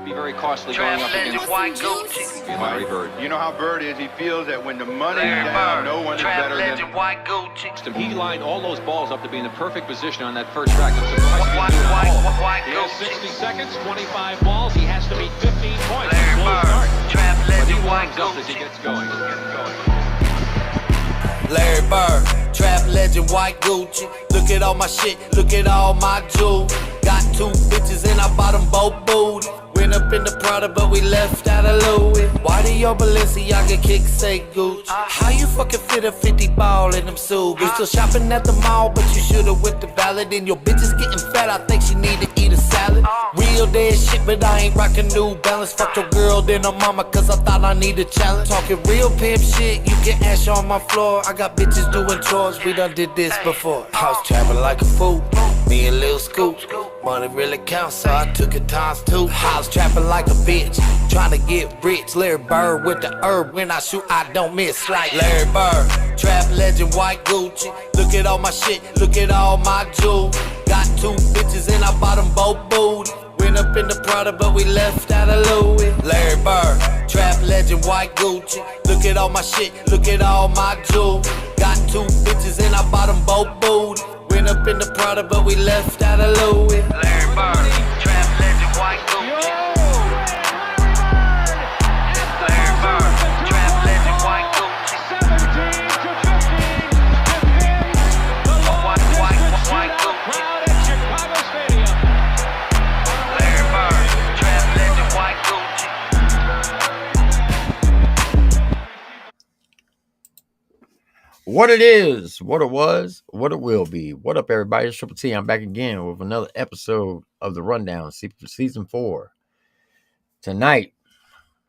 be very costly going up against Larry Bird. You know how Bird is. He feels that when the money's down, no one is better than He lined all those balls up to be in the perfect position on that first track. I'm surprised he didn't do it all. He has 60 seconds, 25 balls. He has to meet 15 points. But he warms up as he gets going. Larry Bird, trap legend, white Gucci. Look at all my shit, look at all my jewels. Got 2 bitches and I bought them both booty. Went up in the Prada, but we left out of Louis. Why do your Balenciaga kicks say Gucci? How you fucking fit a 50 ball in them suits? We still shopping at the mall, but you should've went to Valid. And your bitch is getting fat, I think she need to eat a salad. Real dead shit, but I ain't rockin' New Balance. Fuck your girl, then her mama, cause I thought I need a challenge. Talking real pimp shit, you can ash on my floor. I got bitches doing chores, we done did this before. I was trapping like a fool, me and Lil Scoop. Money really counts, so I took it times 2. I was trapping like a bitch, trying to get rich. Larry Bird with the herb, when I shoot, I don't miss. Like Larry Bird, trap legend, white Gucci. Look at all my shit, look at all my jewels. Got 2 bitches and I bought them both booty. Went up in the Prada, but we left out of Louis. Larry Bird, trap legend, white Gucci. Look at all my shit, look at all my jewels. Got 2 bitches and I bought them both booty. Went up in the Prada, but we left out of Louis. Larry Bird, trap legend, white Gucci. Larry Bird, trap legend, white Gucci. 17 to 15. White Gucci. Crowd at Chicago Stadium. Larry Bird, trap legend, white Gucci. What it is, what it was, what it will be. What up, everybody? It's TripleT. I'm back again with another episode of The Rundown, Season 4. Tonight,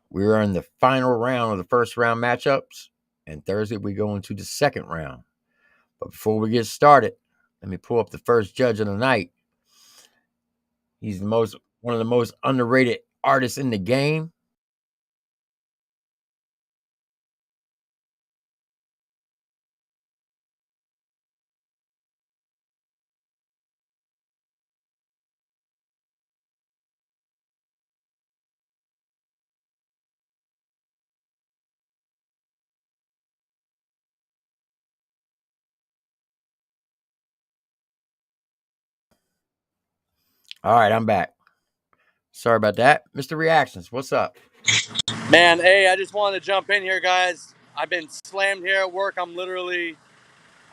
we're in the final round of the first round matchups, and Thursday we go into the second round. But before we get started, let me pull up the first judge of the night. He's one of the most underrated artists in the game. All right, I'm back. Sorry about that. MrReactions, what's up? Man, hey, I just wanted to jump in here, guys. I've been slammed here at work. I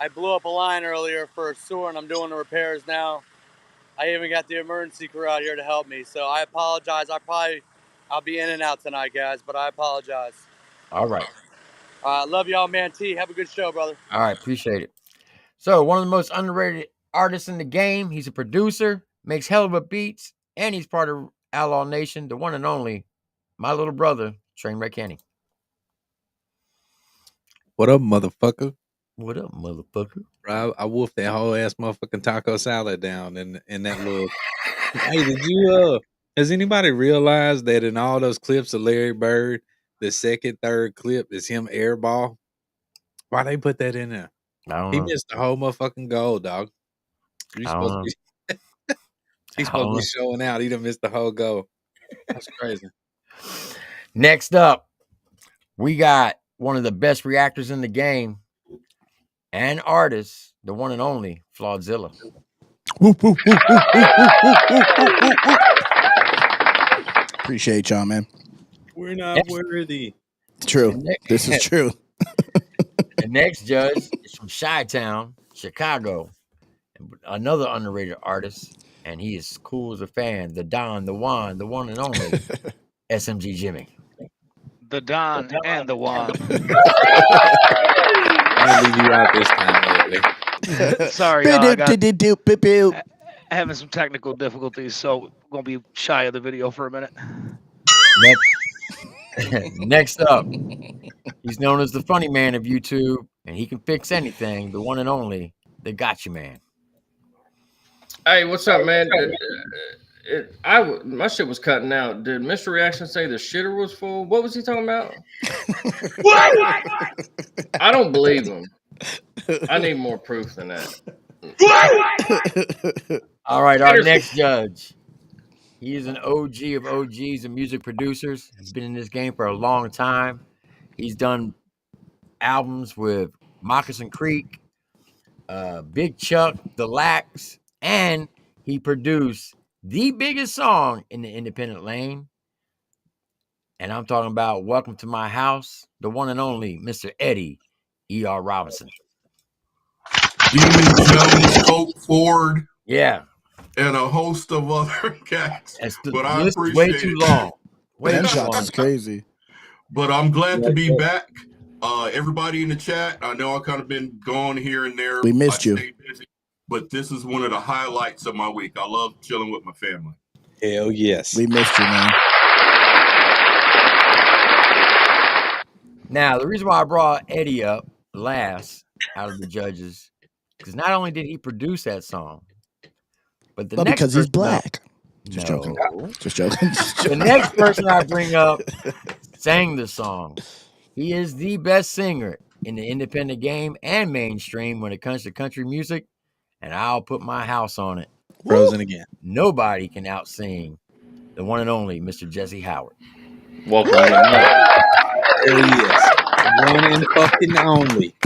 blew up a line earlier for a sewer, and I'm doing the repairs now. I even got the emergency crew out here to help me, so I apologize. I'll be in and out tonight, guys, but I apologize. All right. Love y'all, man. T, have a good show, brother. All right, appreciate it. So, one of the most underrated artists in the game. He's a producer, makes hell of a beats, and he's part of Outlaw Nation, the one and only, my little brother, Trainwreck Kenny. What up, motherfucker? What up, motherfucker? Bro, I wolfed that whole ass motherfucking taco salad down in that little. Hey, did you? Has anybody realized that in all those clips of Larry Bird, the second, third clip is him airball? Why they put that in there? I don't He know. missed the whole motherfucking goal, dog. He's supposed to be showing out. He done missed the whole goal. That's crazy. Next up, we got one of the best reactors in the game and artist, the one and only Flawdzilla. Appreciate y'all, man. We're not worthy. It's true. This is true. The next judge is from Chi-Town, Chicago, another underrated artist, and he is cool as a fan. The Don, the Juan, the one and only SMG Jimmy. The Don and the Juan. I'll leave you out this time, baby. Sorry, y'all. Having some technical difficulties, so we're gonna be shy of the video for a minute. Next up, he's known as the funny man of YouTube, and he can fix anything. The one and only, the Gotcha Man. Hey, what's up, man? My shit was cutting out. Did MrReactions say the shitter was full? What was he talking about? What? I don't believe him. I need more proof than that. All right, our next judge. He is an OG of OGs and music producers. He's been in this game for a long time. He's done albums with Moccasin Creek, Big Chuck, The Lax, and he produced the biggest song in the independent lane. And I'm talking about Welcome to My House, the one and only Mr. Eddie E.R. Robinson. Demon Jones, Coke Ford, Yeah. and a host of other cats. But I This is appreciate way too long. Way too Shots long. is crazy. But I'm glad to be back. Everybody in the chat, I know I've kind of been gone here and there. We missed you. Stayed busy, but this is one of the highlights of my week. I love chilling with my family. Hell yes. We missed you, man. Now, the reason why I brought Eddie up last out of the judges, because not only did he produce that song, but the next because he's person black. up, Just no. joking. Just joking. The next person I bring up sang the song. He is the best singer in the independent game and mainstream when it comes to country music, and I'll put my house on it. Frozen again. Nobody can out-sing the one and only Mr. Jesse Howard. Welcome. There he is. The one and fucking only.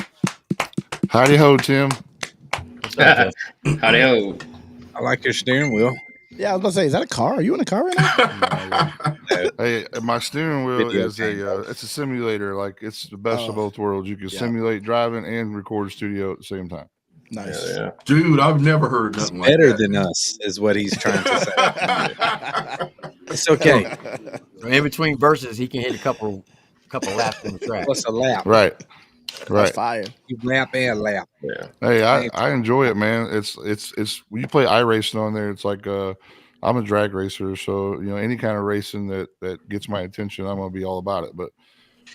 Howdy ho, Tim. What's up, Howdy ho. I like your steering wheel. Yeah, I was gonna say, is that a car? Are you in a car right now? Hey, my steering wheel Video is game, it's a simulator. Like it's the best of both worlds. You can simulate driving and record studio at the same time. Nice. Yeah. Dude, I've never heard nothing like Better that. than us is what he's trying to say. It's okay. In between verses, he can hit a couple laps on the track. What's a lap? Right. That's fire. You lap and lap. Yeah. Hey, I enjoy it, man. It's when you play iRacing on there, it's like I'm a drag racer, so any kind of racing that gets my attention, I'm gonna be all about it. But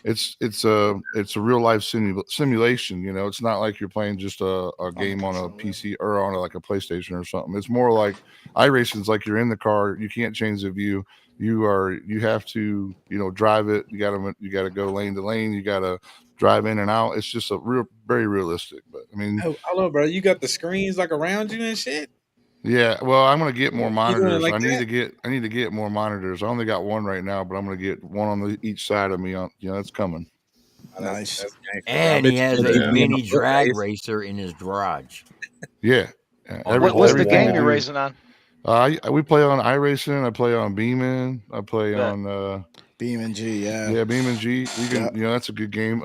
it's a real life simulation. It's not like you're playing just a game on a PC or on like a PlayStation or something. It's more like iRacing is like you're in the car. You can't change the view. You have to drive it. You gotta go lane to lane. You gotta drive in and out. It's just very realistic. But I mean, hello, bro. You got the screens like around you and shit. yeah. Well, I'm gonna get more monitors. like I need that? to get more monitors. I only got one right now, but I'm gonna get one on each side of me. That's coming. Nice. And he has a mini drag racer in his garage. Yeah. What's the game you're racing on? We play on iRacing. I play on Beeman. I play on Beeman G. Yeah. Yeah, Beeman G. You can, that's a good game.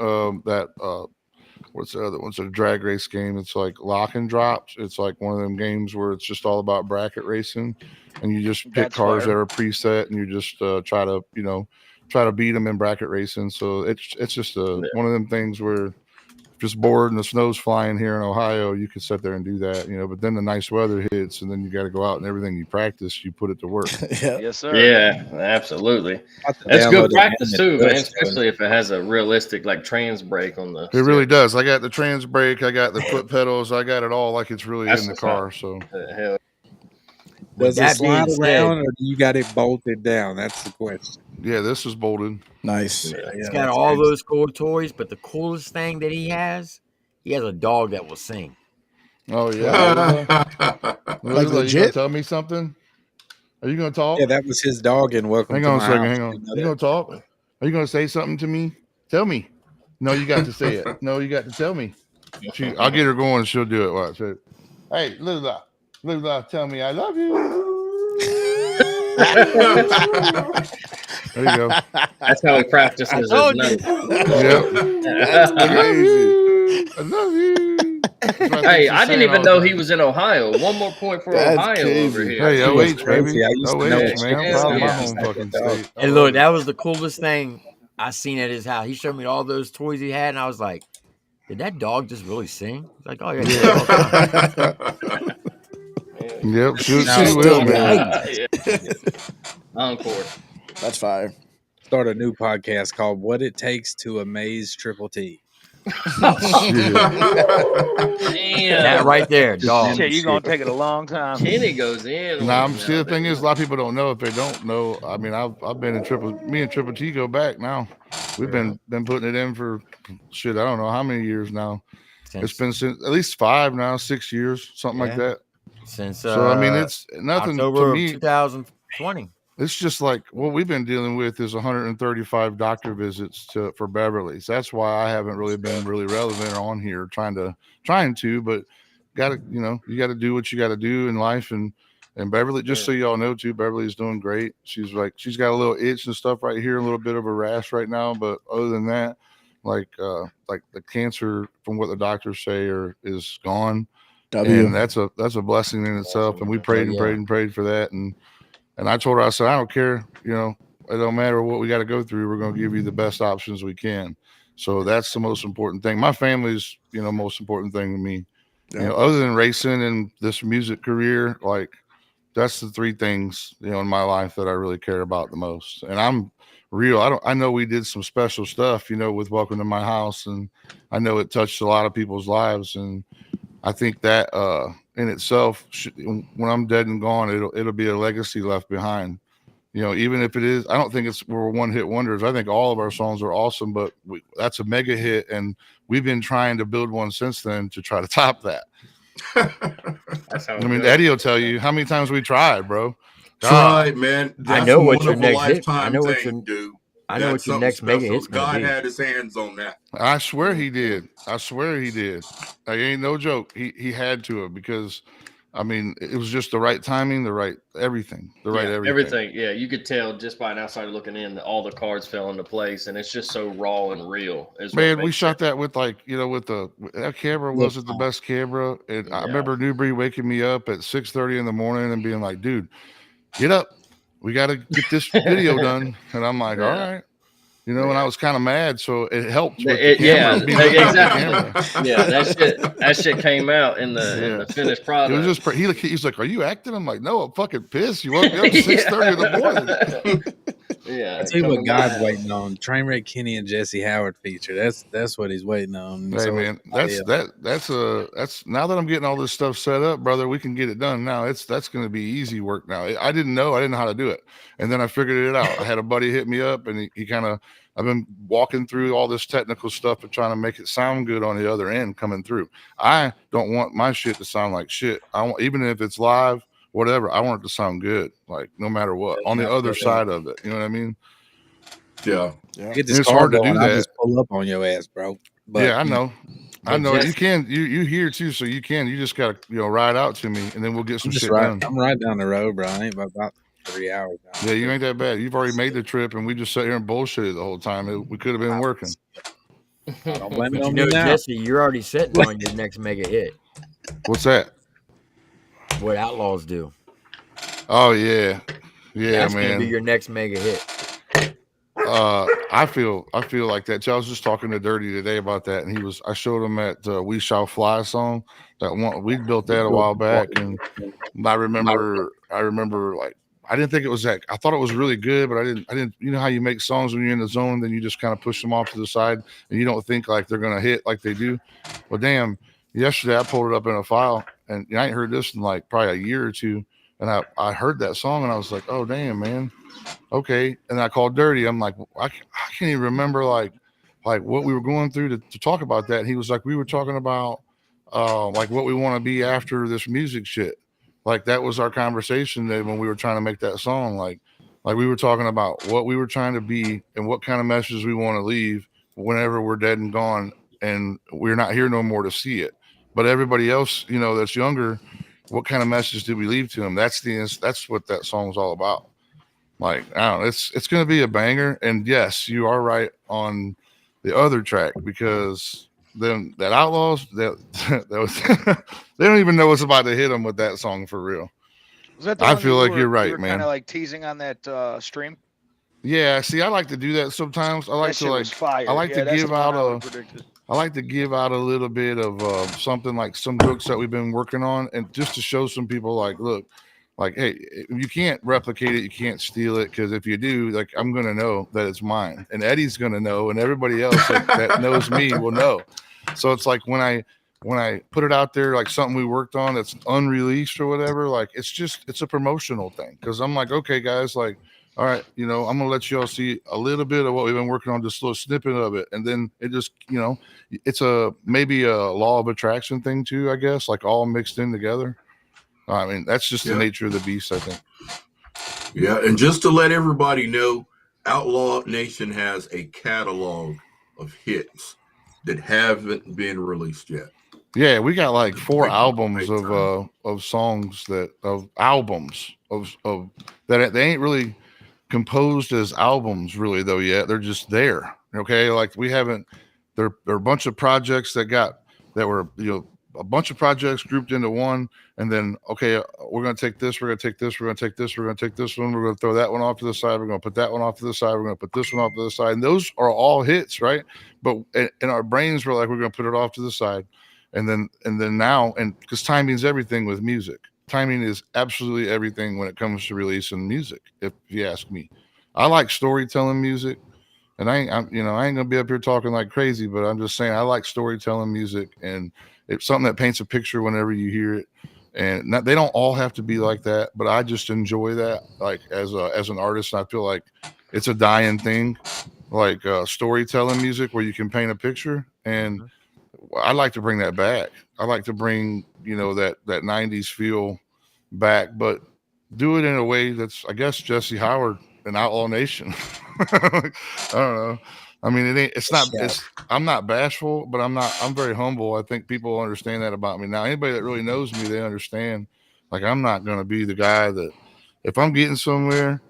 What's the other one? It's a drag race game. It's like Lock and Drops. It's like one of them games where it's just all about bracket racing, and you just pick cars that are preset, and you just try to beat them in bracket racing. So it's just one of them things where just bored and the snow's flying here in Ohio, you can sit there and do that, but then the nice weather hits and then you got to go out and everything you practice, you put it to work. Yes, sir. Yeah, absolutely. That's good practice too, man, especially if it has a realistic like trans brake on the It really does. I got the trans brake, I got the foot pedals, I got it all like it's really in the car. So does it slide around or do you got it bolted down? That's the question. Yeah, this is bolted. Nice. He's got all those cool toys, but the coolest thing that he has a dog that will sing. Oh yeah. Like legit? You gonna tell me something? Are you gonna talk? Yeah, that was his dog in Welcome Hang to on My a second, House. hang on. You gonna talk? Are you gonna say something to me? Tell me. No, you got to say it. No, you got to tell me. I'll get her going, she'll do it. Watch it. Hey, Lula, tell me I love you. There you go. That's how he practices his notes. Yep. That's crazy. I love you. Hey, I didn't even know he was in Ohio. One more point for Ohio over here. Hey, OH, baby. I used to know OH, man. I'm proud of my home fucking state. And look, that was the coolest thing I seen at his house. He showed me all those toys he had, and I was like, did that dog just really sing? He's like, oh, yeah. Yep, she will, man. Encore. That's fire. Start a new podcast called What It Takes to Amaze TripleT. Damn. That right there, dog. Shit, you're going to take it a long time. Kenny goes in. See, the thing is, a lot of people don't know. If they don't know, I mean, I've been in me and Triple T go back now. We've been putting it in for shit. I don't know how many years now. It's been since at least 6 years, something like that. Since so I mean, it's nothing October to me. of 2020. it's just like what we've been dealing with is 135 doctor visits for Beverly's. That's why I haven't really been really relevant on here trying to, but you gotta do what you gotta do in life. And Beverly, just so y'all know too, Beverly is doing great. She's got a little itch and stuff right here, a little bit of a rash right now, but other than that, like the cancer, from what the doctors say, is gone. And that's a blessing in itself. And we prayed and prayed and prayed for that. And I told her, I said, I don't care, it don't matter what we got to go through. We're going to give you the best options we can. So that's the most important thing. My family's, most important thing to me. Yeah. Other than racing and this music career, like that's the three things, in my life that I really care about the most. And I'm real. I know we did some special stuff, with Welcome to My House, and I know it touched a lot of people's lives. And I think that in itself, when I'm dead and gone, it'll be a legacy left behind. Even if it is, I don't think we're one-hit wonders. I think all of our songs are awesome, but that's a mega hit, and we've been trying to build one since then to try to top that. That's how Eddie will tell you how many times we tried, bro. Tried, man. That's I know what one your of a next hit. lifetime I know what thing, your dude. I know what your next mega hit's gonna God be. had his hands on that. I swear he did. Like, ain't no joke. He had to have, because it was just the right timing, the right everything. Everything. Yeah, you could tell just by an outsider looking in that all the cards fell into place, and it's just so raw and real. Man, we shot that with that camera wasn't the best camera. And I remember Newbury waking me up at 6:30 in the morning and being like, dude, get up. We got to get this video done. And I'm like, all right. And I was kind of mad, so it helped. With exactly. Yeah, that shit came out in the finished product. It was just he's like, "Are you acting?" I'm like, "No, I'm fucking pissed. You woke me up at 6:30 in the morning." I tell you what, God's waiting on Trainwreck, Kenny, and Jesse Howard feature. That's what he's waiting on. Hey, man, that's now that I'm getting all this stuff set up, brother, we can get it done now. That's going to be easy work now. I didn't know how to do it, and then I figured it out. I had a buddy hit me up, and he kind of. I've been walking through all this technical stuff and trying to make it sound good on the other end coming through. I don't want my shit to sound like shit. Even if it's live, whatever, I want it to sound good, like no matter what, on the other side of it. You know what I mean? Yeah. Get this hard to do that. I just pull up on your ass, bro. But, yeah, I know. You can. You here too, so you can. You just gotta ride out to me, and then we'll get some shit done. I'm right down the road, bro. I ain't about 3 hours now. Yeah, you ain't that bad. You've already made the trip, and we just sat here and bullshitted the whole time. We could have been working. But Jesse, you're already sitting on your next mega hit. What's that? What Outlaws do. Oh yeah, That's man. gonna be your next mega hit. I feel like that. I was just talking to Dirty today about that, and I showed him that "We Shall Fly" song. That one we built that a while back, and I remember like. I didn't think it was that. I thought it was really good, but I didn't. You know how you make songs when you're in the zone, then you just kind of push them off to the side, and you don't think like they're gonna hit like they do. Well, damn! Yesterday I pulled it up in a file, and I ain't heard this in like probably a year or two, and I heard that song, and I was like, oh damn, man, okay. And I called Dirty. I'm like, I can't even remember like what we were going through to talk about that. And he was like, we were talking about like what we want to be after this music shit. Like that was our conversation that when we were trying to make that song, like we were talking about what we were trying to be and what kind of messages we want to leave whenever we're dead and gone and we're not here no more to see it. But everybody else, that's younger, what kind of message did we leave to them? That's what that song's all about. Like, I don't know, it's going to be a banger. And yes, you are right on the other track, because then that Outlaws, that was they don't even know what's about to hit them with that song for real. Was that the I one feel like you you're right, were man. Kind of like teasing on that stream. Yeah, see, I like to do that sometimes. I like to give out a little bit of something, like some hooks that we've been working on, and just to show some people, like, look, like, hey, you can't replicate it, you can't steal it, because if you do, like, I'm gonna know that it's mine, and Eddie's gonna know, and everybody else that knows me will know. So it's like when I put it out there, like something we worked on that's unreleased or whatever, like it's a promotional thing, because I'm like, okay, guys, like, all right, I'm gonna let you all see a little bit of what we've been working on, just a little snippet of it, and then it just, it's maybe a law of attraction thing too, I guess, like all mixed in together. I mean, that's just the nature of the beast, I think. Yeah, and just to let everybody know, Outlaw Nation has a catalog of hits that haven't been released yet. Yeah, we got like 4 albums big time. of songs that of albums of that they ain't really composed as albums really though yet. They're just there. Okay, like we haven't. There are a bunch of projects that were a bunch of projects grouped into one, and then okay, we're gonna take this, we're gonna take this, we're gonna take this, we're gonna take this one, we're gonna throw that one off to the side, we're gonna put that one off to the side, we're gonna put this one off to the side, and those are all hits, right? But in our brains, we're like we're gonna put it off to the side. And then now, and because timing's everything with music. Timing is absolutely everything when it comes to releasing music. If you ask me, I like storytelling music, and I ain't gonna be up here talking like crazy, but I'm just saying I like storytelling music, and it's something that paints a picture whenever you hear it. And they don't all have to be like that, but I just enjoy that. Like as an artist, I feel like it's a dying thing, like storytelling music where you can paint a picture and. I like to bring that back. I like to bring, that 90s feel back, but do it in a way that's, I guess, Jesse Howard and Outlaw Nation. I don't know. I mean, I'm not bashful, but I'm very humble. I think people understand that about me. Now, anybody that really knows me, they understand. Like, I'm not going to be the guy that if I'm getting somewhere,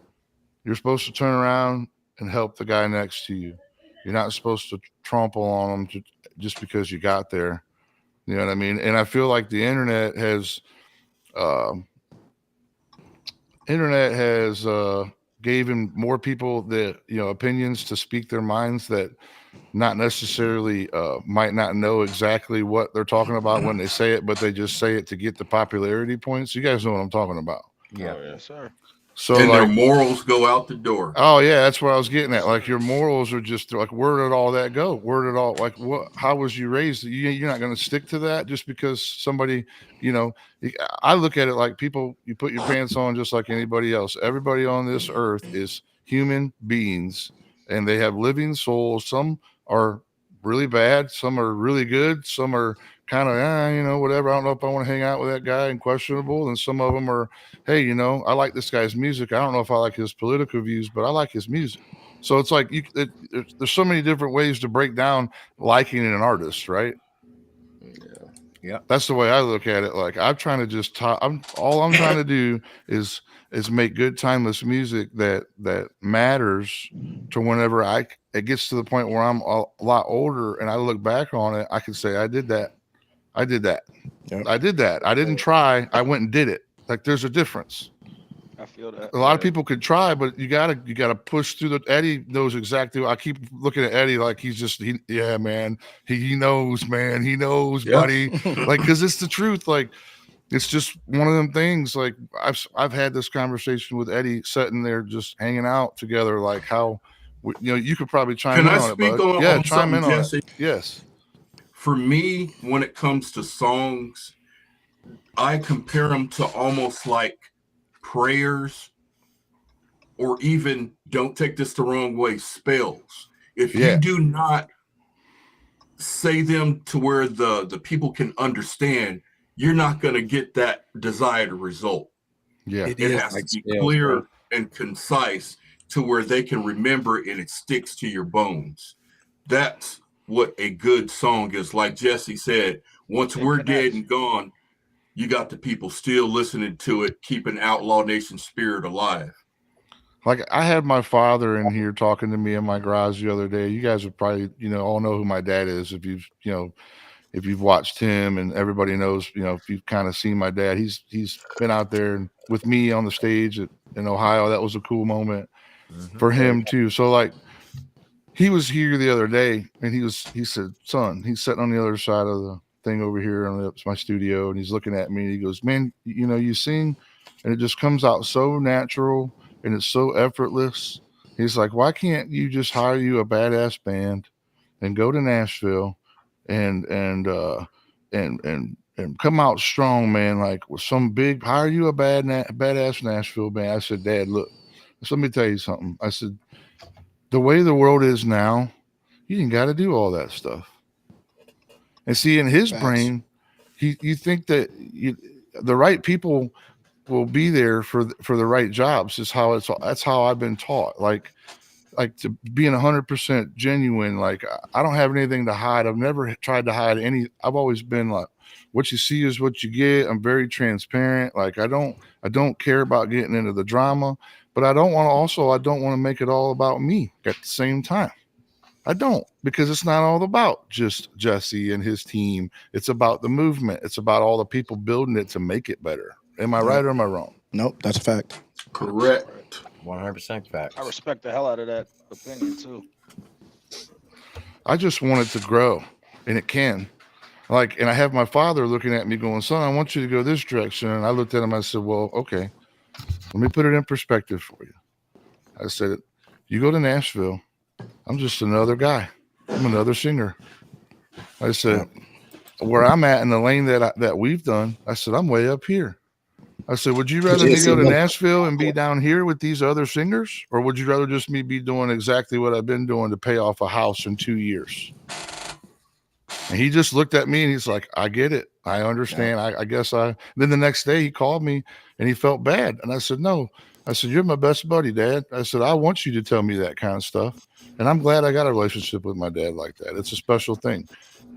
you're supposed to turn around and help the guy next to you. You're not supposed to trample on them just because you got there. You know what I mean? And I feel like the internet has given more people the opinions to speak their minds that not necessarily might not know exactly what they're talking about when they say it, but they just say it to get the popularity points. You guys know what I'm talking about. Yeah, yes, sir. So and like, their morals go out the door. Oh yeah, that's what I was getting at. Like your morals are just like, where did all that go? Where did all like what? How was you raised? You're not going to stick to that just because somebody, I look at it like people. You put your pants on just like anybody else. Everybody on this earth is human beings, and they have living souls. Some are really bad. Some are really good. Some are kind of, whatever. I don't know if I want to hang out with that guy and questionable. And some of them are, hey, I like this guy's music. I don't know if I like his political views, but I like his music. So it's like there's so many different ways to break down liking an artist, right? Yeah. That's the way I look at it. Like I'm trying to just all I'm trying to do is make good timeless music that matters to whenever it gets to the point where I'm a lot older and I look back on it, I can say I did that. I did that. Yep. I did that. I didn't try. I went and did it. Like there's a difference. I feel that. A lot of people could try, but you gotta push through the. Eddie knows exactly. I keep looking at Eddie like he's just man. He knows, man. He knows, buddy. Like because it's the truth. Like it's just one of them things. Like I've had this conversation with Eddie, sitting there just hanging out together. Like how you could probably chime in on it, bud. On chime in on Jesse? it. Yes. For me, when it comes to songs, I compare them to almost like prayers, or even, don't take this the wrong way, spells. If you do not say them to where the people can understand, you're not going to get that desired result. Yeah, it has to be clear and concise to where they can remember and it sticks to your bones. That's what a good song is. Like Jesse said, once we're dead and gone, you got the people still listening to it, keeping Outlaw Nation spirit alive. Like I had my father in here talking to me in my garage the other day. You guys would probably, all know who my dad is if you've watched him, and everybody knows, if you've kind of seen my dad. He's been out there with me on the stage in Ohio. That was a cool moment for him too. So like he was here the other day and he said, son, he's sitting on the other side of the thing over here on my studio, and he's looking at me and he goes, man, you sing and it just comes out so natural and it's so effortless. He's like, why can't you just hire you a badass band and go to Nashville and come out strong, man, like with some big, hire you a badass Nashville band. I said, Dad, look, let me tell you something. I said, the way the world is now, you ain't got to do all that stuff. And see, in his brain, you think that the right people will be there for the right jobs. That's how I've been taught. Like to being 100% genuine. Like I don't have anything to hide. I've never tried to hide any. I've always been like, what you see is what you get. I'm very transparent. Like I don't care about getting into the drama, but I don't want to make it all about me at the same time. I don't, because it's not all about just Jesse and his team. It's about the movement. It's about all the people building it to make it better. Am I right or am I wrong? Nope, that's a fact. Correct. 100% fact. I respect the hell out of that opinion too. I just want it to grow, and it can. Like, and I have my father looking at me going, son, I want you to go this direction. And I looked at him, I said, well, okay, let me put it in perspective for you. I said, you go to Nashville, I'm just another guy. I'm another singer. I said, where I'm at in the lane that we've done, I said, I'm way up here. I said, would you rather me go to Nashville and be down here with these other singers? Or would you rather just me be doing exactly what I've been doing to pay off a house in 2 years? And he just looked at me and he's like, I get it. I understand. I guess then the next day he called me and he felt bad. And I said, no. I said, you're my best buddy, Dad. I said, I want you to tell me that kind of stuff. And I'm glad I got a relationship with my dad like that. It's a special thing,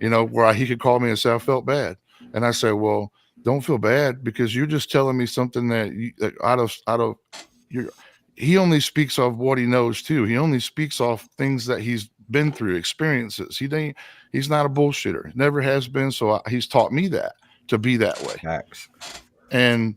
where he could call me and say, I felt bad. And I say, well, don't feel bad, because you're just telling me something that he only speaks off what he knows too. He only speaks off things that he's been through, experiences. He's not a bullshitter. Never has been. So he's taught me that, to be that way. Facts. And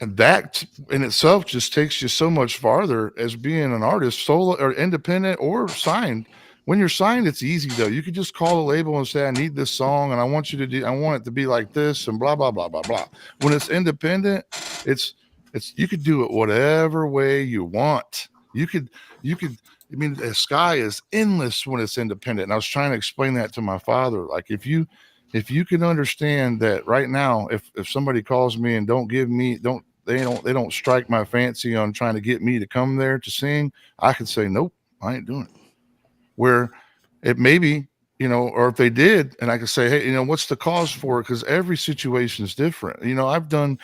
that in itself just takes you so much farther as being an artist, solo or independent or signed. When you're signed, it's easy though. You could just call a label and say, I need this song and I want it to be like this and blah, blah, blah, blah, blah. When it's independent, you could do it whatever way you want. You could, the sky is endless when it's independent. And I was trying to explain that to my father. Like if you can understand that right now, if somebody calls me and they don't strike my fancy on trying to get me to come there to sing, I could say, nope, I ain't doing it. Where it maybe, or if they did, and I could say, hey, what's the cause for it? Because every situation is different. I've done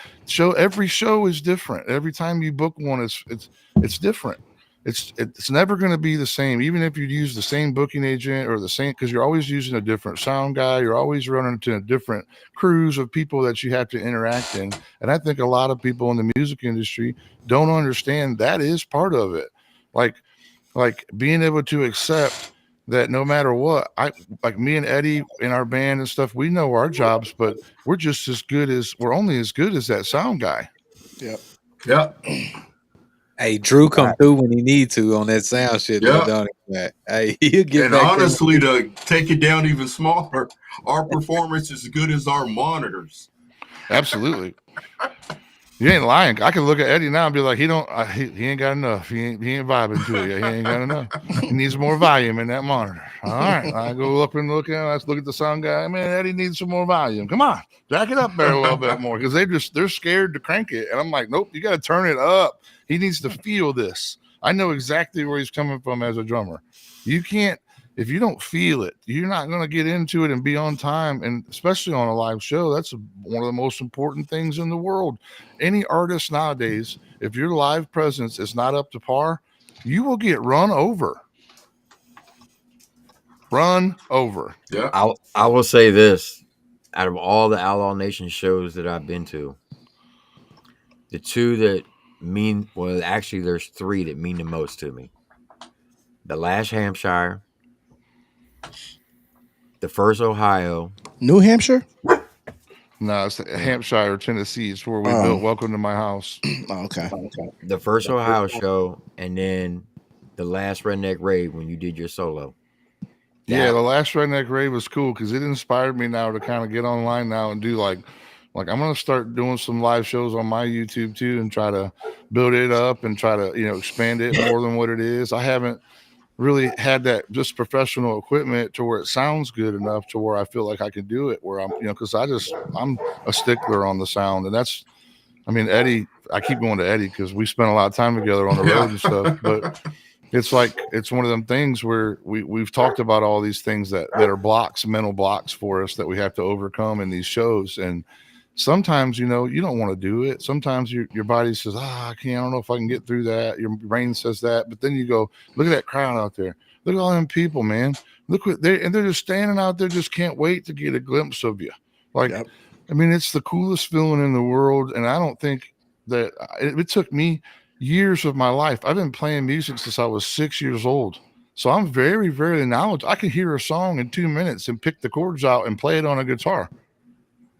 every show is different. Every time you book one, it's different. It's never going to be the same, even if you use the same booking agent or the same, because you're always using a different sound guy. You're always running into a different crews of people that you have to interact in. And I think a lot of people in the music industry don't understand that is part of it. Like being able to accept that no matter what, like me and Eddie in our band and stuff, we know our jobs, but we're only as good as that sound guy. Yep. Yep. Hey, Drew come through when he need to on that sound shit. Yep. Don't he? Hey, he'll get and back. Honestly, to take it down even smaller, our performance is as good as our monitors. Absolutely. You ain't lying. I can look at Eddie now and be like, he ain't got enough. He ain't vibing to it yet. He ain't got enough. He needs more volume in that monitor. All right. I go up and look at the sound guy. Man, Eddie needs some more volume. Come on, jack it up there a little bit more, because they're scared to crank it. And I'm like, nope, you got to turn it up. He needs to feel this. I know exactly where he's coming from as a drummer. You can't. If you don't feel it, you're not going to get into it and be on time. And especially on a live show, that's one of the most important things in the world. Any artist nowadays, if your live presence is not up to par, you will get run over. Run over. Yeah. I will say this. Out of all the Outlaw Nation shows that I've been to, the two that actually there's three that mean the most to me. The last Hampshire, the first Ohio. New Hampshire? No, it's Hampshire, Tennessee. It's where we built Welcome to My House. Okay. The first Ohio show, and then the last Redneck Rave when you did your solo. Yeah, the last Redneck Rave was cool because it inspired me now to kind of get online now and do like I'm going to start doing some live shows on my YouTube too and try to build it up and try to, expand it more than what it is. I haven't really had that just professional equipment to where it sounds good enough to where I feel like I can do it, where I'm, because I'm a stickler on the sound. And Eddie, I keep going to Eddie because we spent a lot of time together on the road and stuff, but it's one of them things where we've talked about all these things that are blocks, mental blocks for us that we have to overcome in these shows. And sometimes, you know, you don't want to do it. Sometimes your body says, I can't, I don't know if I can get through that. Your brain says that, but then you go, look at that crowd out there. Look at all them people, man. Look what they're just standing out there, just can't wait to get a glimpse of you. Like, I mean, it's the coolest feeling in the world. And I don't think that it took me years of my life. I've been playing music since I was 6 years old. So I'm very, very knowledgeable. I can hear a song in 2 minutes and pick the chords out and play it on a guitar.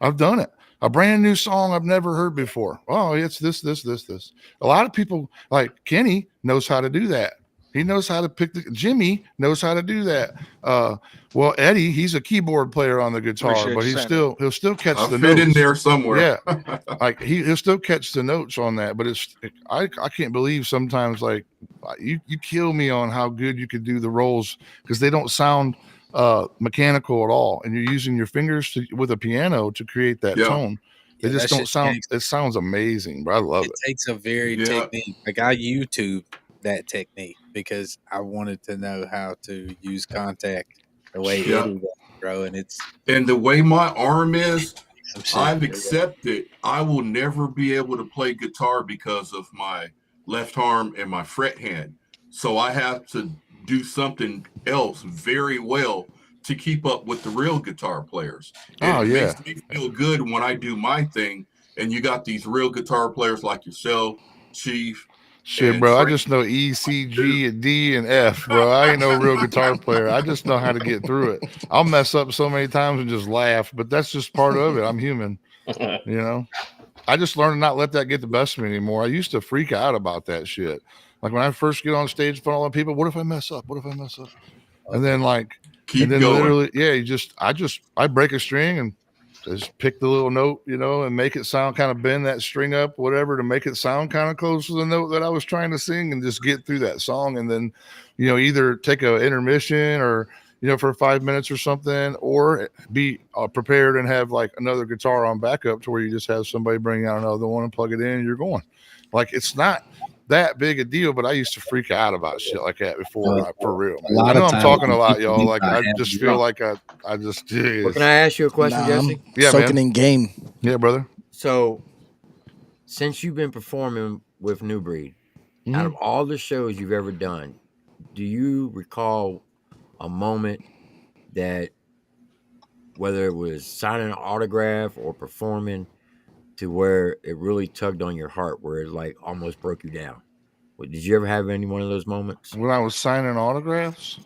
I've done it. A brand new song I've never heard before. Oh, it's this. A lot of people, like Kenny, knows how to do that. He knows how to pick Jimmy knows how to do that. Well, Eddie, he's a keyboard player on the guitar, but he'll still catch the notes in there somewhere. Yeah, like he'll still catch the notes on that. But I can't believe sometimes, like you kill me on how good you could do the rolls, because they don't sound mechanical at all, and you're using your fingers with a piano to create that tone. They just don't sound. It sounds amazing, but I love it. It takes a very technique. Like I YouTube that technique because I wanted to know how to use contact the way Eddie does, bro. And the way my arm is, I've accepted I will never be able to play guitar because of my left arm and my fret hand. So I have to do something else very well to keep up with the real guitar players. And it makes me feel good when I do my thing, and you got these real guitar players like yourself, Chief. Shit, bro, I just know E, C, G, and D, and F, bro. I ain't no real guitar player. I just know how to get through it. I'll mess up so many times and just laugh, but that's just part of it. I'm human, you know? I just learned to not let that get the best of me anymore. I used to freak out about that shit. Like when I first get on stage in front of all the people, what if I mess up? What if I mess up? And then keep going. Literally, I break a string and just pick the little note, you know, and make it sound, kind of bend that string up, whatever, to make it sound kind of close to the note that I was trying to sing, and just get through that song. And then, you know, either take an intermission or, you know, for 5 minutes or something, or be prepared and have like another guitar on backup to where you just have somebody bring out another one and plug it in and you're going. Like, it's not that big a deal, but I used to freak out about shit like that before, for real. I know I'm talking a lot, y'all. Like, I just feel like I just did. Well, can I ask you a question, Jesse? Yeah, soaking man. In game. Yeah, brother. So, since you've been performing with New Breed, out of all the shows you've ever done, do you recall a moment that, whether it was signing an autograph or performing, to where it really tugged on your heart, where it like almost broke you down? Did you ever have any one of those moments? When I was signing autographs?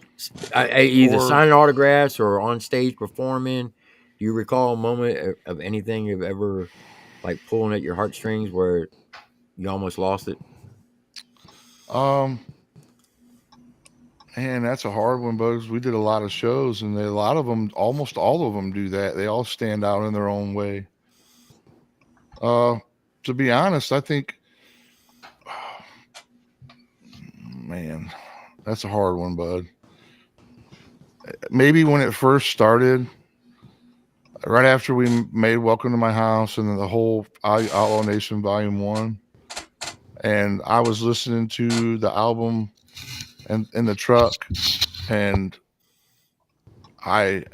Either signing autographs or on stage performing. Do you recall a moment of anything you've ever like pulling at your heartstrings where you almost lost it? Man, that's a hard one, Bugs. We did a lot of shows, and a lot of them, almost all of them, do that. They all stand out in their own way. To be honest, I think, man, that's a hard one, bud. Maybe when it first started, right after we made Welcome to My House and then the whole Outlaw Nation Volume 1, and I was listening to the album and in the truck, and I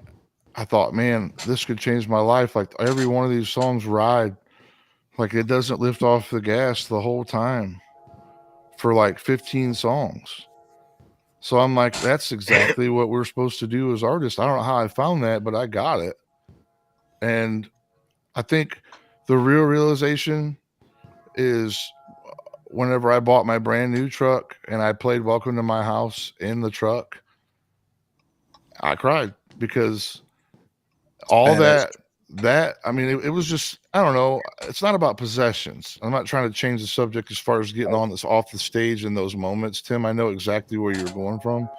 thought, man, this could change my life. Like, every one of these songs ride. Like, it doesn't lift off the gas the whole time for like 15 songs. So I'm like, that's exactly what we're supposed to do as artists. I don't know how I found that, but I got it. And I think the real realization is whenever I bought my brand new truck and I played Welcome to My House in the truck, I cried, because all that, I mean, it was just, I don't know. It's not about possessions. I'm not trying to change the subject as far as getting on this off the stage in those moments. Tim, I know exactly where you're going from.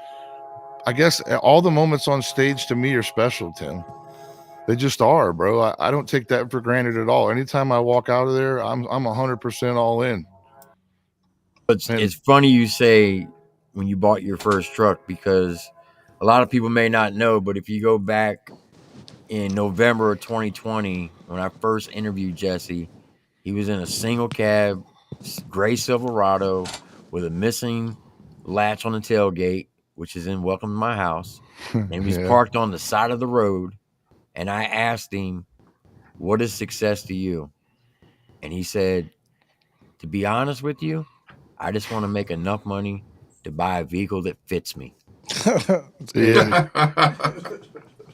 I guess all the moments on stage to me are special, Tim. They just are, bro. I don't take that for granted at all. Anytime I walk out of there, I'm 100% all in. It's funny you say when you bought your first truck, because a lot of people may not know, but if you go back in November of 2020, when I first interviewed Jesse, he was in a single cab, gray Silverado, with a missing latch on the tailgate, which is in Welcome to My House. And he was parked on the side of the road. And I asked him, what is success to you? And he said, to be honest with you, I just want to make enough money to buy a vehicle that fits me. Yeah.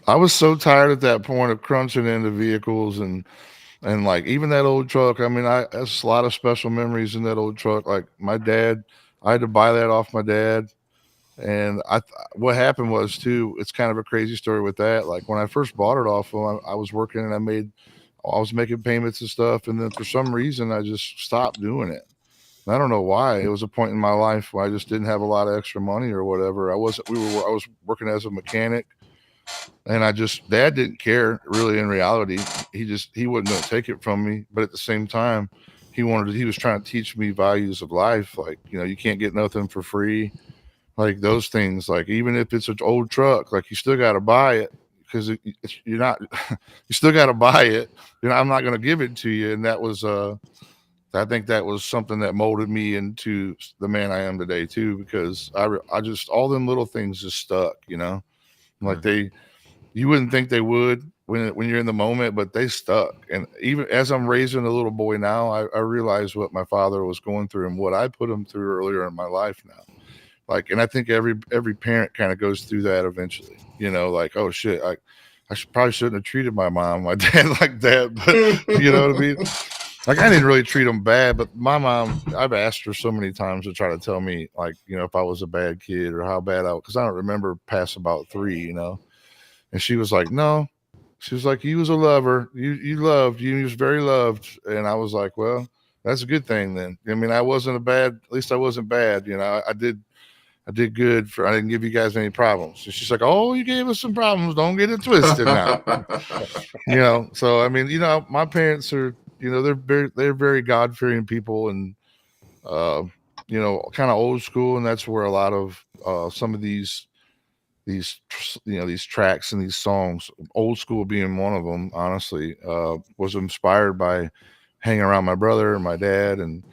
I was so tired at that point of crunching into vehicles and like even that old truck. I mean, there's a lot of special memories in that old truck. Like my dad, I had to buy that off my dad. And what happened was too, it's kind of a crazy story with that. Like when I first bought it off him, I was working and I was making payments and stuff. And then for some reason, I just stopped doing it. And I don't know why. It was a point in my life where I just didn't have a lot of extra money or whatever. I was working as a mechanic, and Dad didn't care really in reality. He wasn't going to take it from me. But at the same time, he was trying to teach me values of life. Like, you can't get nothing for free. Like those things, like even if it's an old truck, like you still got to buy it because you still got to buy it. I'm not going to give it to you. And that was, I think that was something that molded me into the man I am today too, because I just, all them little things just stuck, like you wouldn't think they would when you're in the moment, but they stuck. And even as I'm raising a little boy now, I realize what my father was going through and what I put him through earlier in my life now. Like, and I think every parent kind of goes through that eventually, like, oh shit, probably shouldn't have treated my mom, my dad like that, but you know what I mean? Like, I didn't really treat them bad, but my mom, I've asked her so many times to try to tell me, like, if I was a bad kid or how bad because I don't remember past about 3, and she was like, no, she was like, you was a lover, you was very loved. And I was like, well, that's a good thing then. I mean, at least I wasn't bad, I did good I didn't give you guys any problems. And she's like, oh, you gave us some problems. Don't get it twisted now. So, I mean, my parents are, they're very God-fearing people and, kind of old school. And that's where a lot of some of these tracks and these songs, old school being one of them, honestly, was inspired by hanging around my brother and my dad and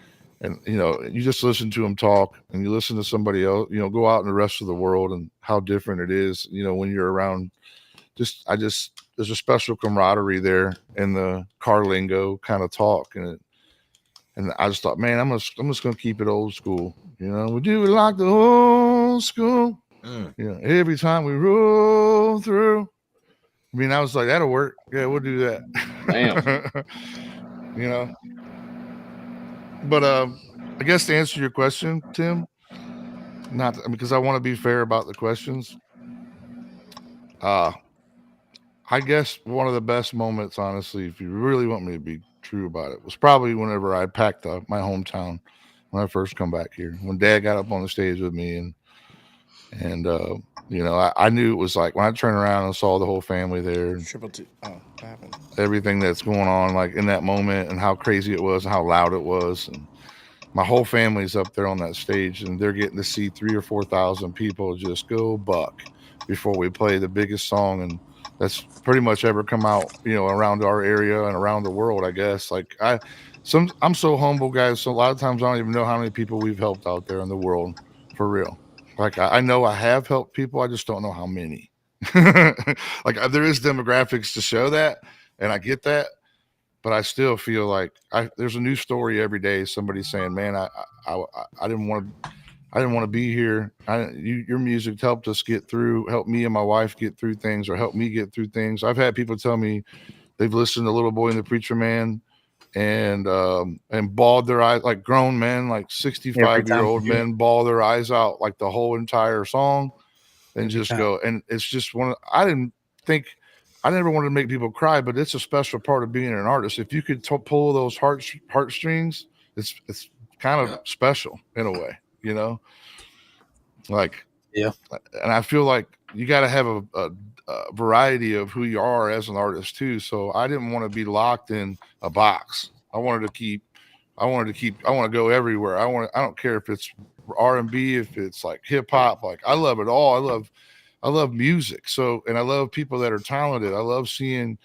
you just listen to them talk and you listen to somebody else, go out in the rest of the world and how different it is, when you're around. There's a special camaraderie there in the car lingo kind of talk. And I just thought, man, I'm just going to keep it old school. We do it like the old school. Every time we roll through. I mean, I was like, that'll work. Yeah, we'll do that. Damn. But I guess to answer your question, Tim, because I want to be fair about the questions. I guess one of the best moments, honestly, if you really want me to be true about it, was probably whenever I packed up my hometown when I first come back here. When Dad got up on the stage with me and I knew it was like when I turned around and saw the whole family there. TripleT. Oh, what happened? Everything that's going on, like in that moment, and how crazy it was, and how loud it was, and my whole family's up there on that stage, and they're getting to see 3,000 or 4,000 people just go buck before we play the biggest song, and that's pretty much ever come out, around our area and around the world, I guess. Like I'm so humble, guys. So a lot of times I don't even know how many people we've helped out there in the world, for real. Like I know I have helped people, I just don't know how many. Like there is demographics to show that, and I get that. But I still feel like there's a new story every day. Somebody saying, "Man, I didn't want to be here. Your music helped us helped me and my wife get through things, or helped me get through things." I've had people tell me they've listened to Little Boy and the Preacher Man and bawled their eyes, like grown men, like 65-year-old men, bawl their eyes out like the whole entire song, and just go. And it's just I never wanted to make people cry, but it's a special part of being an artist. If you could pull those heartstrings, it's kind of special in a way, Like, yeah. And I feel like you got to have a variety of who you are as an artist too. So I didn't want to be locked in a box. I want to go everywhere. I don't care if it's R&B, if it's like hip hop. Like I love it all. I love music. So, and I love people that are talented. I love seeing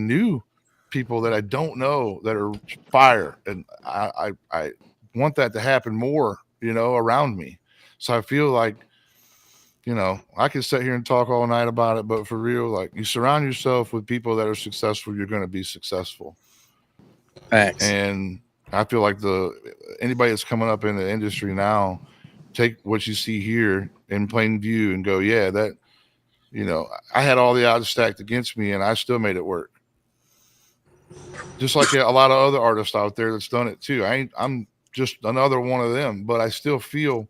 new people that I don't know that are fire. And I want that to happen more, around me. So I feel like you know, I could sit here and talk all night about it, but for real, like you surround yourself with people that are successful, you're going to be successful. Facts. And I feel like anybody that's coming up in the industry now, take what you see here in plain view and go, yeah, that, you know, I had all the odds stacked against me and I still made it work. Just like a lot of other artists out there that's done it too. I'm just another one of them, but I still feel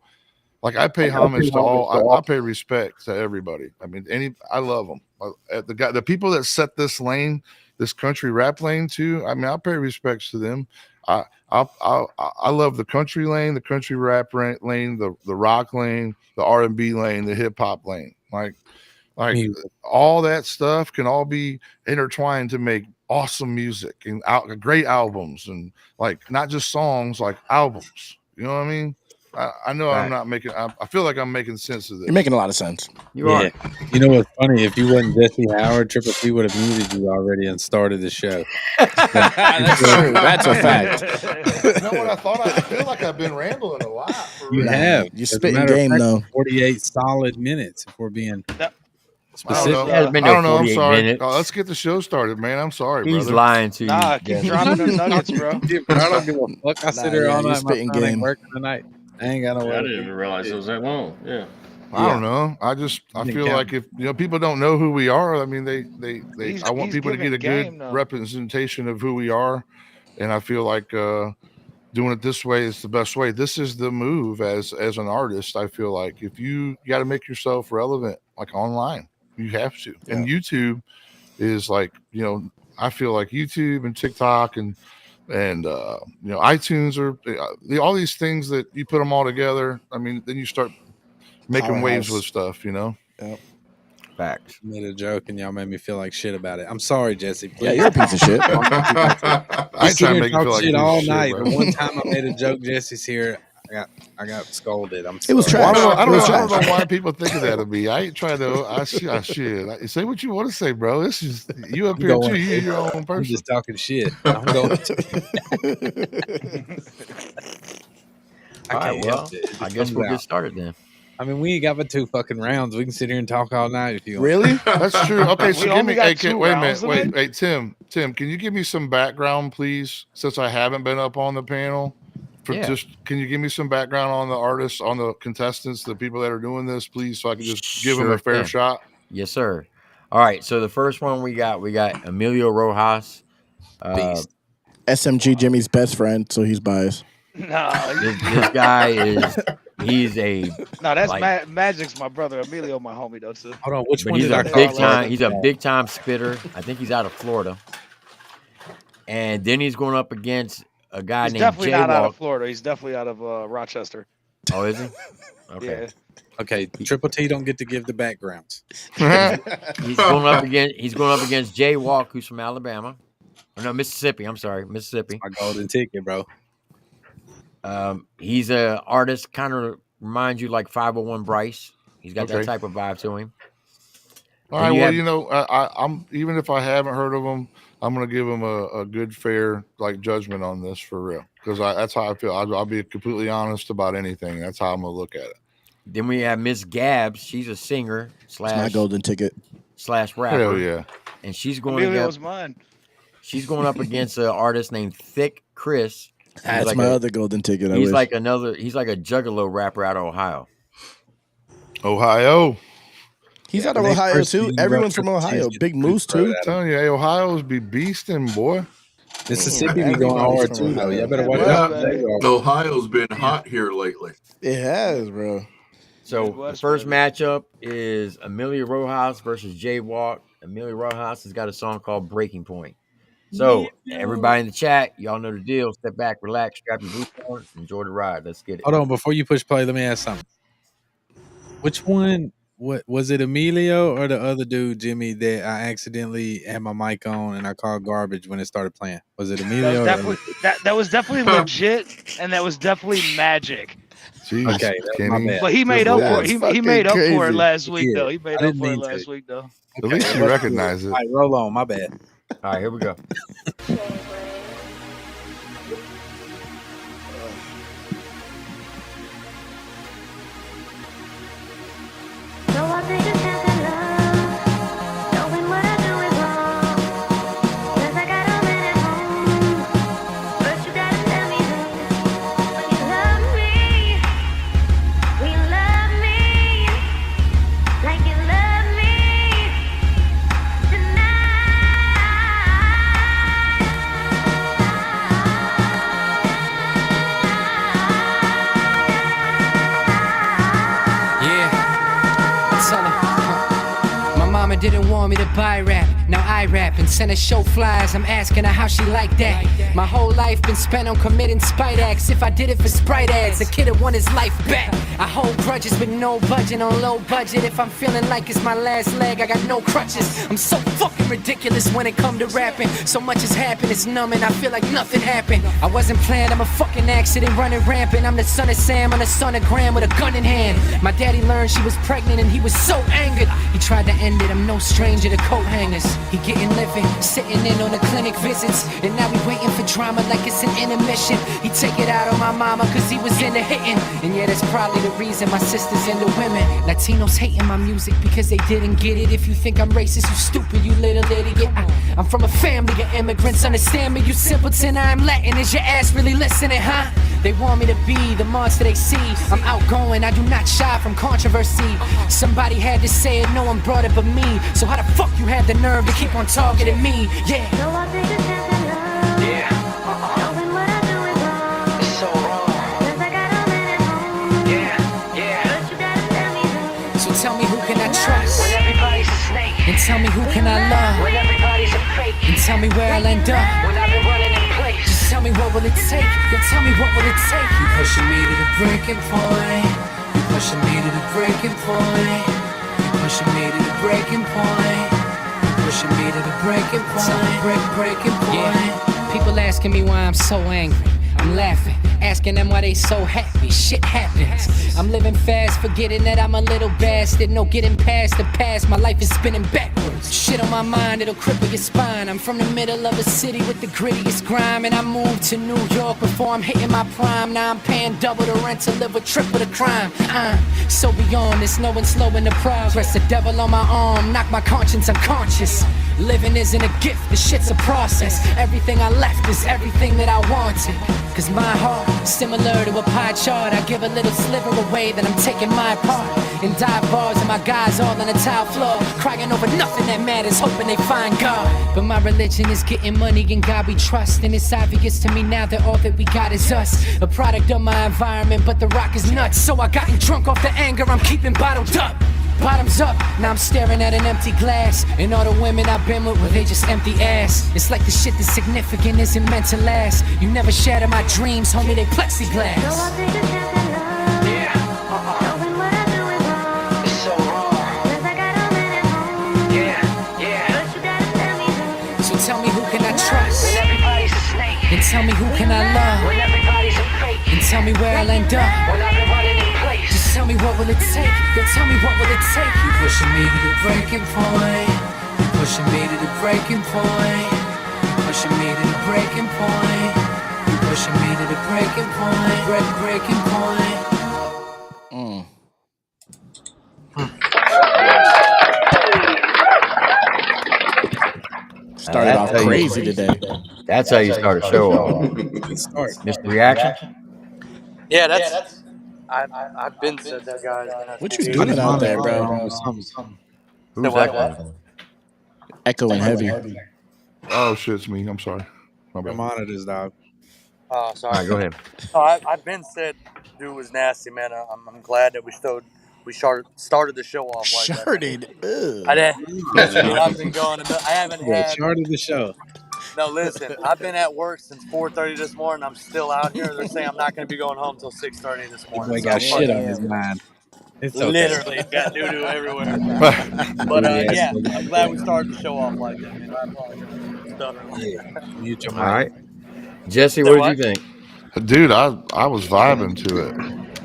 like I pay homage to all. I pay respect to everybody. I mean, I love them. The people that set this lane, this country rap lane too. I mean, I pay respects to them. I love the country lane, the country rap lane, the rock lane, the R&B lane, the hip hop lane. Like all that stuff can all be intertwined to make awesome music and great albums, and like not just songs, like albums. You know what I mean? I know I'm not making. I feel like I'm making sense of this. You're making a lot of sense. You are. You know what's funny? If you wasn't Jesse Howard, TripleT would have muted you already and started the show. That's true. That's a fact. You know what I thought? I feel like I've been rambling a lot. You have. You spitting game though. 48 solid minutes if we're being specific. I don't know. I'm sorry. Let's get the show started, man. I'm sorry, He's brother. lying to you. Nah, keep dropping them nuggets, bro. I don't give a fuck. I sit here all night. My spitting phone ain't game. working tonight. I ain't got no way. I didn't even realize it was that long. Yeah. I don't know. I feel like if people don't know who we are, I mean, I want people to get a good representation of who we are, and I feel like doing it this way is the best way. This is the move as an artist. I feel like if you got to make yourself relevant, like online, you have to. Yeah. And YouTube is like, you know, I feel like YouTube and TikTok and you know, iTunes are all these things that you put them all together. I mean, then you start making waves with stuff, you know. Yep. Facts. I made a joke and y'all made me feel like shit about it. I'm sorry, Jesse. Please. Yeah, you're a piece of shit. I ain't trying to make you feel like shit all night. Shit, the one time I made a joke, Jesse's here. I got scolded. I'm sorry. It was trash. I don't know why people think of that of me. I ain't trying to. I should. Say what you want to say, bro. This is you up here too. You're your own person. I'm just talking shit. I'm going All right, well, I guess we'll get started then. I mean, we ain't got but 2 fucking rounds. We can sit here and talk all night if you want. Really? That's true. Okay, so give me. Hey, wait a minute. Wait, Hey, Tim, can you give me some background, please? Since I haven't been up on the panel, can you give me some background on the artists, on the contestants, the people that are doing this, please, so I can just give them a fair shot? Yes, sir. All right. So the first one we got Amelio Rojas. SMG Jimmy's best friend, so he's biased. No, this guy he's a that's Magic's my brother. Emilio, my homie though too. Hold on, which one he's did a big time. He's a big time spitter. I think he's out of Florida, and then he's going up against a guy named definitely Jaywalk. Not out of Florida. He's definitely out of Rochester. Oh, is he? Okay. Yeah. Okay, TripleT don't get to give the backgrounds. He's going up against Jaywalk, who's from Alabama. Oh, no, Mississippi. I'm sorry, Mississippi. My golden ticket, bro. He's an artist, kind of reminds you like 501 Bryce. He's got that type of vibe to him. All right. Well, you know, I'm even if I haven't heard of him, I'm gonna give him a good, fair judgment on this for real, because that's how I feel. I'll be completely honest about anything. That's how I'm gonna look at it. Then we have Miss Gabs. She's a singer / my golden ticket / rapper. Hell yeah! And she's going up against an artist named Thick Chris. That's like my other golden ticket. He's like a juggalo rapper out of Ohio. He's out of Ohio too. Everyone's from Ohio. Big Moose too. I'm telling you, Ohio's be beasting, boy. Mississippi be going hard too, though. You better watch out. Ohio's been hot here lately. It has, bro. So the first matchup is Amelio Rojas versus Jaywalk. Amelio Rojas has got a song called Breaking Point. So everybody in the chat, y'all know the deal. Step back, relax, strap your boots on, enjoy the ride. Let's get it. Hold on, before you push play, let me ask something. Which one? What was it, Amelio or the other dude, Jimmy, that I accidentally had my mic on and I called garbage when it started playing? Was it Amelio? That was definitely legit, and that was definitely Magic. Jeez, okay, my bad. But he made up for it. He made up for it last week, though. He made up for it last week, though. At least you recognize it. All right, roll on. My bad. All right, here we go. didn't want me to buy rap, now I rap and send her show flies. I'm asking her how she like that. My whole life been spent on committing spite acts. If I did it for Sprite ads, a kid would want his life back. I hold grudges with no budget on low budget. If I'm feeling like it's my last leg, I got no crutches. I'm so fucking ridiculous when it come to rapping. So much has happened, it's numbing, I feel like nothing happened. I wasn't planned, I'm a fucking accident running rampant. I'm the son of Sam, I'm the son of Graham with a gun in hand. My daddy learned she was pregnant and he was so angered. He tried to end it, I'm no stranger to coat hangers. He getting living, sitting in on the clinic visits. And now we waiting for drama like it's an intermission. He take it out on my mama cause he was into hitting. And yeah, that's probably the reason my sister's into women. Latinos hating my music because they didn't get it. If you think I'm racist, you stupid, you little idiot. I'm from a family of immigrants, understand me, you simpleton. I'm Latin, is your ass really listening, huh? They want me to be the monster they see. I'm outgoing, I do not shy from controversy. Somebody had to say it, no one brought it but me. So how the fuck you have the nerve to keep on targeting me? Yeah. So I take a chance and love. Yeah. Knowing what I do is wrong. It's so wrong. Cause I got a man at home. Yeah, yeah. But you gotta tell me who. So tell me who can I trust? When everybody's a snake. And tell me who can I love? When everybody's a fake. And tell me where I'll end up. When I've been running in place. Just tell me what will it take? Yeah, tell me what will it take? You pushing me to the breaking point. You pushing me to the breaking point. You pushing me to the breaking point. You pushing me to the breaking point. Breaking point. Yeah. People asking me why I'm so angry. I'm laughing, asking them why they so happy. Shit happens. I'm living fast, forgetting that I'm a little bastard. No getting past the past, my life is spinning backwards. Shit on my mind, it'll cripple your spine. I'm from the middle of a city with the grittiest grime. And I moved to New York before I'm hitting my prime. Now I'm paying double the rent to live with triple the crime. So beyond this, no one's slowing the progress. The devil on my arm, knock my conscience unconscious. Living isn't a gift, this shit's a process. Everything I left is everything that I wanted. Cause my heart, similar to a pie chart, I give a little sliver away, then I'm taking my part. In dive bars and my guys all on the tile floor, crying over nothing that matters, hoping they find God. But my religion is getting money and God we trust. And it's obvious to me now that all that we got is us. A product of my environment, but the rock is nuts. So I gotten drunk off the anger I'm keeping bottled up. Bottoms up, now I'm staring at an empty glass. And all the women I've been with, well, they just empty ass. It's like the shit that's significant isn't meant to last. You never shatter my dreams, homie, they plexiglass. So I take a chance and love. Yeah. Knowing what I do is wrong. It's so wrong. Cause I got a man at home. Yeah, yeah. But you gotta tell me who. So tell me who can I trust? When everybody's a snake. And tell me who can I love? When everybody's a fake. And tell me where I'll end up. When I've been running in place. Just tell me what will it take? Yo, tell me what will it take? You pushing me to the breaking point. You pushing me to the breaking point. You pushing me to the breaking point. You pushing me to the breaking point. Breaking point. Started off crazy today. That's how you start a show off. MrReactions? Yeah, that's. I've been said that, guys. What you doing out there, bro? Who's what? that? Echoing heavy. Oh shit, it's me. I'm sorry. My bad. Monitors, dog. Oh, sorry. All right, go ahead. I've been said dude was nasty, man. I'm glad that we started the show off like that. I did. I've been going. I haven't had. Started the show. No, listen. I've been at work since 4:30 this morning. I'm still out here. They're saying I'm not going to be going home till 6:30 this morning. Boy got shit on his mind. It's okay. Literally got doo-doo everywhere. But yeah, I'm glad we started the show off like that, man. I apologize. Mute your mic. All right. Jesse, what did you think? Dude, I was vibing to it.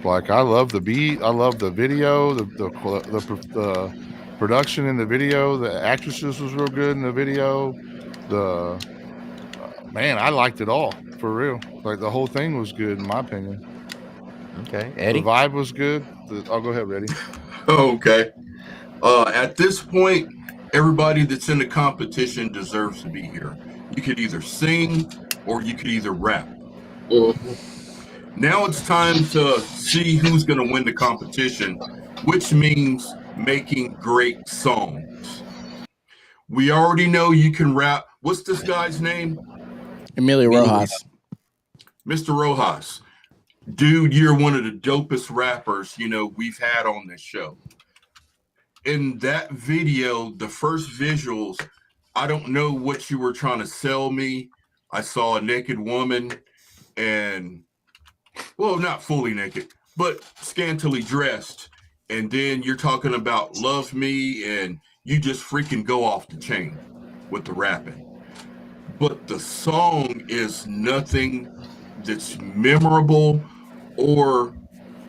Like, I love the beat. I love the video. The production in the video. The actresses was real good in the video. Man, I liked it all, for real. Like, the whole thing was good, in my opinion. Okay, Eddie? The vibe was good. I'll go ahead, Eddie. Okay. At this point, everybody that's in the competition deserves to be here. You could either sing or you could either rap. Now it's time to see who's going to win the competition, which means making great songs. We already know you can rap. What's this guy's name? Amelio Rojas. Mr. Rojas. Dude, you're one of the dopest rappers, we've had on this show. in that video, the first visuals, I don't know what you were trying to sell me. I saw a naked woman and, well, not fully naked, but scantily dressed. And then you're talking about love me, and you just freaking go off the chain with the rapping. But the song is nothing that's memorable or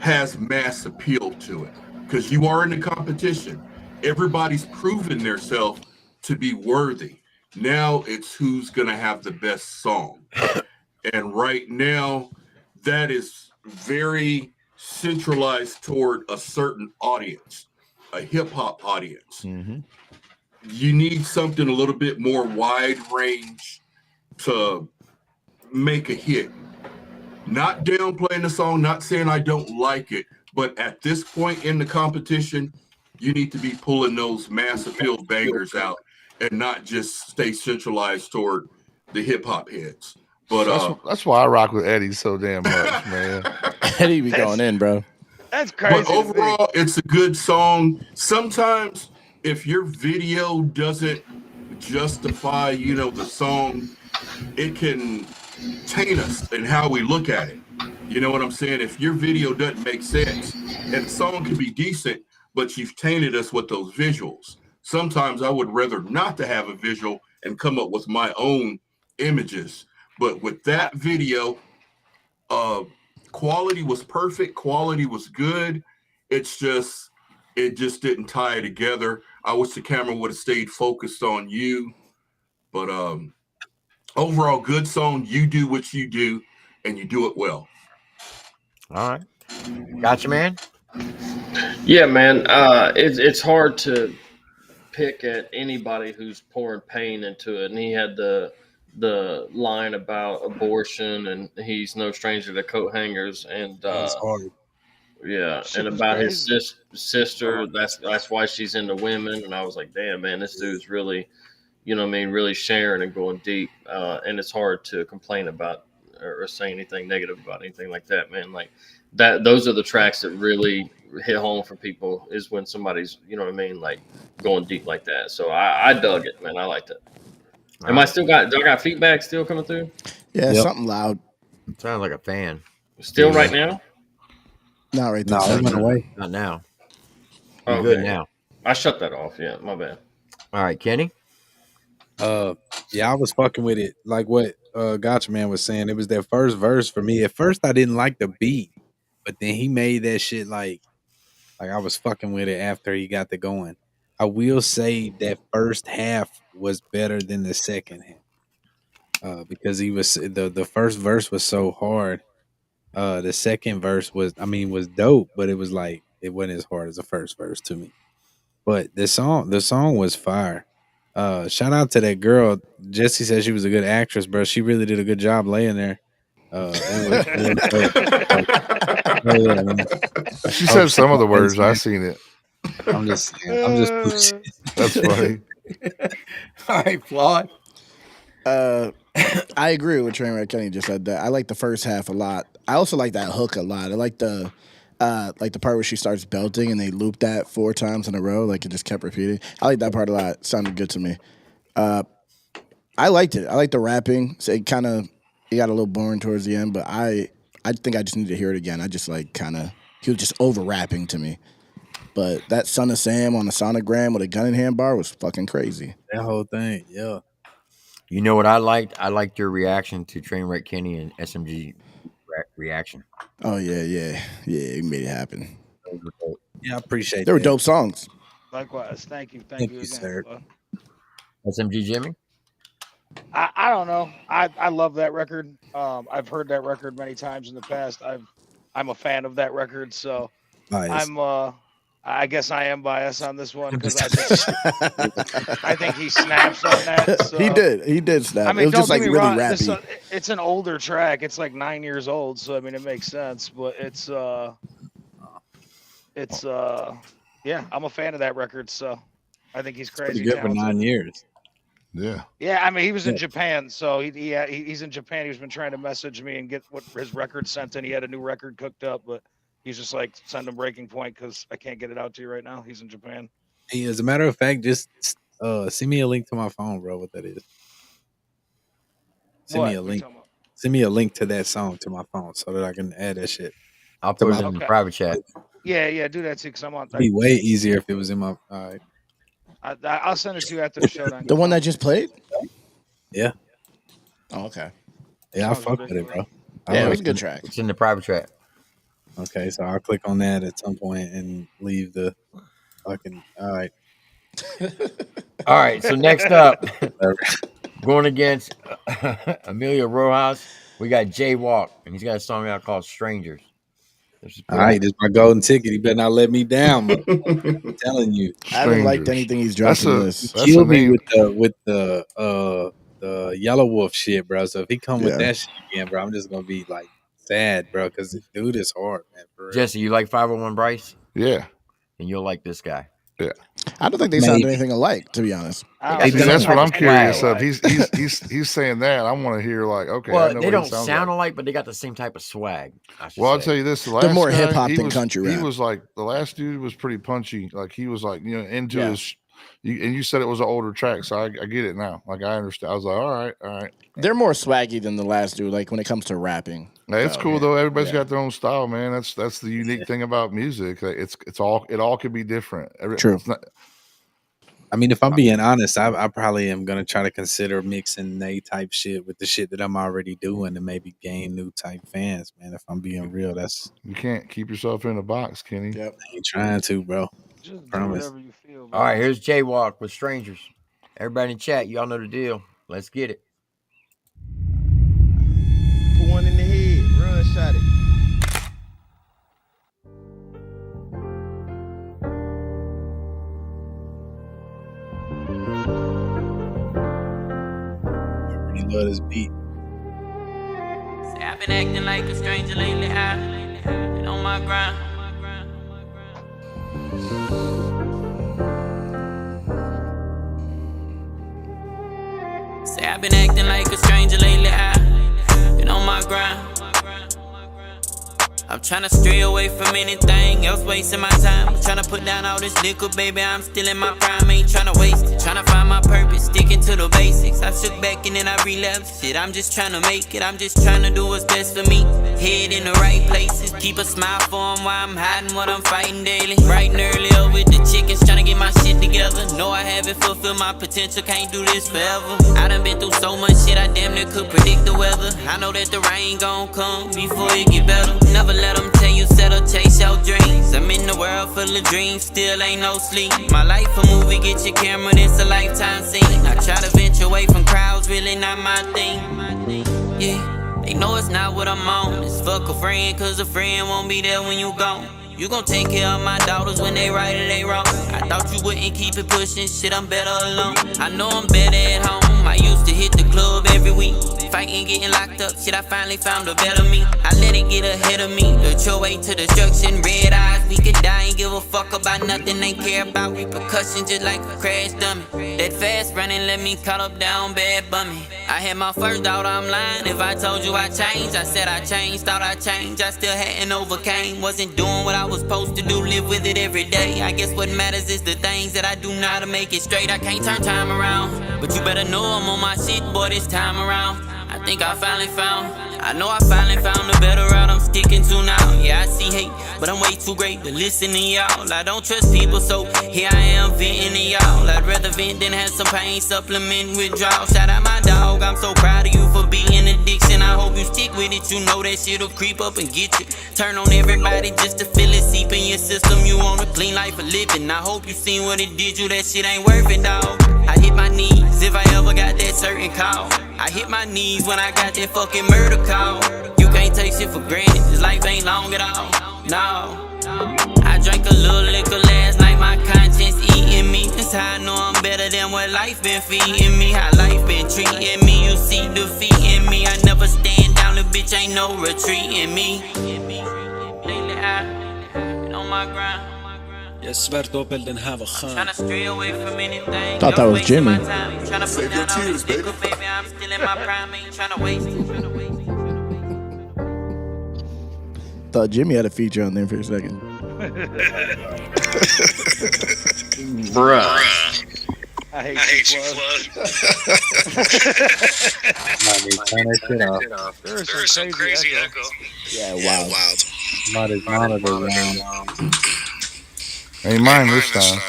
has mass appeal to it, because you are in the competition. Everybody's proven themselves to be worthy. Now it's who's going to have the best song. And right now, that is very centralized toward a certain audience, a hip hop audience. You need something a little bit more wide range to make a hit. Not downplaying the song, not saying I don't like it, but at this point in the competition, you need to be pulling those mass appeal bangers out and not just stay centralized toward the hip hop heads. But that's why I rock with Eddie so damn much, man. Eddie be going in, bro. That's crazy. But overall, it's a good song. Sometimes if your video doesn't justify, the song, it can taint us in how we look at it. You know what I'm saying? If your video doesn't make sense, and the song can be decent, but you've tainted us with those visuals. Sometimes I would rather not to have a visual and come up with my own images. But with that video, quality was perfect. Quality was good. It just didn't tie together. I wish the camera would have stayed focused on you. But overall, good song. You do what you do, and you do it well. All right. Gotcha, man. Yeah, man. It's hard to pick at anybody who's pouring pain into it. And he had the line about abortion, and he's no stranger to coat hangers, and That's hard. yeah, Shit and was about his crazy. sister. That's why she's into women. And I was like, damn, man, this dude's really, really sharing and going deep. And it's hard to complain about or say anything negative about anything like that, man. Like that, those are the tracks that really hit home for people, is when somebody's, like going deep like that. So I dug it, man. I liked it. Do I got feedback still coming through? Yeah, something loud. Sounds like a fan. Still right now? Not right No, this it second. went away. Not now. Okay. Good now. I shut that off. Yeah, my bad. All right, Kenny. Yeah, I was fucking with it. Like what Gotcha Man was saying. It was that first verse for me. At first, I didn't like the beat, but then he made that shit like I was fucking with it after he got the going. I will say that first half was better than the second half. Because he was the first verse was so hard. The second verse was dope, but it was like it wasn't as hard as the first verse to me. But the song was fire. Shout out to that girl. Jessie said she was a good actress, bro. She really did a good job laying there. It was oh, yeah, man. She said some of the words. I seen it. I'm just pushing. That's funny. All right, Flawed. I agree with Trainwreck. Kenny just said that. I like the first half a lot. I also like that hook a lot. I like the part where she starts belting and they loop that 4 times in a row. Like it just kept repeating. I like that part a lot. It sounded good to me. I liked it. I like the rapping. So it got a little boring towards the end, but I think I just need to hear it again. I just he was just over rapping to me. But that Son of Sam on the sonogram with a gun in hand bar was fucking crazy. That whole thing, yeah. You know what I liked? I liked your reaction to Trainwreck Kenny and SMG reaction. Oh yeah. You made it happen. Yeah, I appreciate They were dope songs. Likewise. Thank you Thank again, you, sir. bud. SMG Jimmy? I don't know. I love that record. I've heard that record many times in the past. I'm a fan of that record, so Nice. I guess I am biased on this one because I think he snaps on that. So. He did snap. I mean, it was don't just like get me really wrong. rappy. It's an older track. It's like 9 years old, so I mean it makes sense. But it's yeah, I'm a fan of that record. So I think he's crazy. Pretty good for 9 years. Yeah. Yeah, I mean he was in Japan, so he's in Japan. He's been trying to message me and get what his record sent in. He had a new record cooked up, but he's just like send him Breaking Point because I can't get it out to you right now. He's in Japan. Hey, as a matter of fact, just send me a link to my phone, bro. What that is? Send me a link. Send me a link to that song to my phone so that I can add that shit. I'll put it in the private chat. Yeah, do that too. Cause I'm on. It'd be way easier if it was in my. All right. I'll send it to you after the show. Then The one that just played? Yeah. Oh, okay. Yeah, I fuck with it, bro. Yeah, it was a good track. It's in the private chat. Okay, so I'll click on that at some point and leave the fucking. All right. All right. So next up, going against Amelio Rojas, we got Jaywalk, and he's got a song out called "Strangers." All right, this is my golden ticket. He better not let me down, bro. I'm telling you. I haven't liked anything he's dropped in this. He killed me with the Yellow Wolf shit, bro. So if he come with that shit again, bro, I'm just gonna be like sad, bro, because this dude is hard, man. For real. Jesse, you like 501 Bryce? Yeah. And you'll like this guy. Yeah. I don't think they sound anything alike, to be honest. See, that's what I'm curious of. He's saying that. I want to hear like, okay. Well, I know they what don't he sounds sound like. alike, but they got the same type of swag. Well, I'll tell you this: the last They're more guy, hip hop he than was- country He rap. was like the last dude was pretty punchy. Like he was like into Yeah. his. And you said it was an older track, so I get it now. Like I understand. I was like, all right. They're more swaggy than the last dude, like when it comes to rapping. Hey, it's So, cool yeah. though. Everybody's got their own style, man. That's the unique thing about music. Like, it all could be different. True. It's not- I mean, if I'm being honest, I probably am gonna try to consider mixing they type shit with the shit that I'm already doing to maybe gain new type fans, man. If I'm being real, that's you can't keep yourself in a box, Kenny. Yep. I ain't trying to, bro. Just do Promise. whatever you feel. All right, here's Jaywalk with Strangers. Everybody in chat, y'all know the deal. Let's get it. Put one in the head, run, shot it. I really love this beat. Say I've been acting like a stranger lately. I've been on my grind. Say I've been acting like a stranger lately. I've been on my grind. I'm tryna stray away from anything else, wasting my time. Tryna put down all this liquor, baby, I'm still in my prime. Ain't tryna waste it, tryna find my purpose, sticking to the basics. I shook back and then I relapsed. Shit, I'm just tryna make it, I'm just tryna do what's best for me. Head in the right places, keep a smile for them while I'm hiding what I'm fighting daily. Bright and early up with the chickens, tryna get my shit together. Know I haven't fulfilled my potential, can't do this forever. I done been through so much shit, I damn near could predict the weather. I know that the rain gon' come before it get better. Never let them tell you settle, chase your dreams. I'm in the world full of dreams, still ain't no sleep. My life a movie, get your camera, this a lifetime scene. I try to venture away from crowds, really not my thing. Yeah, they know it's not what I'm on. It's fuck a friend, cause a friend won't be there when you gone. You gon' take care of my daughters when they right or they wrong. I thought you wouldn't keep it pushing, shit, I'm better alone. I know I'm better at home, I used to hit the club every week. Fighting, getting locked up, shit, I finally found a better me. I let it get ahead of me, the your way to destruction. Red eyes, we could die, ain't give a fuck about nothing. Ain't care about repercussions, just like a crash dummy. That fast running let me caught up down bad bummy. I had my first doubt, I'm lying. If I told you I changed, I said I changed, thought I changed. I still hadn't overcame, wasn't doing what I was supposed to do, live with it every day. I guess what matters is the things that I do now to make it straight. I can't turn time around, but you better know I'm on my shit, boy, this time around. I think I finally found, I know I finally found a better route I'm sticking to now. Yeah, I see hate, but I'm way too great to listen to y'all. I don't trust people, so here I am venting to y'all. I'd rather vent than have some pain supplement withdrawal. Shout out my dog, I'm so proud of you for being addiction. I hope you stick with it, you know that shit'll creep up and get you. Turn on everybody just to feel it seep in your system. You want a clean life of living, I hope you seen what it did you. That shit ain't worth it, dog. I hit my knees if I ever got that certain call. I hit my knees when I got that fucking murder call. You can't take shit for granted, this life ain't long at all. No, I drank a little liquor last night, my conscience eating me. That's how I know I'm better than what life been feeding me. How life been treating me, you see defeat in me. I never stand down, the bitch ain't no retreat in me. Lately I've been on my grind. Tryna stray away from anything. Thought that was Jimmy. Tryna put down all this liquor, baby, I'm still in my prime, ain't tryna waste it. Thought Jimmy had a feature on there for a second. Bruh. I hate you, Flood. Might need to turn that shit off. There is some crazy echo. Yeah, wild. Somebody's monitor wrong. Ain't mine this time.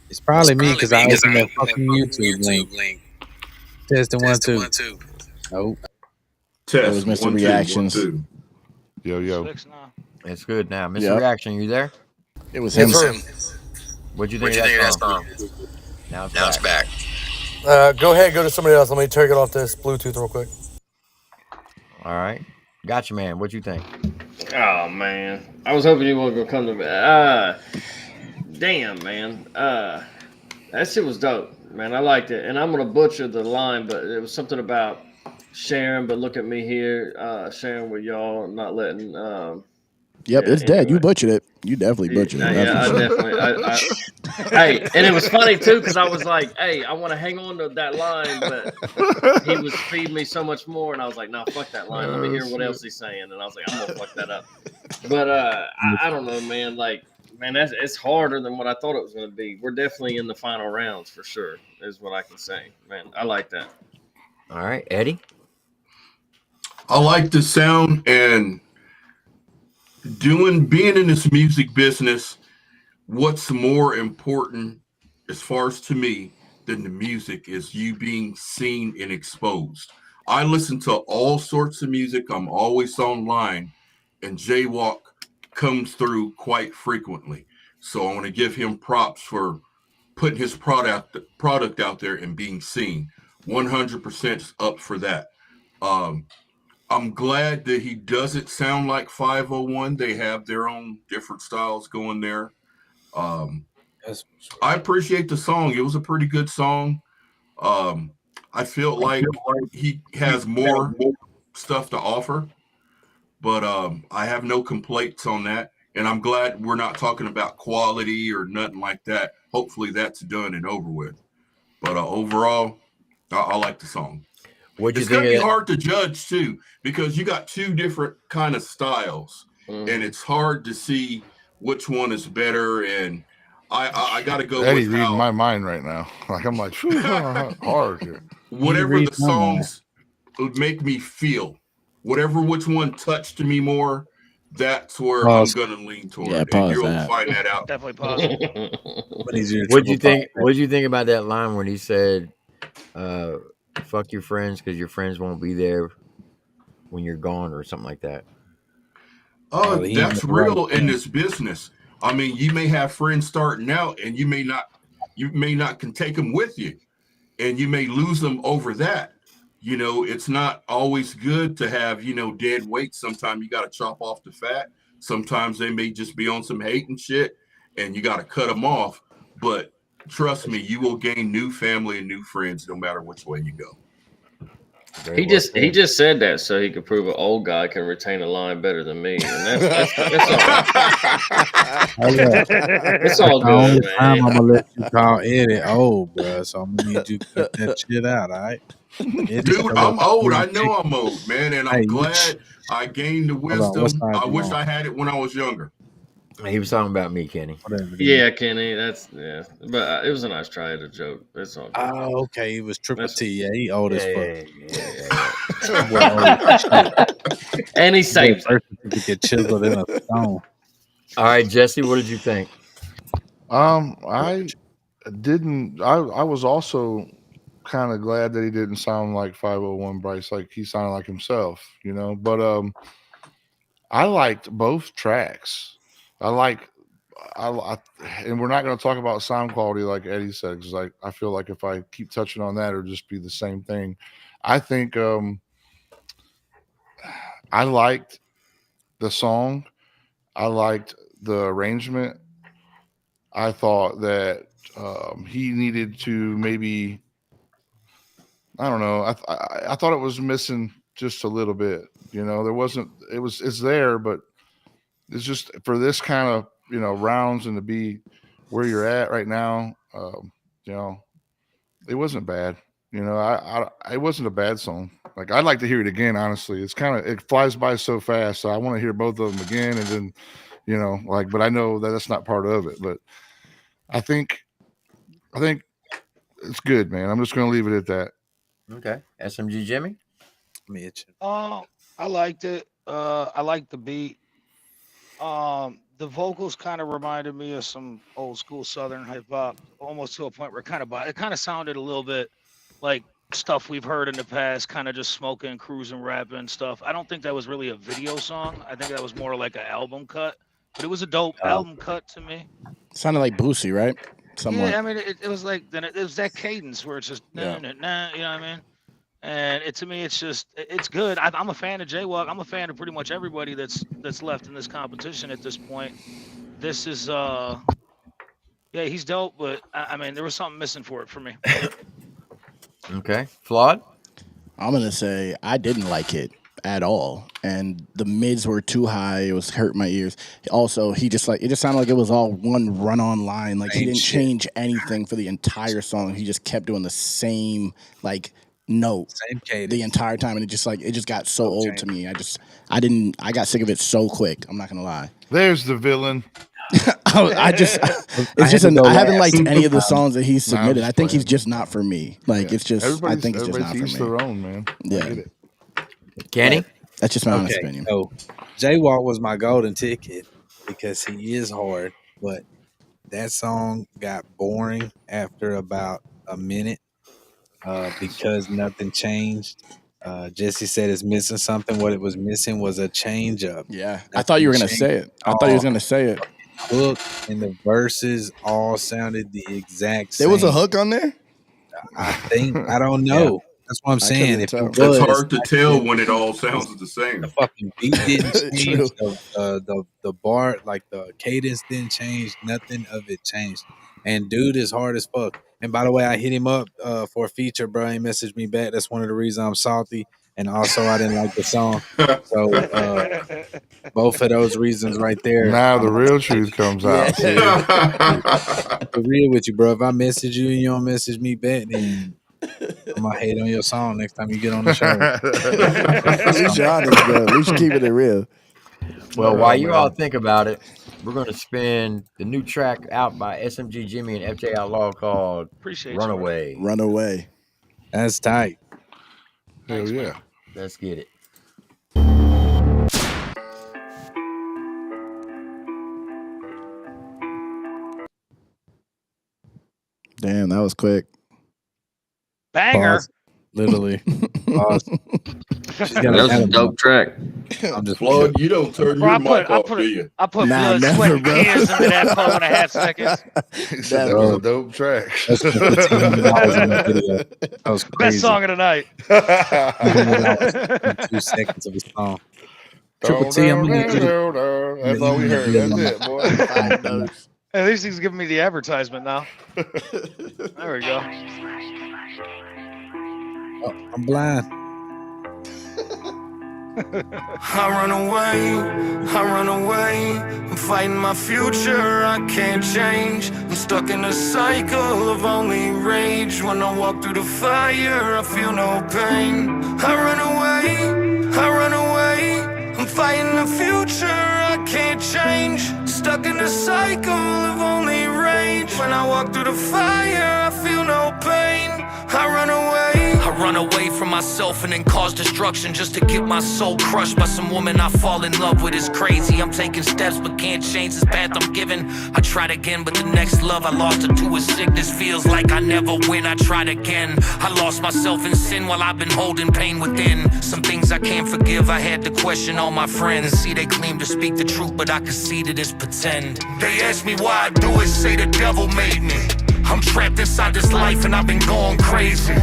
It's probably me because I opened that fucking YouTube link. Testing 1, 2. Nope. It was Mr. Reactions. Yo, yo. It's good now. Mr. Yep. Reaction, you there? It was him. What'd you think of that song? Now it's back. Go ahead, go to somebody else. Let me turn it off this Bluetooth real quick. All right. Gotcha, man. What'd you think? Oh man, I was hoping you weren't gonna come to me. Damn, man. That shit was dope, man. I liked it, and I'm gonna butcher the line, but it was something about sharing. But look at me here, sharing with y'all, not letting. Yep, yeah, it's dead. anyway. You butchered it. You definitely butchered it. Yeah, I definitely. Hey, and it was funny too because I was like, "Hey, I want to hang on to that line," but he was feeding me so much more, and I was like, "No, fuck that line. Let me hear what else he's saying." And I was like, "I'm gonna fuck that up." But I don't know, man. Like, man, it's harder than what I thought it was gonna be. We're definitely in the final rounds for sure. Is what I can say, man. I like that. All right, Eddie. I like the sound and being in this music business. What's more important, as far as to me, than the music is you being seen and exposed. I listen to all sorts of music. I'm always online, and Jaywalk comes through quite frequently. So I want to give him props for putting his product out there and being seen. 100% up for that. I'm glad that he doesn't sound like 501. They have their own different styles going there. I appreciate the song. It was a pretty good song. I feel like he has more stuff to offer, but I have no complaints on that. And I'm glad we're not talking about quality or nothing like that. Hopefully that's done and over with. But overall, I like the song. It's going to be hard to judge too, because you got two different kind of styles, and it's hard to see which one is better. And I got to go Eddie with reading my mind right now. Like I'm like, hard here. Whatever the songs make me feel, which one touched me more, that's where I'm going to lean toward. Yeah, and you'll that. find that out. Definitely pause. What'd you think about that line when he said, "Fuck your friends because your friends won't be there when you're gone," or something like that? That's real in this business. I mean, you may have friends starting out, and you may not can take them with you, and you may lose them over that. You know, it's not always good to have, dead weight. Sometimes you got to chop off the fat. Sometimes they may just be on some hate and shit, and you got to cut them off. But trust me, you will gain new family and new friends no matter which way you go. He just said that so he could prove an old guy can retain a line better than me, and that's all right. It's all good, man. I'm gonna let you call Eddie old, bro. So I'm gonna need you to cut that shit out, all right? Dude, I'm old. I know I'm old, man, and I'm glad I gained the wisdom. I wish I had it when I was younger. He was talking about me, Kenny. Yeah, Kenny. But it was a nice try at a joke. It's all good. Oh, okay. It was TripleT. Yeah, he old as fuck. And he's safe. Get chiseled in a stone. All right, Jesse, what did you think? I didn't. I was also kind of glad that he didn't sound like 501 Bryce, like he sounded like himself, But I liked both tracks. And we're not going to talk about sound quality like Eddie said, because I feel like if I keep touching on that, it'll just be the same thing. I think I liked the song. I liked the arrangement. I thought that he needed to maybe, I don't know. I thought it was missing just a little bit. There wasn't. It's there, but it's just for this kind of rounds and to be where you're at right now. It wasn't bad. You know, it wasn't a bad song. Like, I'd like to hear it again. Honestly, it flies by so fast. So I want to hear both of them again, and then, you know, like, but I know that that's not part of it. But I think it's good, man. I'm just going to leave it at that. Okay, SMG Jimmy. Mitch. I liked it. I liked the beat. The vocals kind of reminded me of some old school Southern hip hop, almost to a point where it kind of sounded a little bit like stuff we've heard in the past, kind of just smoking, cruising, rapping stuff. I don't think that was really a video song. I think that was more like an album cut, but it was a dope album cut to me. Sounded like Boosie, right? Somewhat. Yeah, I mean, it was like it was that cadence where it's just nah, nah, nah, you know what I mean? And to me, it's good. I'm a fan of Jaywalk. I'm a fan of pretty much everybody that's left in this competition at this point. This is yeah, he's dope, but I mean, there was something missing for me. Okay, Flawed. I'm gonna say I didn't like it at all, and the mids were too high. It was hurting my ears. Also, it just sounded like it was all one run-on line. Like, he didn't change anything for the entire song. He just kept doing the same note the entire time, and it just got so old to me. I got sick of it so quick. I'm not gonna lie. There's the villain. I haven't liked any of the songs that he's submitted. I think he's just not for me. Like, it's just, I think it's just not for me. Their own, man. Yeah. Kenny? That's just my honest opinion. So Jaywalk was my golden ticket because he is hard, but that song got boring after about a minute because nothing changed. Jesse said it's missing something. What it was missing was a change up. Yeah. I thought you were going to say it. I thought you was going to say it. Hook and the verses all sounded the exact same. There was a hook on there? I don't know. Yeah. That's what I'm saying. It's hard to tell when it all sounds the same. The fucking beat didn't change. The bar, like the cadence didn't change. Nothing of it changed. And dude is hard as fuck. And by the way, I hit him up for a feature, bro. He messaged me back. That's one of the reasons I'm salty. And also, I didn't like the song. So both of those reasons right there. Now the real truth comes out. For real with you, bro. If I message you and you don't message me back, then I'm gonna hate on your song next time you get on the show. At least you're honest, bro. At least you keep it real. Well, while you all think about it, we're going to spin the new track out by SMG Jimmy and FJ Outlaw called Runaway. Runaway. That's tight. Hell yeah. Let's get it. Damn, that was quick. Banger. Pause. Literally. Pause. That was a dope track. I'm just Floyd, you don't turn your mic off, do you? I put blood, sweat, and tears into that 4.5 seconds. That was a dope track. That's that was crazy. Best song of the night. 2 seconds of the song. TripleT, I'm gonna need you. That's all we heard. That's it, boy. At least he's giving me the advertisement now. There we go. Oh, I'm blind. I run away, I'm fighting my future, I can't change. I'm stuck in a cycle of only rage. When I walk through the fire, I feel no pain. I run away, I'm fighting the future, I can't change. Stuck in a cycle of only rage. When I walk through the fire, I feel no pain. I run away from myself and then cause destruction just to get my soul crushed by some woman I fall in love with. Is crazy. I'm taking steps but can't change this path I'm given. I tried again, but the next love I lost her to is sickness. Feels like I never win. I tried again. I lost myself in sin while I've been holding pain within. Some things I can't forgive. I had to question all my friends. See, they claim to speak the truth, but I can see that it's pretend. They ask me why I do it, say the devil made me. I'm trapped inside this life and I've been going crazy.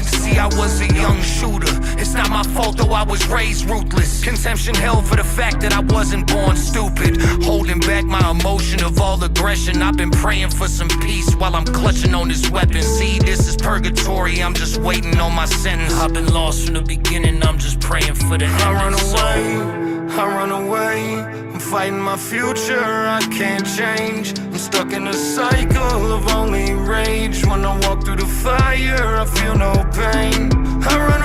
See, I was a young shooter. It's not my fault though I was raised ruthless. Consumption hell for the fact that I wasn't born stupid. Holding back my emotion of all aggression. I've been praying for some peace while I'm clutching on this weapon. See, this is purgatory, I'm just waiting on my sentence. I've been lost from the beginning, I'm just praying for the end. I run away, I'm fighting my future, I can't change. I'm stuck in a cycle of only rage. When I walk through the fire, I feel no pain. I run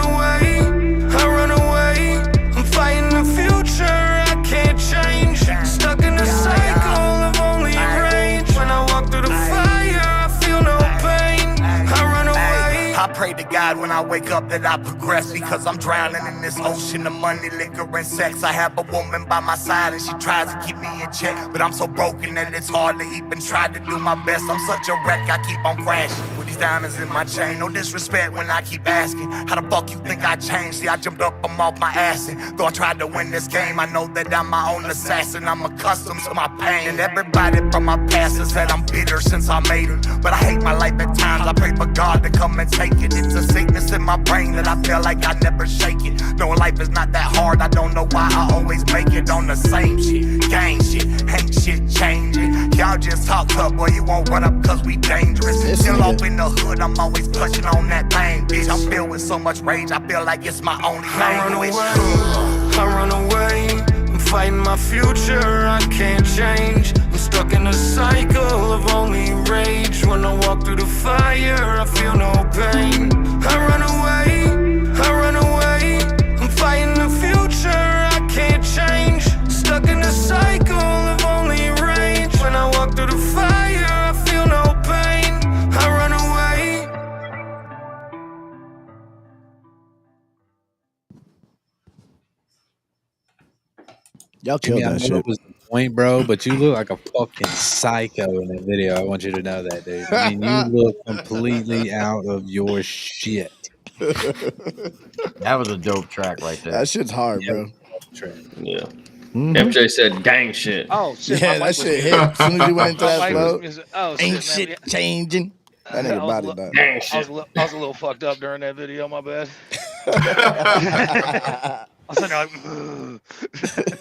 away, I'm fighting the future, I can't change. Stuck in a cycle of only rage. When I walk through the fire, I feel no pain. I run away. I pray to God when I wake up that I progress, because I'm drowning in this ocean of money, liquor, and sex. I have a woman by my side and she tries to keep me in check, but I'm so broken that it's hard to even try to do my best. I'm such a wreck, I keep on crashing with these diamonds in my chain. No disrespect when I keep asking, how the fuck you think I changed? See, I jumped up, I'm off my ass, and though I tried to win this game, I know that I'm my own assassin. I'm accustomed to my pain, and everybody from my past has said I'm bitter since I made it. But I hate my life at times, I pray for God to come and take it. It's a sickness in my brain that I feel like I never shake it. Knowing life is not that hard, I don't know why I always make it on the same shit. Gang shit, ain't shit changing. Y'all just talk tough, boy, you won't run up cause we dangerous. Still off in the hood, I'm always clutching on that thing, bitch. I'm filled with so much rage, I feel like it's my only language. I run away, I'm fighting my future, I can't change. I'm stuck in a cycle of only rage. When I walk through the fire, I feel no pain. I run away, I'm fighting the future, I can't change. Stuck in a cycle of only rage. When I walk through the fire, I feel no pain. I run away. Y'all Jimmy, killed I that know shit. it was the point, bro, but you look like a fucking psycho in that video. I want you to know that, dude. I mean, you look completely out of your shit. That was a dope track right there. That shit's hard, bro. Yeah. Mhm. MJ said gang shit. Oh shit! Yeah, my that mic was shit muted. hit. As soon as you went into My that mic was flow, muted. Oh ain't shit, man. shit changing. That nigga body done. I was a little fucked up during that video. My bad. I was sitting there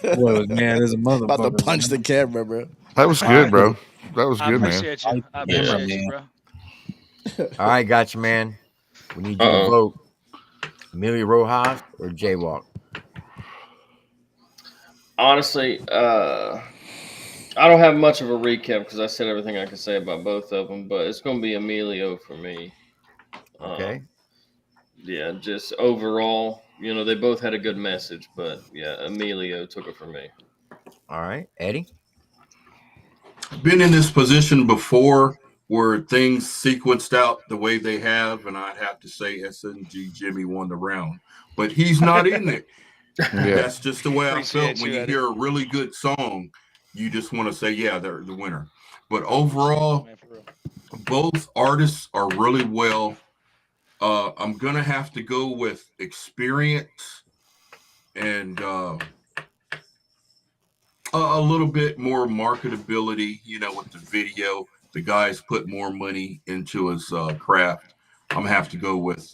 like, Boy, man, there's a motherfucker. About to punch the camera, bro. That was good, bro. That was I good, man. appreciate you. I appreciate you, bro. All right, gotcha, man. We need you to vote Amelio Rojas or Jaywalk. Honestly, I don't have much of a recap because I said everything I could say about both of them, but it's going to be Amelio for me. Okay. Yeah, just overall, you know, they both had a good message, but yeah, Amelio took it for me. All right, Eddie? Been in this position before where things sequenced out the way they have, and I'd have to say SNG Jimmy won the round, but he's not in it. Yeah. That's just the way I Appreciate felt. When you, you Eddie. hear a really good song, you just want to say, yeah, they're the winner. But overall, Man, for real. both artists are really well. I'm going to have to go with experience and a little bit more marketability, you know, with the video. The guys put more money into his craft. I'm going to have to go with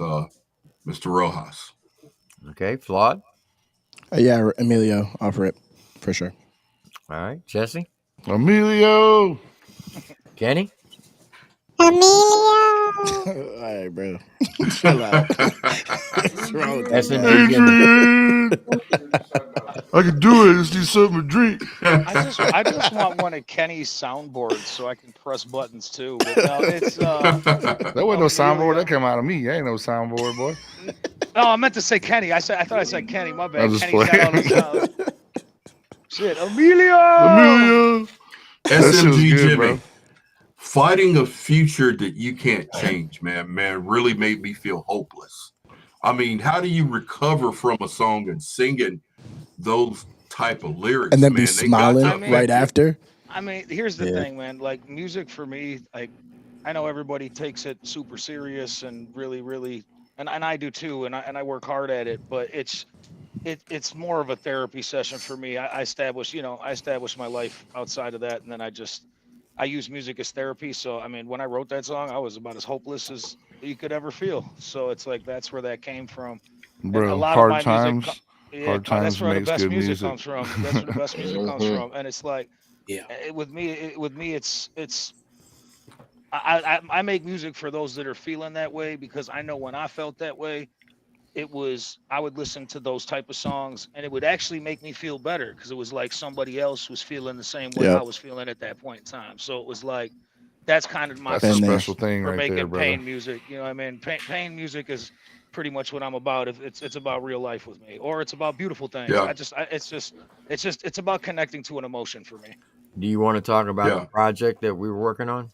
Mr. Rojas. Okay, Flawed? Yeah, Amelio, off rip, for sure. All right, Jesse? Amelio! Kenny? All right, bro. Chill out. What's wrong with this SNG guy? I can do it. I just need something to drink. I just want one of Kenny's soundboards so I can press buttons too. But no, it's That wasn't no soundboard. Amelio. That came out of me. Ain't no soundboard, boy. No, I meant to say Kenny. I thought I said Kenny. My bad. I'm just Kenny's got all the playing. sounds. Shit, Amelio. Amelio! That shit was SMG good, Jimmy. bro. Fighting a future that you can't change, man, really made me feel hopeless. I mean, how do you recover from a song and singing those type of lyrics, And then man? be smiling right after? I mean, here's the thing, man. Like music for me, like I know everybody takes it super serious and really, and I do too, and I work hard at it. But it's more of a therapy session for me. I establish my life outside of that, and then I use music as therapy. So I mean, when I wrote that song, I was about as hopeless as you could ever feel. So it's like that's where that came from. And a Bro, lot hard of my times. music, Hard that's times where the makes best good music music. comes from. That's where the best music comes from. And it's like, with me, it's I make music for those that are feeling that way, because I know when I felt that way, I would listen to those type of songs and it would actually make me feel better because it was like somebody else was feeling the same way I Yep. was feeling at that point in time. So it was like that's kind of my That's a Been there. purpose special thing for right there, making brother. pain music. You know what I mean? Pain music is pretty much what I'm about. If it's about real life with me, or it's about beautiful things. Yeah. It's about connecting to an emotion for me. Do you want to talk about Yeah. the project that we were working on?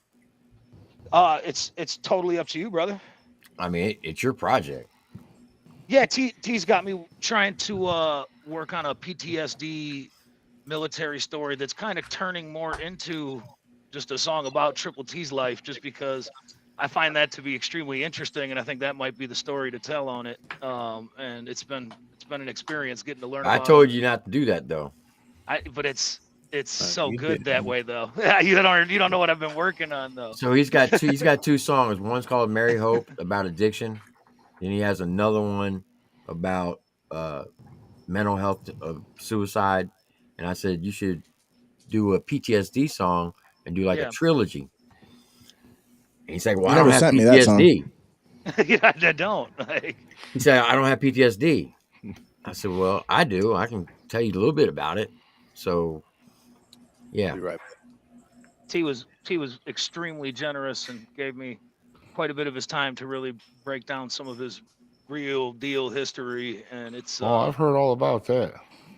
It's totally up to you, brother. I mean, it's your project. Yeah, T's got me trying to work on a PTSD military story that's kind of turning more into just a song about Triple T's life, just because I find that to be extremely interesting, and I think that might be the story to tell on it. And it's been an experience getting to learn I about told it. you not to do that though. But it's so you good did. that way though. You don't know what I've been working on though. So he's got two songs. One's called Mary Hope about addiction. Then he has another one about mental health of suicide. And I said you should do a PTSD song and do like a Yeah. trilogy. And he's like, well, You I don't never have sent me that song. PTSD. Yeah, I don't. Like, He said, I don't have PTSD. I said, well, I do. I can tell you a little bit about it. So, yeah. Be right T was extremely generous and gave me quite a bit of his time to really break down some of his real deal history, and it's Oh, I've heard all about that.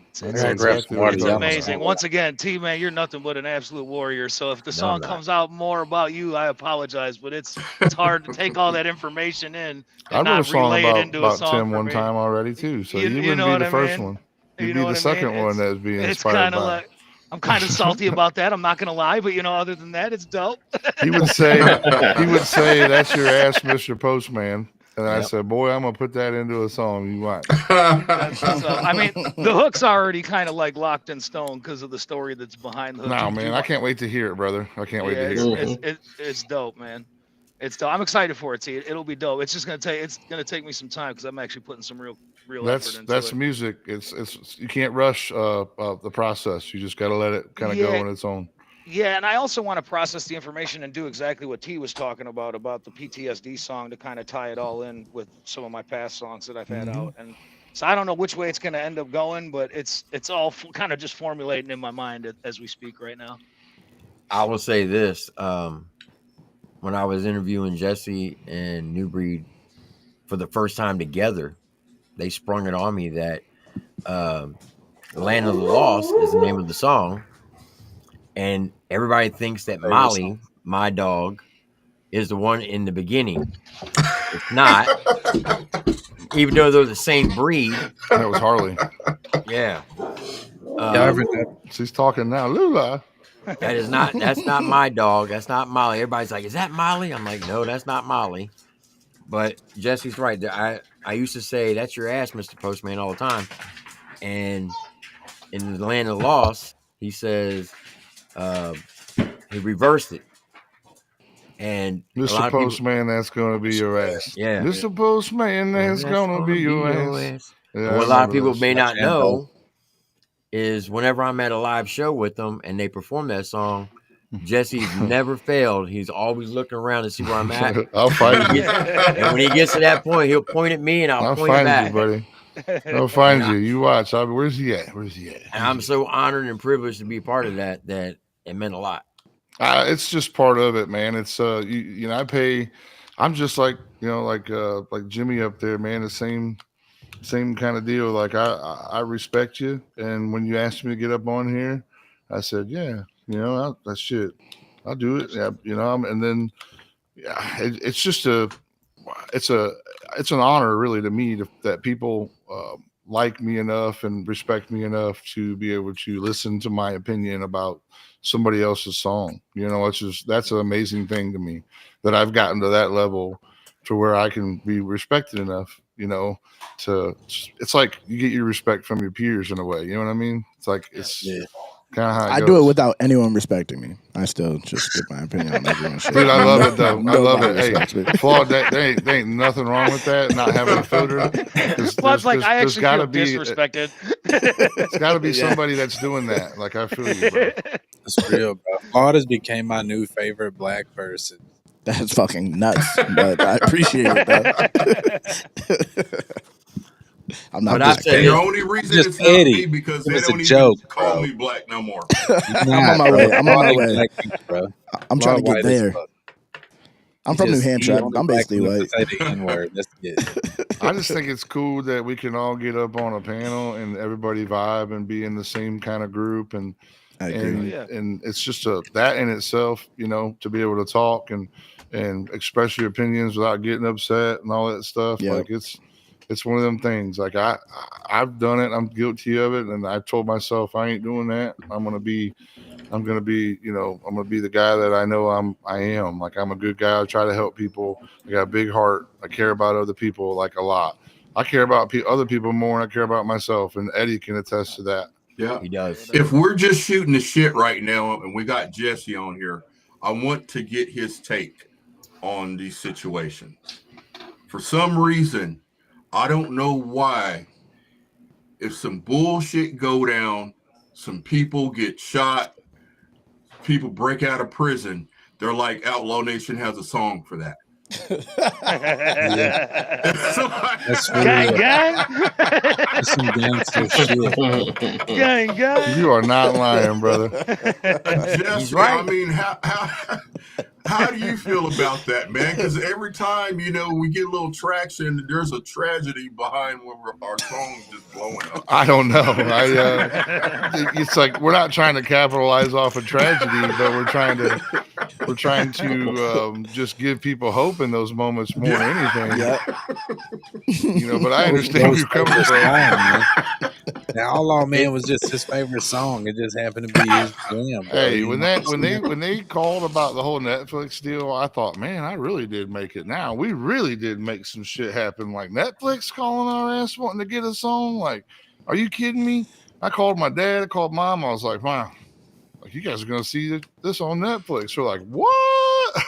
it's, I it's, know it's, grab exactly some what it's you're water, talking amazing. about. Once again, T man, you're nothing but an absolute warrior. So if the No, song I'm not. comes out more about you, I apologize, but it's hard to take all that information in I and wrote a not song relay it into a about song Tim for one me. time already too. So You you know wouldn't what be the I first mean? one. You You'd know be what the I second mean? one that's being It's inspired kind of by. like I'm kind of salty about that. I'm not gonna lie, but other than that, it's dope. He would say, "That's your ass, Mr. Postman." And I Yep. said, "Boy, I'm gonna put that into a song. You want?" That's what's up. I mean, the hook's already kind of like locked in stone because of the story that's behind the hook. No, Do man, you I want- can't wait to hear it, brother. I can't wait Yeah, to hear it. it's dope, man. It's dope. I'm excited for it. T. It'll be dope. It's just gonna take me some time because I'm actually putting some real effort into That's it. music. It's you can't rush the process. You just got to let it kind of go Yeah, on its own. yeah, and I also want to process the information and do exactly what T was talking about the PTSD song to kind of tie it all in with some of my past songs that I've had Mm-hmm. out. And so I don't know which way it's going to end up going, but it's all kind of just formulating in my mind as we speak right now. I will say this. When I was interviewing Jesse and New Breed for the first time together, they sprung it on me that Land of the Lost is the name of the song. And everybody thinks that Favorite Molly, song. my dog, is the one in the beginning. It's not. Even though they're the same breed. That was Harley. Yeah. She's talking now, Lula. That's not my dog. That's not Molly. Everybody's like, is that Molly? I'm like, no, that's not Molly. But Jesse's right. I used to say, that's your ass, Mr. Postman, all the time. And in the Land of the Lost, he says, he reversed it. And Mr. Postman, that's gonna be your ass. Yeah. Mr. Postman, that's gonna be your ass. Yeah, And what a lot of people those. may not know is whenever I'm at a live show with them and they perform that song, Jesse's never failed. He's always looking around to see where I'm at. I'll find you. And when he gets to that point, he'll point at me and I'll point find back. you, buddy. I'll find you. You watch. Where's he at? Where's he at? And I'm so honored and privileged to be part of that it meant a lot. It's just part of it, man. It's you know, I'm just like, like Jimmy up there, man. The same kind of deal. Like I respect you, and when you asked me to get up on here, I said, yeah, that shit, I'll do it. Yeah, and then it's just it's an honor really to me that people like me enough and respect me enough to be able to listen to my opinion about somebody else's song. That's an amazing thing to me that I've gotten to that level to where I can be respected enough, it's like you get your respect from your peers in a way. You know what I mean? It's like, it's kind of how I do it without anyone respecting me. I still just give my opinion on everyone's shit. Dude, I love it though. I love it. Nobody Hey, Flawed, there ain't nothing wrong with that. Not having a filter. I actually feel disrespected. It's got to be somebody that's doing that. Like, I feel you, bro. It's real, bro. Flawed has became my new favorite black person. That's fucking nuts, but I appreciate it, though. I'm not But I black. said And the this. only reason Just it's not petty. me because It they was a don't even joke, call bro. me black no more. I'm on my way. I'm on my way. Black people, bro. I'm trying to get White as there. fuck. I'm from New He Hampshire. only I'm black basically enough white. to say the N-word. That's it. I just think it's cool that we can all get up on a panel and everybody vibe and be in the same kind of group and I agree. and it's just that in itself, you know, to be able to talk and express your opinions without getting upset and all that stuff. Yep. Like it's one of them things. Like I've done it. I'm guilty of it, and I told myself I ain't doing that. I'm gonna be, you know, I'm gonna be the guy that I know I am. Like I'm a good guy. I try to help people. I got a big heart. I care about other people like a lot. I care about other people more than I care about myself, and Eddie can attest to that. Yeah, He does. If we're just shooting the shit right now, and we got Jesse on here, I want to get his take on these situations. For some reason, I don't know why. If some bullshit go down, some people get shot, people break out of prison, they're like, Outlaw Nation has a song for that. That's Gang, gang. That's some gangster shit. Gang, gang. You are not lying, brother. Jesse, He's right. I mean, how do you feel about that, man? Because every time, you know, we get a little traction, there's a tragedy behind when our song's just blowing up. I don't know. It's like we're not trying to capitalize off a tragedy, but we're trying to just give people hope in those moments more than anything. You know, but I understand where you're coming from. Now, Outlaw Man was just his favorite song. It just happened to be his jam. Bro. Hey, when they called about the whole Netflix deal, I thought, man, I really did make it. Now we really did make some shit happen. Like Netflix calling our ass wanting to get us on. Like, are you kidding me? I called my dad. I called mom. I was like, Mom, like you guys are gonna see this on Netflix. We're like, what?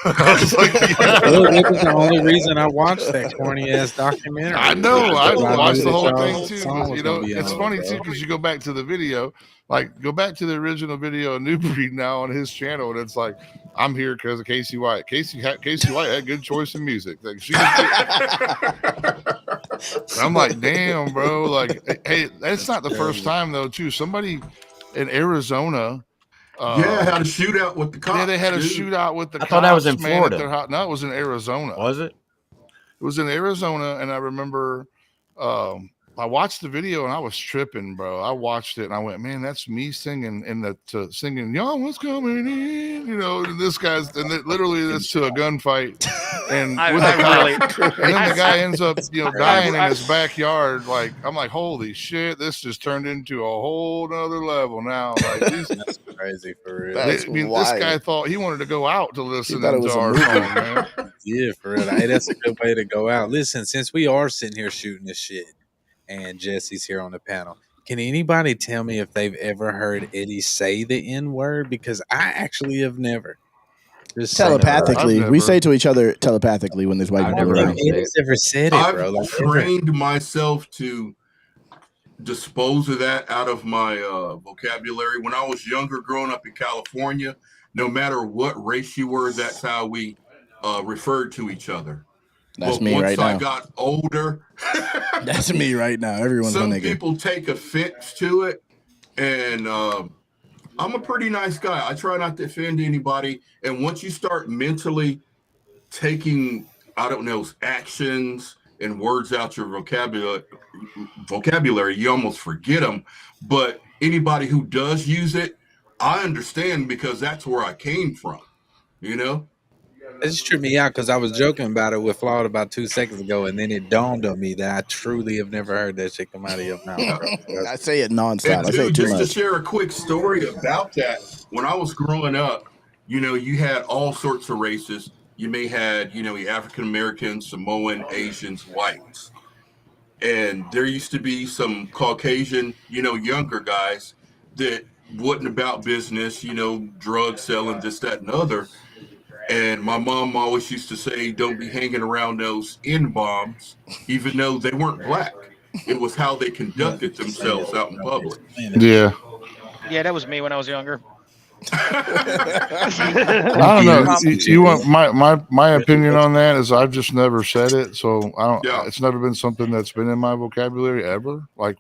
I was like, yeah. Well, it was the only reason I watched that corny ass documentary. I know. I watched the whole thing y'all's too. song was You know, gonna be it's on, funny bro. too because you go back to the video, like go back to the original video of New Breed now on his channel, and it's like, I'm here because of Casey White. Casey White had good choice in music. Like I'm like, damn, bro. Like, hey, that's not the first time though. Too, somebody in Arizona. Had a shootout with the cops. Yeah, they had a shootout with the cops. I thought that was in man, Florida. No, it was in Arizona. Was it? It was in Arizona, and I remember I watched the video and I was tripping, bro. I watched it and I went, man, that's me singing singing, y'all was coming in, you know. And this guy's literally this to a gunfight, and with the cop, and then the guy ends up, you know, dying in his backyard. Like I'm like, holy shit, this just turned into a whole nother level now. Like that's crazy for real. this guy thought he wanted to go out to listen to our song, man. Yeah, for real. Hey, that's a good way to go out. Listen, since we are sitting here shooting this shit, and Jesse's here on the panel, can anybody tell me if they've ever heard Eddie say the N-word? Because I actually have never. Just telepathically, we say to each other telepathically when there's white people around. Eddie's ever said it, bro. I've trained myself to dispose of that out of my vocabulary. When I was younger, growing up in California, no matter what race you were, that's how we referred to each other. That's me right now. Once I got older, that's me right now. Everyone's some a nigga. people take offense to it, and I'm a pretty nice guy. I try not to offend anybody. And once you start mentally taking, I don't know, actions and words out your vocabulary, you almost forget them. But anybody who does use it, I understand because that's where I came from, you know? It just tripped me out because I was joking about it with Flawed about 2 seconds ago, and then it dawned on me that I truly have never heard that shit come out of your mouth, bro. I say it nonstop. And I say it too just much. to share a quick story about that, when I was growing up, you know, you had all sorts of races. You may had, you know, African Americans, Samoan, Asians, whites. And there used to be some Caucasian, you know, younger guys that wasn't about business, you know, drug selling, this, that, and other. And my mom always used to say, don't be hanging around those N-bombs, even though they weren't black. It was how they conducted themselves out in public. Yeah. Yeah, that was me when I was younger. I don't know. You want my opinion on that is I've just never said it, so I don't. Yeah. It's never been something that's been in my vocabulary ever. Like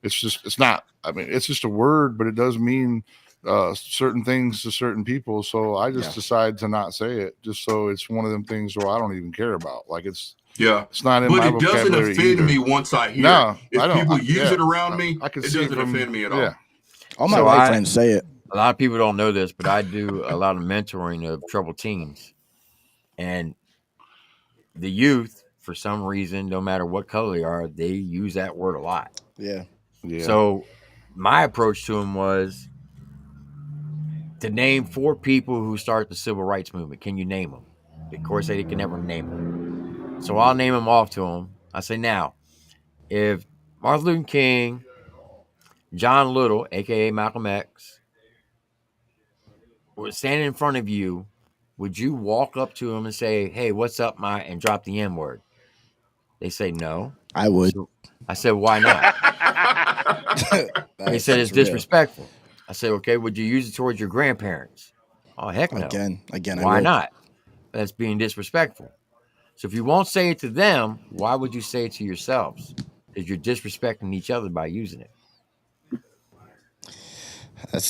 it's not. I mean, it's just a word, but it does mean certain things to certain people. So I just decide to not say it, just so it's one of them things where I don't even care about. Like it's not in my vocabulary. But it doesn't offend me once I hear it. If people use it around me, it doesn't offend me at all. All my white friends say it. A lot of people don't know this, but I do a lot of mentoring of troubled teens. And the youth, for some reason, no matter what color they are, they use that word a lot. Yeah. So my approach to them was to name 4 people who started the civil rights movement. Can you name them? Of course, they can never name them. So I'll name them off to them. I say, now, if Martin Luther King, John Little, a.k.a. Malcolm X, was standing in front of you, would you walk up to him and say, hey, what's up, and drop the N-word? They say no. I would. So I said, why not? They said it's disrespectful. I said, okay, would you use it towards your grandparents? Oh, heck no. Again, why not? That's being disrespectful. So if you won't say it to them, why would you say it to yourselves? Because you're disrespecting each other by using it.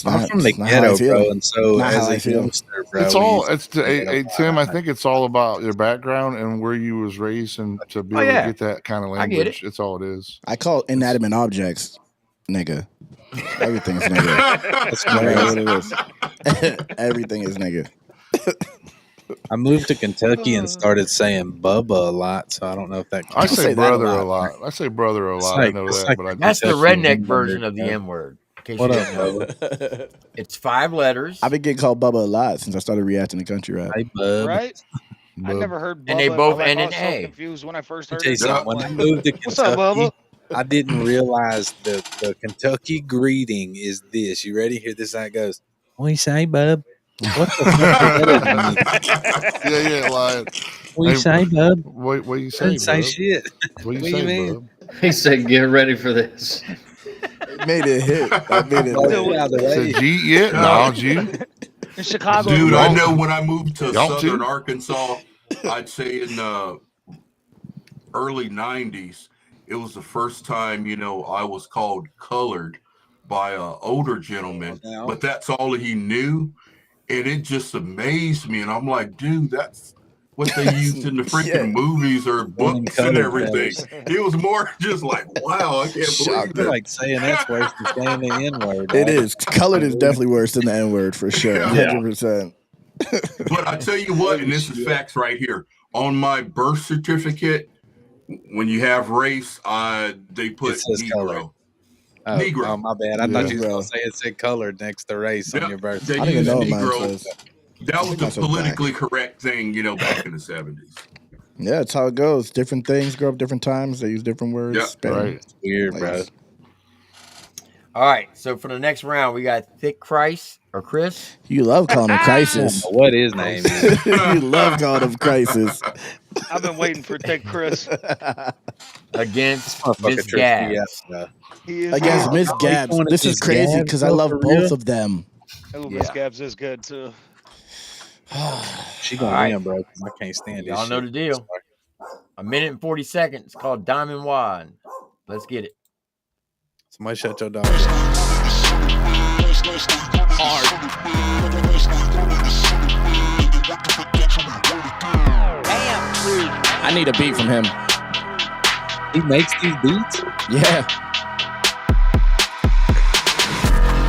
I'm from the ghetto, bro, and so as a youngster, bro, Tim. I think it's all about your background and where you was raised, and to be able to get that kind of language. It's all it is. I call inanimate objects, nigga. Everything's nigga. That's what it is. Everything is nigga. I moved to Kentucky and started saying Bubba a lot, so I don't know if that. I say brother a lot. I say brother a lot. I know that, but that's the redneck version of the N-word. What up, Bubba? It's 5 letters. I've been getting called Bubba a lot since I started reacting to country rap. Hey, Bub. Right? I never heard Bubba. And they both end in A. A. So confused when I first heard it. When I moved to Kentucky, what's up, Bubba? I didn't realize the Kentucky greeting is this. You ready? Here, this how it goes. What you say, bub? What the fuck? Yeah, lying. What you say, bub? What you say? Say shit. What you say, bub? He said, "Get ready for this." It made it hit. I made it hit. G yet? No, G. In Chicago, dude. I know when I moved to southern Arkansas, I'd say in the early '90s, it was the first time I was called colored by an older gentleman, but that's all he knew, and it just amazed me. And I'm like, dude, that's what they used in the freaking movies or books and everything. It was more just like, wow, I can't believe that. Like saying that's worse than saying the N-word. It is. Colored is definitely worse than the N-word for sure. 100%. But I tell you what, and this is facts right here. On my birth certificate, when you have race, they put Negro. Negro. Oh, my bad. I thought you were going to say it said colored next to race on your birth certificate. I didn't know mine says. That was the politically correct thing, back in the 70s. Yeah, that's how it goes. Different things grow up different times. They use different words. Yeah, right. It's weird, bro. All right, so for the next round, we got Thick Christ or Chris. You love calling him Crisis. What his name is. You love calling him Crisis. I've been waiting for Thick Chris. Against Miss Gabs. Against Miss Gabs. This is crazy because I love both of them. Oh, Miss Gabs is good too. She gonna win, bro. I can't stand it. Y'all know the deal. A minute and 40 seconds. It's called Diamond Wine. Let's get it. Somebody shut your dog. I need a beat from him. He makes these beats? Yeah.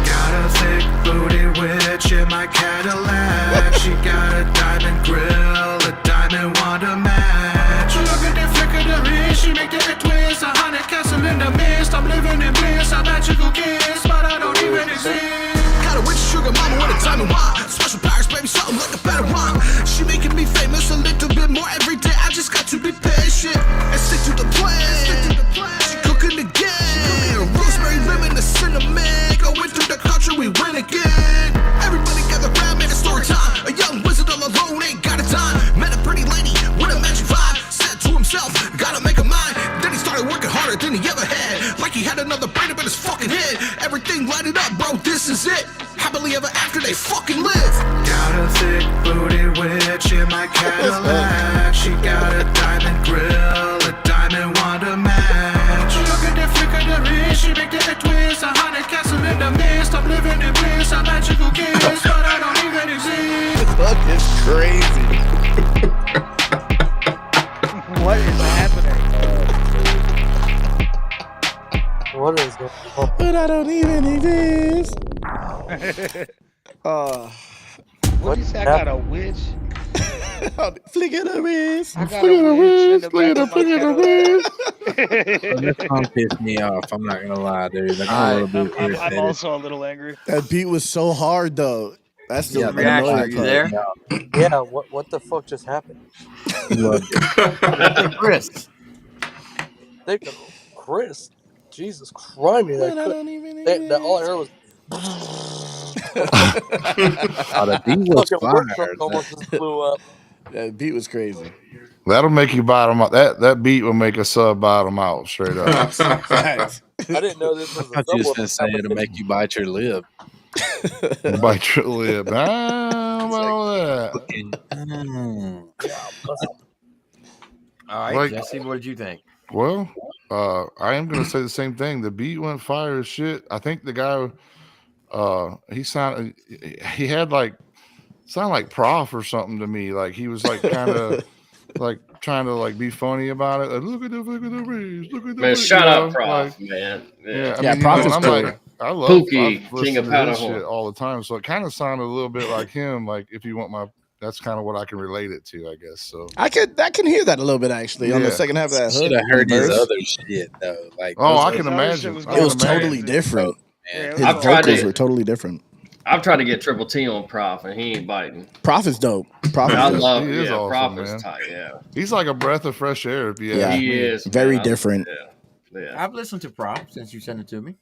Got a thick booty witch in my Cadillac. She got a diamond grill, a diamond wand to match. Look at the flick of the wrist, she make it twist. 100 castle in the mist. I'm living in bliss, a magical kiss, but I don't even exist. Got a witch sugar mama with a diamond wand. Special powers, baby, something like a better rhyme. She making me famous a little bit more every day. I just got to be patient and stick to the plan. She cooking again. Rosemary, lemon, the cinnamon. Going through the country, we win again. Everybody gather around, man, it's story time. A young wizard all alone, ain't got a time. Met a pretty lady with a magic vibe. Said to himself, gotta make a mind. Then he started working harder than he ever had. Like he had another brain up in his fucking head. Everything lighted up, bro, this is it. Happily ever after, they a thick booty witch in my Cadillac. She got a diamond grill, a diamond wonder match. Look at the flick of the wrist, she make the twist. A haunted castle in the mist. I'm living in bliss, a magical kiss, but I don't even exist. This fuck is crazy. What is happening? What is going on? But I don't even exist. What you say? I got a witch. Flick of the wrist. I got a witch in the back of my Cadillac. That song pissed me off. I'm not gonna lie, dude. Like, I'm I'm also a little angry. That beat was so hard, though. That's the Reaction. Are you there? Yeah. What the fuck just happened? Chris. Think of Chris. Jesus Christ! That all I heard was. The beat was fire. Almost just blew up. That beat was crazy. That'll make you bottom out. That beat will make a sub bottom out straight up. I didn't know this was I just been saying to make you bite your lip. Bite your lip. That. All right, Jesse, what did you think? Well, I am gonna say the same thing. The beat went fire as shit. I think the guy, he had like sound like Prof or something to me. Like he was like kind of like trying to like be funny about it. Like, look at the race, look at the Man, race. shout out Like, Prof, man. Yeah, I mean, Prof is I'm cool. like, I love Pookie, I've King of listened to his Powderhorn. shit all the time. So it kind of sounded a little bit like him. Like if you want that's kind of what I can relate it to, I guess. So I can hear that a little bit actually on the second half of that hook. Should have heard his other shit though. Like, I can imagine. It was totally different. His vocals were totally different. I've tried to get TripleT on Prof, and he ain't biting. Prof is dope. Prof I is love he it. is Yeah, awesome, Prof man. is tight. Yeah, he's like a breath of fresh air. If you ask he me. is very man. different. Yeah. I've listened to Prop since you sent it to me.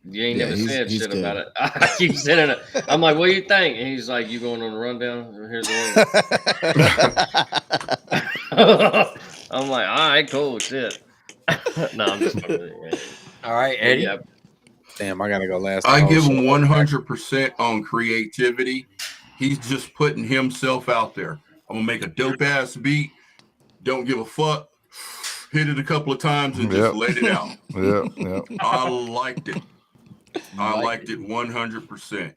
You ain't never he's said shit good. about it. I keep sending it. I'm like, what do you think? And he's like, you going on the rundown? Here's the link. I'm like, all right, cool, shit. No, I'm just kidding. All right, Eddie. Yeah. damn, I gotta go last. I give him 100% on creativity. He's just putting himself out there. I'm gonna make a dope ass beat. Don't give a fuck. Hit it a couple of times and just let it out. Yeah. I liked it. I liked it 100%.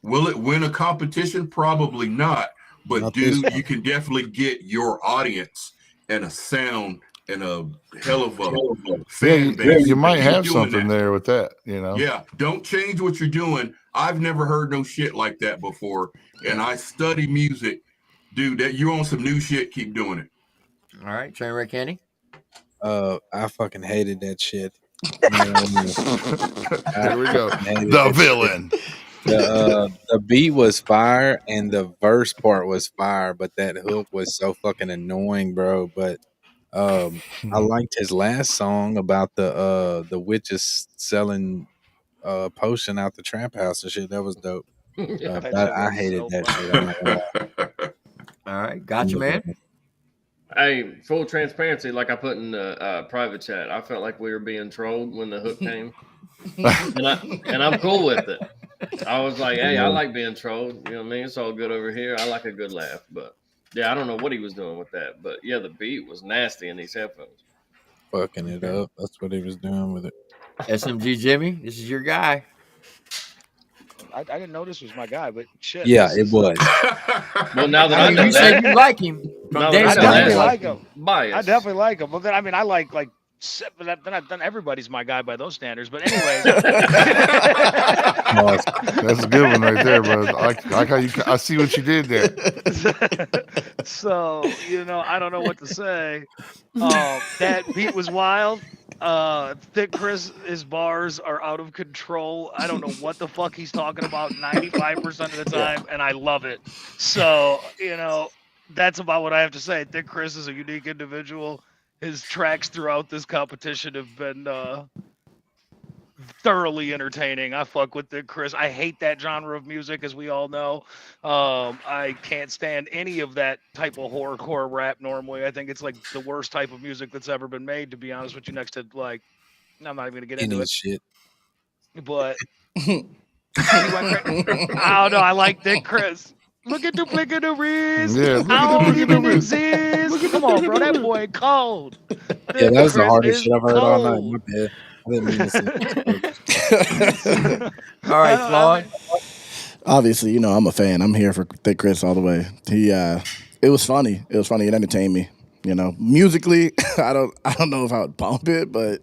Will it win a competition? Probably not. But Not dude, this you can definitely get your audience and a sound and a hell of a fan base. You might have doing something that. there with that, you know. Yeah, don't change what you're doing. I've never heard no shit like that before, and I study music. Dude, that you on some new shit, keep doing it. All right, Trainwreck Candy. I fucking hated that shit. Here we go. The villain. The beat was fire and the verse part was fire, but that hook was so fucking annoying, bro. But I liked his last song about the witches selling potion out the trap house and shit. That was dope. I hated that shit. I'm not gonna lie. All right, gotcha, man. Hey, full transparency, like I put in the private chat, I felt like we were being trolled when the hook came, and I'm cool with it. I was like, hey, I like being trolled. You know what I mean? It's all good over here. I like a good laugh, but yeah, I don't know what he was doing with that, but yeah, the beat was nasty in these headphones. Fucking it up. That's what he was doing with it. SMG Jimmy, this is your guy. I didn't know this was my guy, but shit. Yeah, it was. Well, now that I know You that, said you like him. now From that day I know one. that, I like him. bias. I definitely like him. But then, I mean, I like then everybody's my guy by those standards. But anyways, That's a good one right there, bro. I like how I see what you did there. so I don't know what to say. That beat was wild. Thick Chris, his bars are out of control. I don't know what the fuck he's talking about 95% of the time, and I love it. So, that's about what I have to say. Thick Chris is a unique individual. His tracks throughout this competition have been thoroughly entertaining. I fuck with Thick Chris. I hate that genre of music, as we all know. I can't stand any of that type of horrorcore rap normally. I think it's like the worst type of music that's ever been made, to be honest with you, next to like, I'm not even going to get into Any it. shit. But He went I don't know. I like Thick Chris. Look at the flick of the wrist. Yeah, look I at the don't flick of the even wrist. exist. Come on, bro. That boy cold. Yeah, Thick that was the Chris hardest is shit I've heard all night. cold. My bad. I didn't mean to say All right, Flawed. Obviously, you know I'm a fan. I'm here for Thick Chris all the way. It was funny. It was funny. It entertained me. You know, musically, I don't know if I would bump it, but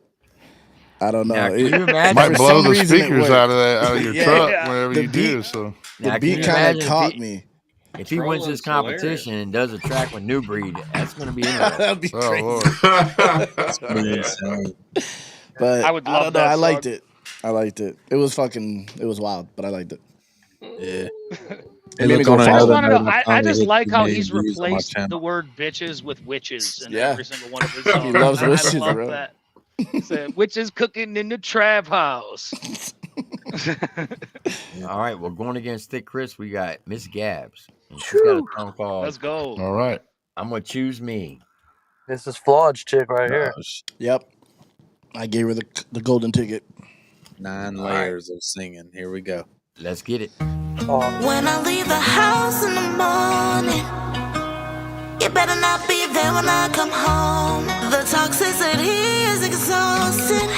I don't know. Now, can you imagine? Might for blow some the reason, it speakers worked. out of your Yeah. truck Yeah. whenever The you beat- do. So The Now, can beat you kind imagine of caught me. If he wins this Trolling's competition and does a track with New Breed, that's going to be interesting. That'd be oh crazy. Lord. That's pretty insane. But I would I love don't know. that I liked song. it. I liked it. It was wild, but I liked it. Yeah. It made me look, go on I just follow. another want to note, know. I I finally just hit like 2 how million he's views on my replaced channel. the word bitches with witches in Yeah. every single one of his songs. He loves I witches, love bro. that. He said, witches cooking in the trap house. All right, well, going against Thick Chris, we got Miss Gabs. And she's got a song called Let's go. All right. I'm Going to Choose Me. This is Flawed's chick right here. Yep. I gave her the golden ticket. 9 All layers of singing. Here we go. Let's get it. When I leave the house in the morning, you better not be there when I come home. The toxicity is exhausting.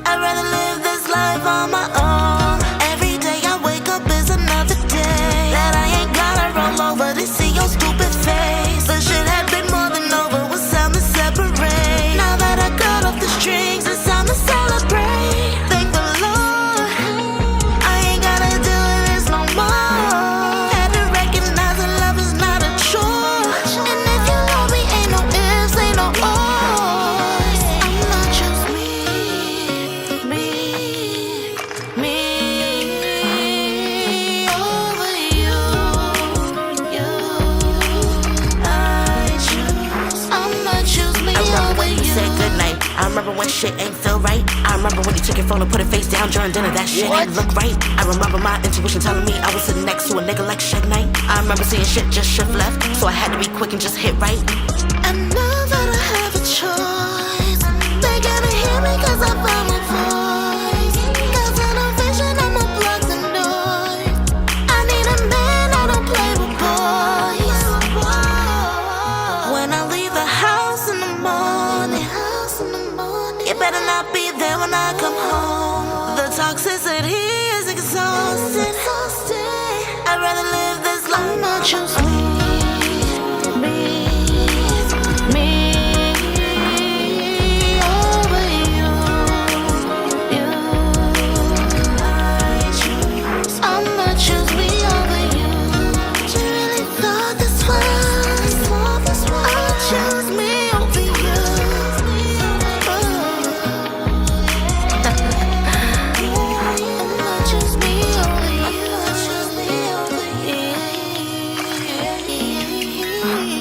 I'd rather live this life on my own. Every day I wake up is another day that I ain't gotta roll over to see your stupid face. The shit had been more than over, was time to separate. Now that I got off the strings, it's time to celebrate. Thank the Lord, I ain't gotta do this no more. Had to recognize that love is not a chore. And if you love me, ain't no ifs, ain't no ors. I'm not just me over you. I choose. I'ma choose me over you. Said goodnight. I remember when shit ain't feel right. I remember when you took your phone and put it face down during dinner. That shit ain't look right. I remember my intuition telling me I was sitting next to a nigga like Suge Knight. I remember seeing shit just shift left, so I had to be quick and just hit right. And now that I have a choice, they gotta hear me 'cause I found my voice. 'Cause in a vision I'ma block the noise. I need a man, I don't play with boys. When I leave the house in the morning, you better not be there when I come home. The toxicity is exhausting. I'd rather live this life. Not choose me over you. I choose. I'ma choose me over you. You really thought this was? I'll choose me over you. I'ma choose me over you.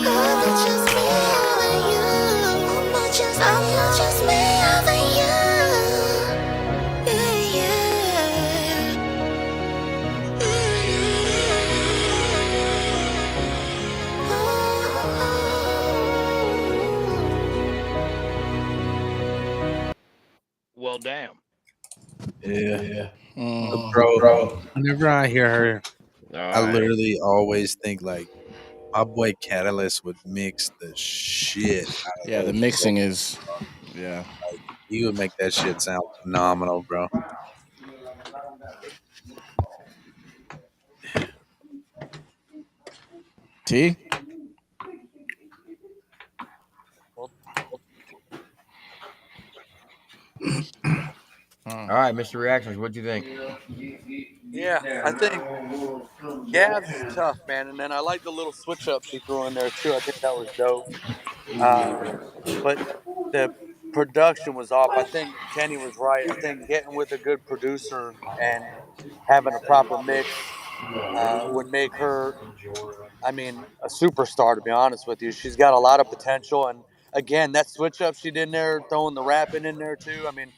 I'ma choose me over you. I'ma choose me over you. Well, damn. Yeah. Mm. Bro, whenever I hear her, All I right. literally always think like my boy Catalyst would mix the shit out of Yeah, the those mixing vocals, is. Yeah. he would make that shit sound phenomenal, bro. T. All right, Mr. Reactions, what'd you think? Yeah, I think Gabs is tough, man. And then I like the little switch up she threw in there too. I think that was dope. But the production was off. I think Kenny was right. I think getting with a good producer and having a proper mix would make her, I mean, a superstar, to be honest with you. She's got a lot of potential. And again, that switch up she did in there, throwing the rapping in there too. I mean,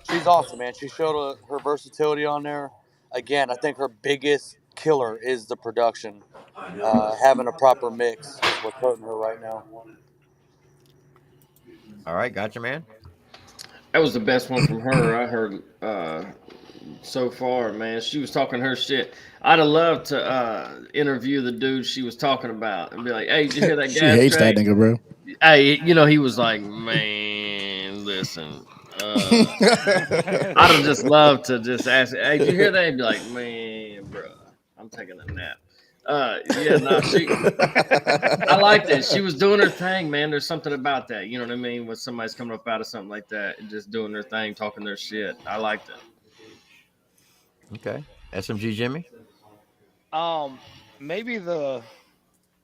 she's awesome, man. She showed her versatility on there. Again, I think her biggest killer is the production. Having a proper mix is what's hurting her right now. All right, gotcha, man. That was the best one from her. I heard so far, man. She was talking her shit. I'd have loved to interview the dude she was talking about and be like, "Hey, did you hear that She Gabs hates that track?" nigga, bro. Hey, he was like, "Man, listen." I'd have just loved to just ask, "Hey, did you hear that?" And be like, "Man, bro, I'm taking a nap." Yeah, no, I liked it. She was doing her thing, man. There's something about that. You know what I mean? When somebody's coming up out of something like that and just doing their thing, talking their shit. I liked it. Okay. SMG Jimmy? Maybe the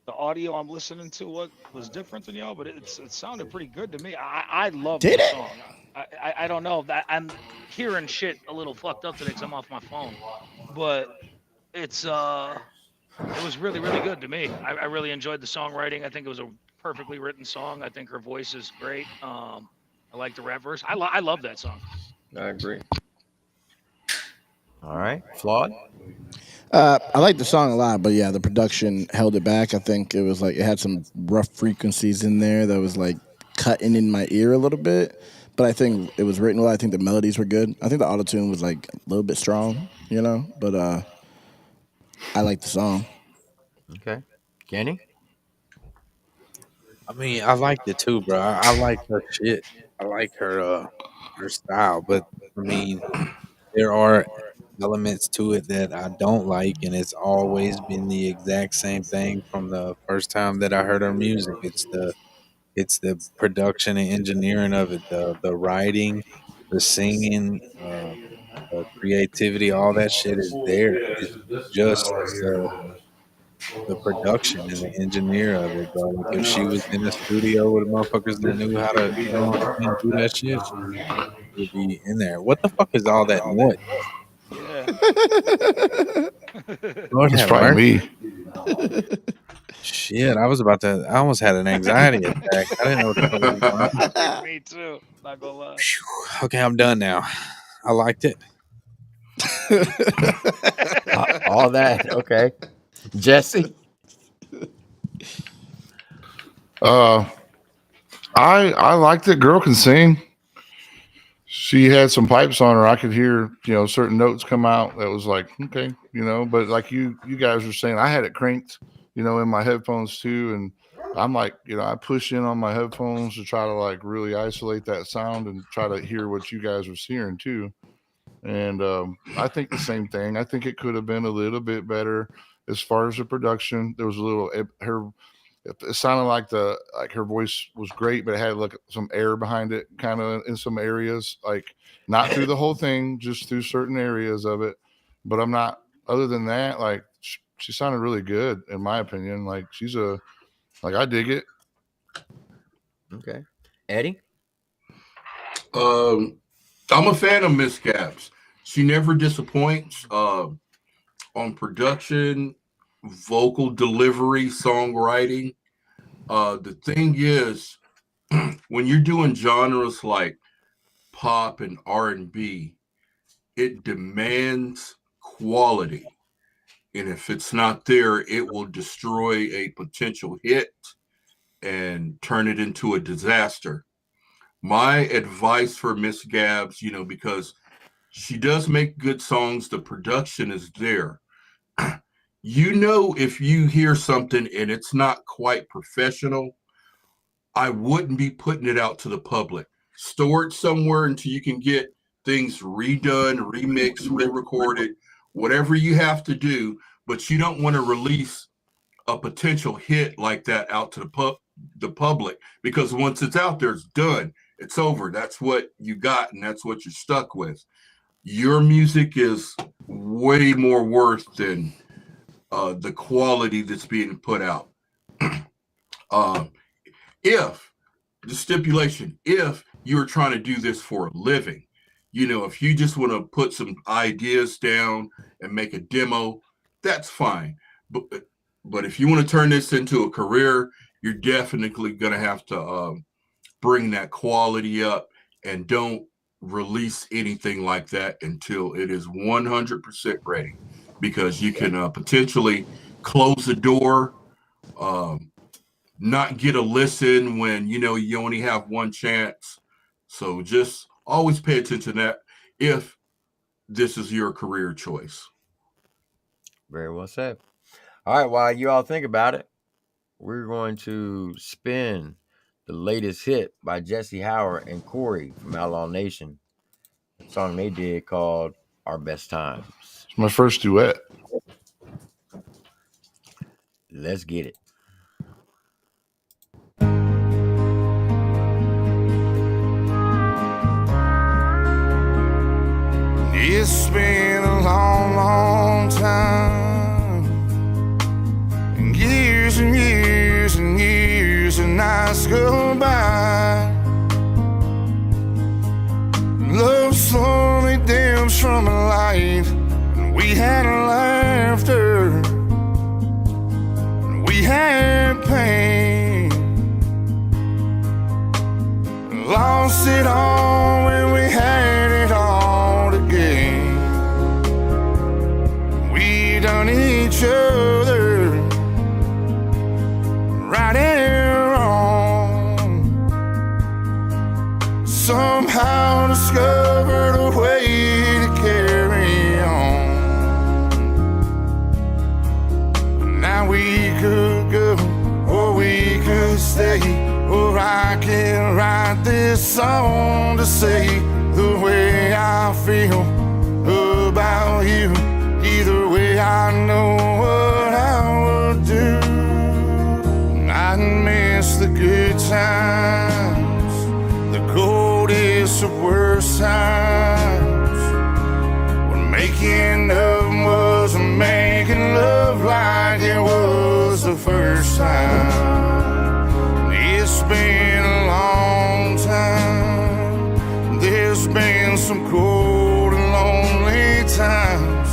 audio I'm listening to was different than y'all, but it sounded pretty good to me. I love Did the it? song. I don't know that I'm hearing shit a little fucked up today because I'm off my phone, but it was really really good to me. I really enjoyed the songwriting. I think it was a perfectly written song. I think her voice is great. I like the rap verse. I love that song. I agree. All right. Flawed? I like the song a lot, but yeah, the production held it back. I think it was like it had some rough frequencies in there that was like cutting in my ear a little bit. But I think it was written well. I think the melodies were good. I think the auto-tune was like a little bit strong, but I like the song. Okay. Kenny? I mean, I liked it too, bro. I like her shit. I like her style, but I mean, there are elements to it that I don't like, and it's always been the exact same thing from the first time that I heard her music. It's the production and engineering of it, the writing, the singing, the creativity, all that shit is there. It's just the production and the engineer of it, bro. Like if she was in a studio with motherfuckers that knew how to, do that shit, it would be in there. What the fuck is all that noise? Yeah. Lord It's have probably mercy. me. Shit, I almost had an anxiety attack. I didn't know what the fuck was going on. Me too. Not gonna lie. Okay, I'm done now. I liked it. All that. Okay. Jesse? I like that girl can sing. She had some pipes on her. I could hear, certain notes come out. That was like, okay, but like you guys were saying, I had it cranked, in my headphones too. And I'm like, I push in on my headphones to try to like really isolate that sound and try to hear what you guys were hearing too. And I think the same thing. I think it could have been a little bit better as far as the production. There was a little it sounded like her voice was great, but it had like some air behind it, kind of in some areas, like not through the whole thing, just through certain areas of it. But I'm not. Other than that, like she sounded really good in my opinion. Like I dig it. Okay. Eddie? I'm a fan of Miss Gabs. She never disappoints on production, vocal delivery, songwriting. The thing is, when you're doing genres like pop and R&B, it demands quality. And if it's not there, it will destroy a potential hit and turn it into a disaster. My advice for Miss Gabs, because she does make good songs, the production is there. If you hear something and it's not quite professional, I wouldn't be putting it out to the public. Store it somewhere until you can get things redone, remixed, re-recorded, whatever you have to do. But you don't want to release a potential hit like that out to the public, because once it's out there, it's done. It's over. That's what you got, and that's what you're stuck with. Your music is way more worth than the quality that's being put out. If the stipulation, if you're trying to do this for a living, if you just want to put some ideas down and make a demo, that's fine. But if you want to turn this into a career, you're definitely going to have to bring that quality up, and don't release anything like that until it is 100% ready, because you can potentially close the door, not get a listen when you only have one chance. So just always pay attention to that. If this is your career choice. Very well said. All right, while you all think about it, we're going to spin the latest hit by Jesse Howard and Corey from Outlaw Nation. A song they did called Our Best Times. It's my first duet. Let's get it. It's been a long, long time, and years and years and years and nights go by. Love slowly dims from a light, and we had laughter, and we had pain. Lost it all when we had it all again. We done each other right and wrong. Somehow discovered a way to carry on. Now we could go, or we could stay, or I can write this song to say the way I feel about you. Either way, I know what I would do. I miss the good times, the coldest of worst times, when making love was making love like it was the first time. It's been a long time. There's been some cold and lonely times,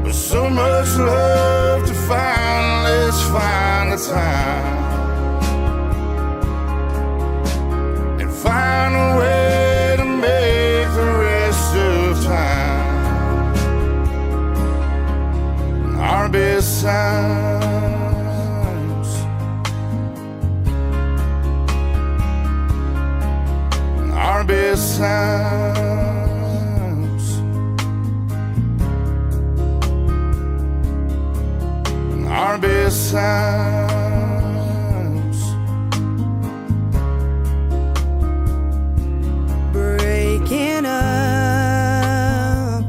but so much love to find. Let's find the time and find a way to make the rest of time our best times. Our best times, our best times. Breaking up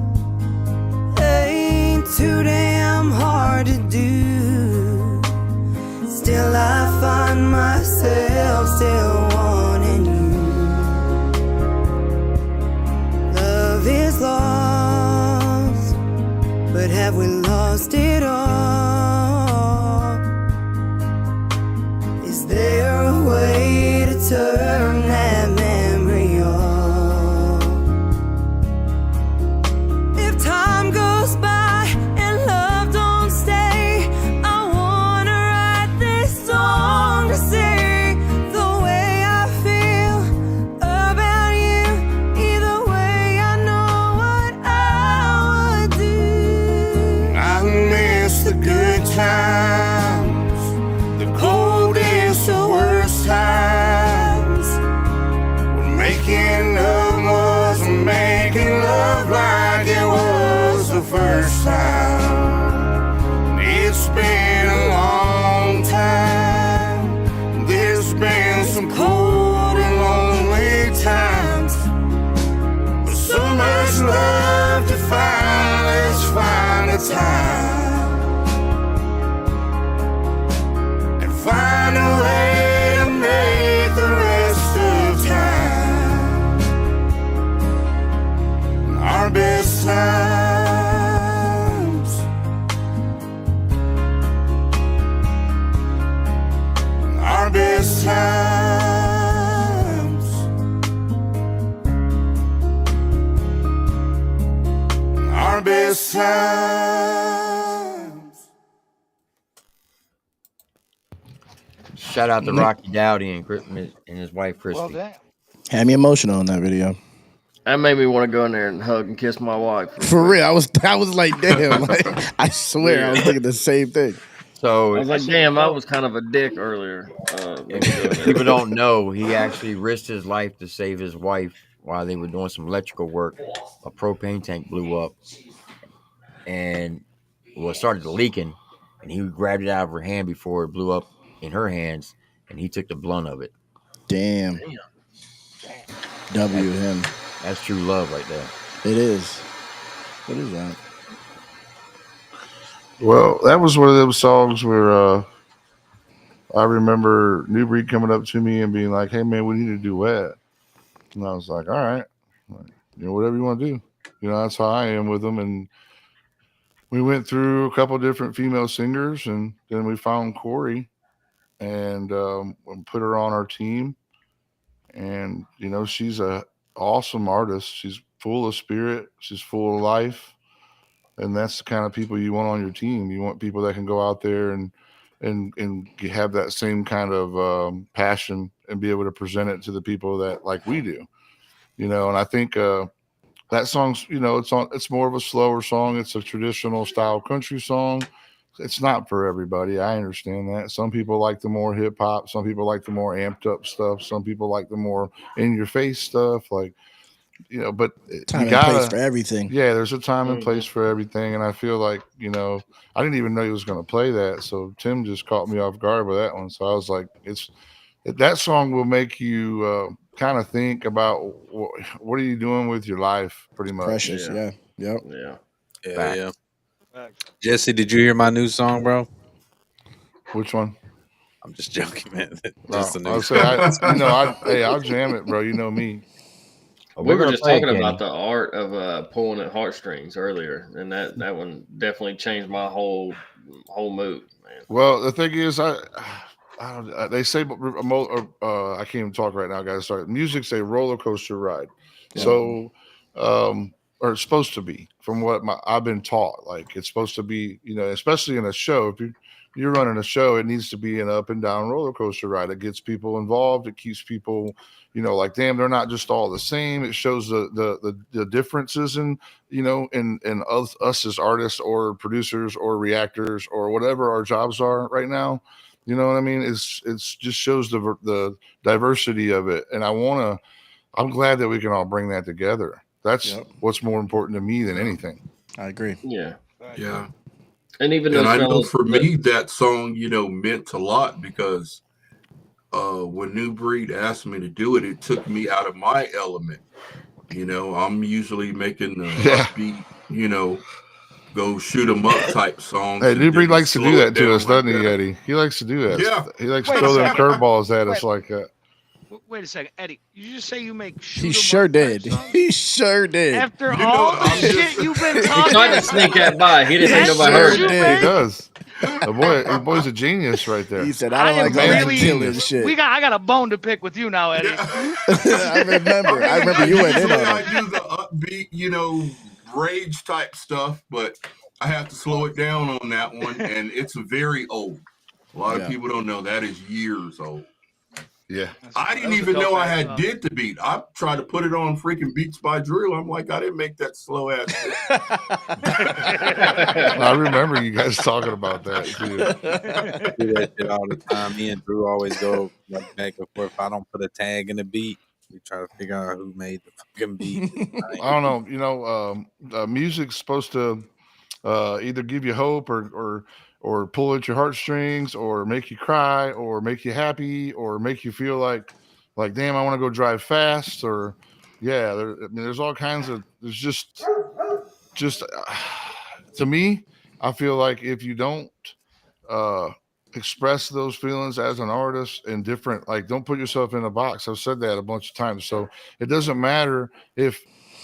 ain't too damn hard to do. Still I find myself still wanting you. Is lost, but have we lost it all? Is there a way to turn that memory off? If time goes by and love don't stay, I wanna write this song to say the way I feel about you. Either way, I know what I would do. I miss the good times, the coldest of worst times, when making love was making love like it was the first time. It's been a long time. There's been some cold and lonely times, but so much love to find. Let's find a time and find a way to make the rest of time our best times, our best times, our best times. Shout out to Rocky Dowdy and his wife Christy. Well, damn. Had me emotional in that video. That made me want to go in there and hug and kiss my wife. For real, I was like, damn. Like, I swear, I was thinking the same thing. So I was like, damn, I was kind of a dick earlier. If people don't know, he actually risked his life to save his wife while they were doing some electrical work, a propane tank blew up and started leaking, and he grabbed it out of her hand before it blew up in her hands, and he took the blunt of it. Damn. W him. That's true love right there. It is. What is that? Well, that was one of those songs where I remember New Breed coming up to me and being like, "Hey man, we need to duet," and I was like, "All right, whatever you want to do." That's how I am with them. And we went through a couple different female singers, and then we found Corey and put her on our team. And she's a awesome artist. She's full of spirit. She's full of life. And that's the kind of people you want on your team. You want people that can go out there and have that same kind of passion and be able to present it to the people that like we do. And I think that song's, it's more of a slower song. It's a traditional style country song. It's not for everybody. I understand that. Some people like the more hip hop. Some people like the more amped up stuff. Some people like the more in your face stuff. Like, but time and place for everything. Yeah, there's a time and place for everything. And I feel like, I didn't even know he was going to play that. So Tim just caught me off guard with that one. So I was like, that song will make you kind of think about what are you doing with your life, pretty much. Precious, yeah. Yep. Yeah. Jesse, did you hear my new song, bro? Which one? I'm just joking, man. Just I'll jam it, bro. You know me. We were just talking about the art of pulling at heartstrings earlier, and that one definitely changed my whole mood, man. Well, the thing is, they say, I can't even talk right now, guys. Sorry, music's a roller coaster ride. Yeah. So, or it's supposed to be, from what I've been taught. Like it's supposed to be, especially in a show. If you're running a show, it needs to be an up and down roller coaster ride. It gets people involved. It keeps people, like, damn, they're not just all the same. It shows the differences in us as artists or producers or reactors or whatever our jobs are right now. You know what I mean? It's just shows the diversity of it. And I'm glad that we can all bring that together. That's what's more important to me than anything. I agree. Yeah. Yeah. And even I know for me that song, meant a lot because when New Breed asked me to do it, it took me out of my element. I'm usually making the upbeat, go shoot 'em up type songs. Hey, New Breed likes to do that to us, doesn't he, Eddie? He likes to do that. Yeah. He likes to throw them curveballs at us like that. Wait a second, Eddie. You just say you make shoot 'em He sure did. He sure did. After all the shit you've been talking, he tried to sneak that by. He didn't think nobody heard it. He does. The boy's a genius right there. He said, "I don't like really killing shit." I got a bone to pick with you now, Eddie. I remember you went in on it. I do the upbeat, rage type stuff, but I have to slow it down on that one, and it's very old. A lot of people don't know that is years old. Yeah, I didn't even know I had did the beat. I tried to put it on freaking Beats by Drew. I'm like, I didn't make that slow ass. I remember you guys talking about that too. Do that shit all the time. Me and Drew always go like back and forth. If I don't put a tag in the beat, we try to figure out who made the fucking beat. I don't know. Music's supposed to either give you hope or pull at your heartstrings or make you cry or make you happy or make you feel like damn, I want to go drive fast or there's all kinds of, there's just to me, I feel like if you don't express those feelings as an artist in different, like, don't put yourself in a box. I've said that a bunch of times. So it doesn't matter if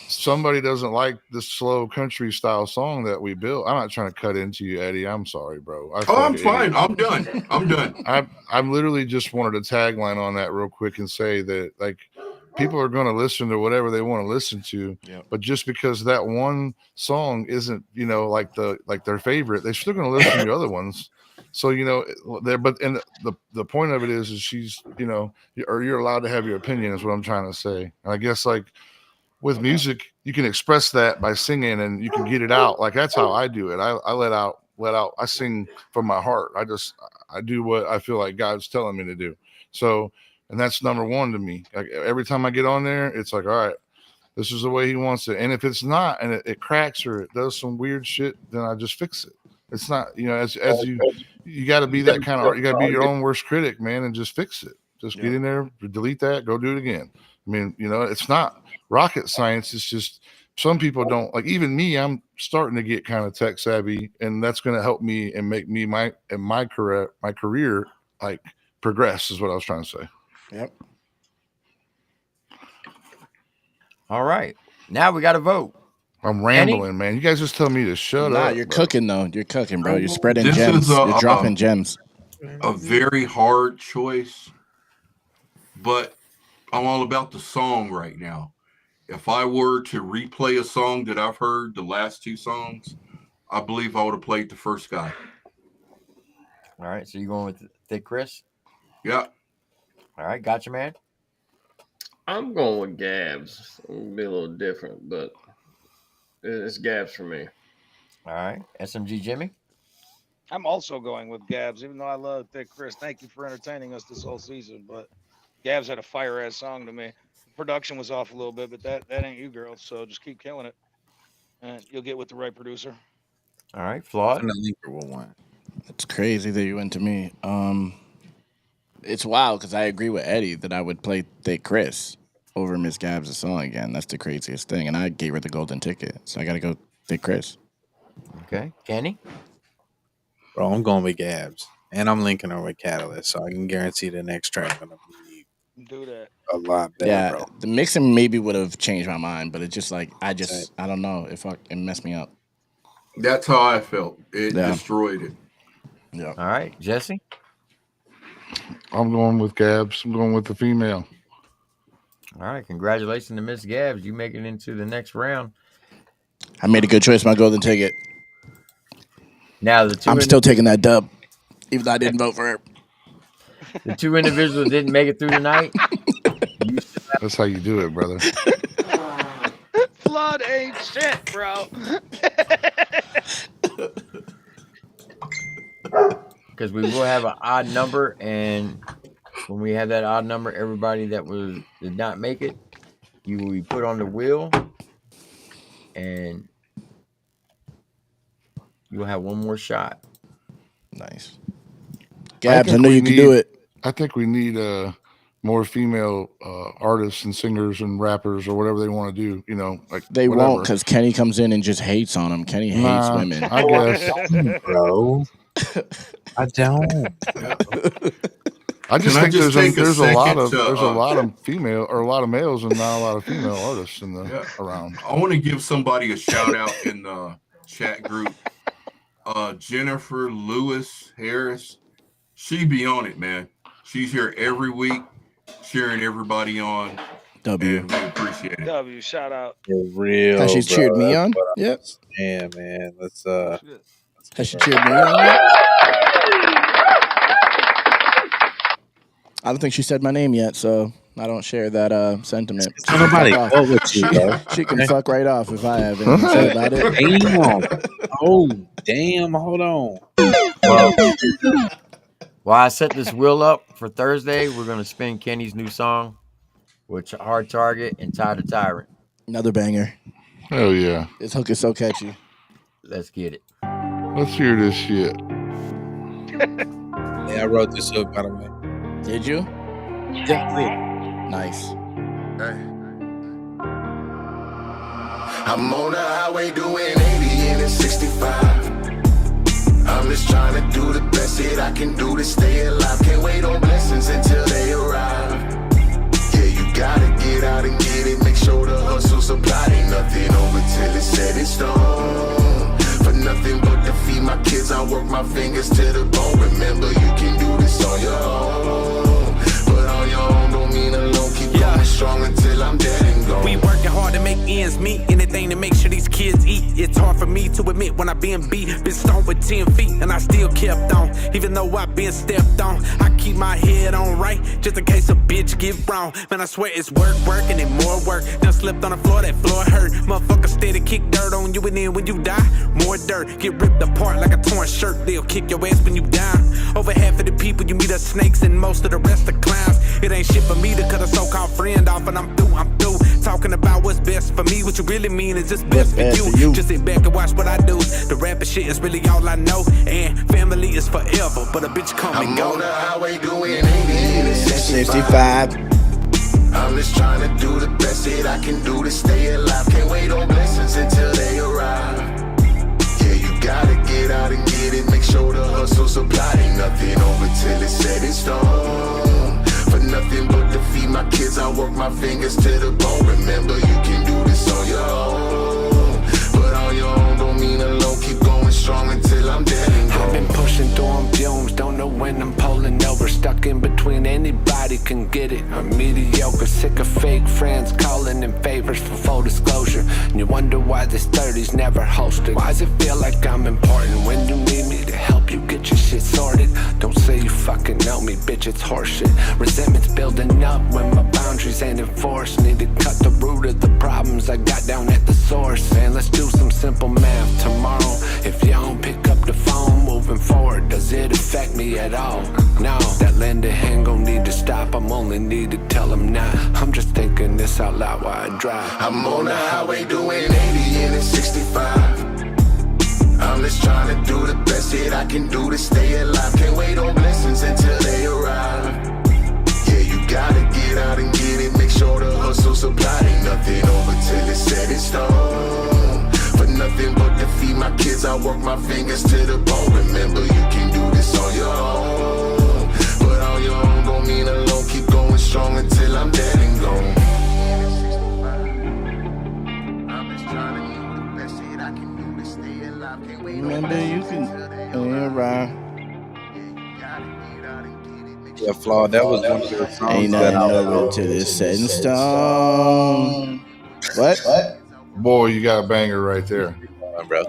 somebody doesn't like the slow country style song that we built. I'm not trying to cut into you, Eddie. I'm sorry, bro. I'm fine. I'm done. I'm literally just wanted a tagline on that real quick and say that, like, people are going to listen to whatever they want to listen to, but just because that one song isn't, like their favorite, they're still going to listen to other ones. So, the point of it is she's, or you're allowed to have your opinion is what I'm trying to say. And I guess, like, with music, you can express that by singing and you can get it out. Like, that's how I do it. I let out, I sing from my heart. I do what I feel like God's telling me to do. So, and that's number one to me. Like, every time I get on there, it's like, all right, This is the way he wants it. And if it's not, and it cracks or it does some weird shit, then I just fix it. It's not, as you got to be that kind of, you got to be your own worst critic, man, and just fix it. Just get in there, delete that, go do it again. I mean, it's not rocket science. It's just some people don't, like even me, I'm starting to get kind of tech savvy, and that's going to help me and make me my career like progress is what I was trying to say. Yep. All right. Now we got to vote. I'm rambling, man. You guys just tell me to shut up. You're bro. cooking, though. You're cooking, bro. You're spreading This gems. is You're dropping gems. A very hard choice, but I'm all about the song right now. If I were to replay a song that I've heard, the last two songs, I believe I would have played the first guy. All right. So you're going with Thick Chris? Yeah. All right. Gotcha, man. I'm going with Gabs. It'll be a little different, but it's Gabs for me. All right. SMG Jimmy? I'm also going with Gabs, even though I love Thick Chris. Thank you for entertaining us this whole season, but Gabs had a fire-ass song to me. Production was off a little bit, but that ain't you, girl, so just keep killing it, and you'll get with the right producer. All right. Flawed? It's crazy that you went to me. It's wild because I agree with Eddie that I would play Thick Chris over Miss Gabs' song again. That's the craziest thing, and I gave her the golden ticket, so I got to go Thick Chris. Okay. Kenny? Bro, I'm going with Gabs, and I'm linking her with Catalyst, so I can guarantee the next track gonna be do that a lot better. Yeah, bro. the mixing maybe would have changed my mind, but it's just like I don't know if it messed me up. That's how I felt. It destroyed it. Yeah. All right. Jesse? I'm going with Gabs. I'm going with the female. All right. Congratulations to Miss Gabs. You make it into the next round. I made a good choice. My golden ticket. Now I'm still taking that dub, even though I didn't vote for her. The two individuals didn't make it through the night. That's how you do it, brother. Flood ain't shit, bro. Because we will have an odd number, and when we have that odd number, everybody that did not make it, you will be put on the wheel, and you will have one more shot. Nice. Gabs, I know you can do it. I think we need more female artists and singers and rappers or whatever they want to do. They whatever. won't because Kenny comes in and just hates on them. Kenny hates women. I guess, bro. I don't. I just Can I think just take there's a a lot second of to, a lot of female or a lot of males and not a lot of female artists in the around. I want to give somebody a shout out in the chat group. Jennifer Lewis Harris. She be on it, man. She's here every week, cheering everybody on. W. And we appreciate it. W, shout out. For real. Has she bro. cheered me on? Yep. Yeah, man. Let's Has she cheered me on yet? I don't think she said my name yet, so I don't share that sentiment. Nobody go with you, bro. She can fuck right off if I have anything to say about it. Damn. Oh, damn. Hold on. While I set this wheel up for Thursday, we're going to spin Kenny's new song, which Hard Target and Ty the Tyrant. Another banger. Hell yeah. This hook is so catchy. Let's get it. Let's hear this shit. Yeah, I wrote this up, by the way. Did you? Yeah. Nice. Hey. I'm on the highway doing 80 and it's 65. I'm just trying to do the best that I can do to stay alive. Can't wait on blessings until they arrive. Yeah, you gotta get out and get it. Make sure the hustle's applied. Ain't nothing over till it's set in stone. For nothing but to feed my kids, I work my fingers to the bone. Remember, you can do this on your own. But on your own don't mean alone. Keep going strong until I'm dead and gone. We working hard to make ends meet. Anything to make sure these kids eat. It's hard for me to admit when I been beat. Been stoned with 10 feet and I still kept on. Even though I been stepped on, I keep my head on right, just in case a bitch get wrong. Man, I swear it's work, and then more work. Done slipped on the floor, that floor hurt. Motherfucker steady kick dirt on you, and then when you die, more dirt. Get ripped apart like a torn shirt. They'll kick your ass when you down. Over half of the people you meet are snakes, and most of the rest are clowns. It ain't shit for me to cut a so-called friend off, and I'm through. talking about what's best for me. What you really mean is just best for you. Just sit back and watch what I do. The rapping shit is really all I know. And family is forever, but a bitch come and go. I'm on the highway doing 80 and 65. I'm just trying to do the best that I can do to stay alive. Can't wait on blessings until they arrive. Yeah, you gotta get out and get it. Make sure the hustle supply ain't nothing over till it's set in stone. For nothing but to feed my kids, I work my fingers to the bone. Remember, you can do this on your own. But on your own don't mean alone. Keep going strong until I'm dead and gone. I've been pushing through them fumes, don't know when I'm pulling over. Stuck in between, anybody can get it. I'm mediocre, sick of fake friends calling in favors for full disclosure. And you wonder why this 30's never hosted. Why does it feel like I'm important when you need me to help you get your shit sorted? Don't say you fucking know me, bitch, it's horseshit. Resentment's building up when my boundaries ain't enforced. Need to cut the root of the problems I got down at the source. And let's do some simple math tomorrow. If you don't pick up the phone moving forward, does it affect me at all? No, that lender hand gon' need to stop. I'm only need to tell him now. I'm just thinking this out loud while I drive. I'm on the highway doing 80 and it's 65. I'm just trying to do the best that I can do to stay alive. Can't wait on blessings until they arrive. Yeah, you gotta get out and get it. Make sure the hustle supply ain't nothing over till it's set in stone. For nothing but to feed my kids, I work my fingers to the bone. Remember, you can do this on your own. But on your own don't mean alone. Keep going strong until I'm dead and gone. I'm just trying to do the best that I can do to stay alive. Can't wait on Remember, you can. Yeah, right. Yeah, Flawed. That was one of the songs Ain't that I nothing over to this set in stone. What? Boy, you got a banger right there. Bro.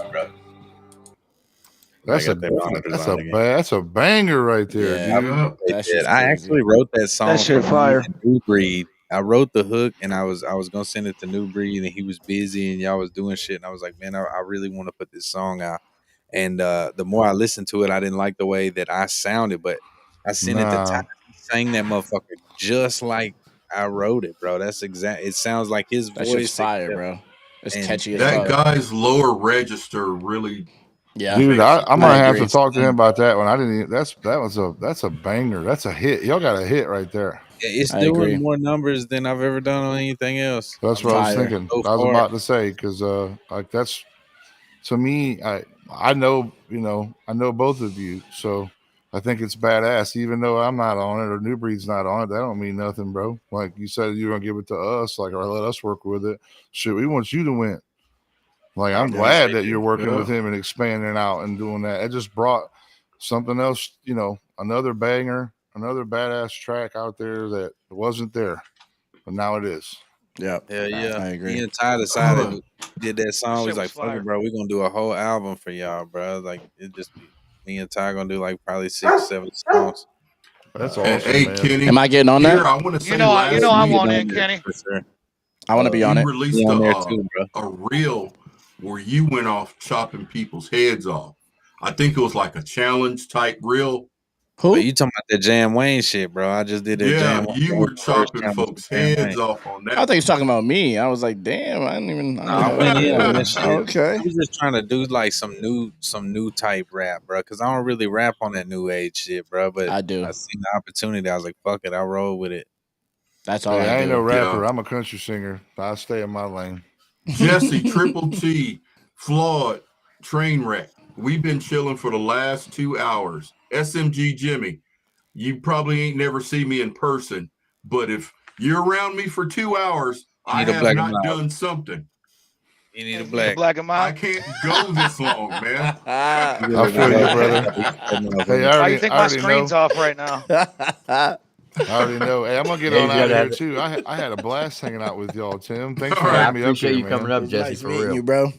That's a banger right there, dude. I actually wrote that song. That shit for fire. New Breed. I wrote the hook and I was gonna send it to New Breed and he was busy and y'all was doing shit and I was like, man, I really want to put this song out. And the more I listened to it, I didn't like the way that I sounded, but I sent it to Ty. He sang that motherfucker just like I wrote it, bro. That's exact. It sounds like his That voice. shit's fire, bro. It's catchy as That fuck. guy's lower register really. Yeah, dude, I might have to talk to him about that one. I didn't. Even, that's a banger. That's a hit. Y'all got a hit right there. It's doing more numbers than I've ever done on anything else. That's what I was thinking. I was about to say because like that's to me. I know I know both of you, so I think it's badass. Even though I'm not on it or New Breed's not on it, that don't mean nothing, bro. Like you said, you're gonna give it to us, like or let us work with it. Shit, we want you to win. Like I'm glad that you're working with him and expanding out and doing that. It just brought something else, another banger, another badass track out there that wasn't there, but now it is. Yeah, yeah. I agree. Me and Ty decided did that song. He's like, fuck it, bro. We're gonna do a whole album for y'all, bro. Like it just be me and Ty gonna do like probably 6-7 songs. That's awesome. Hey, man. Kenny. Am I getting on that? Here, I want to say, I want in, Kenny. I want to be on it. You released a reel where you went off chopping people's heads off. I think it was like a challenge type reel. Who? You talking about that Jam Wayne shit, bro? I just did that. Yeah, Jam you Wayne were chopping folks' heads off on that. I thought he was talking about me. I was like, damn, I didn't even. I went in on that shit. Okay. I was just trying to do like some new type rap, bro. Because I don't really rap on that new age shit, bro. But I do. I seen the opportunity. I was like, fuck it, I'll roll with it. That's all. I ain't do. no rapper. I'm a country singer. I stay in my lane. Jesse, TripleT, Flawed, Trainwreck. We've been chilling for the last 2 hours. SMG Jimmy, you probably ain't never see me in person, but if you're around me for 2 hours, I have not done something. You need a black. Black and mild. I can't go this long, man. I feel you, brother. Hey, I think my screen's off right now. I already know. Hey, I'm gonna get on out here too. I had a blast hanging out with y'all, Tim. Thanks for having me up here, appreciate you man. coming up, Jesse. Nice For meeting real, you, bro.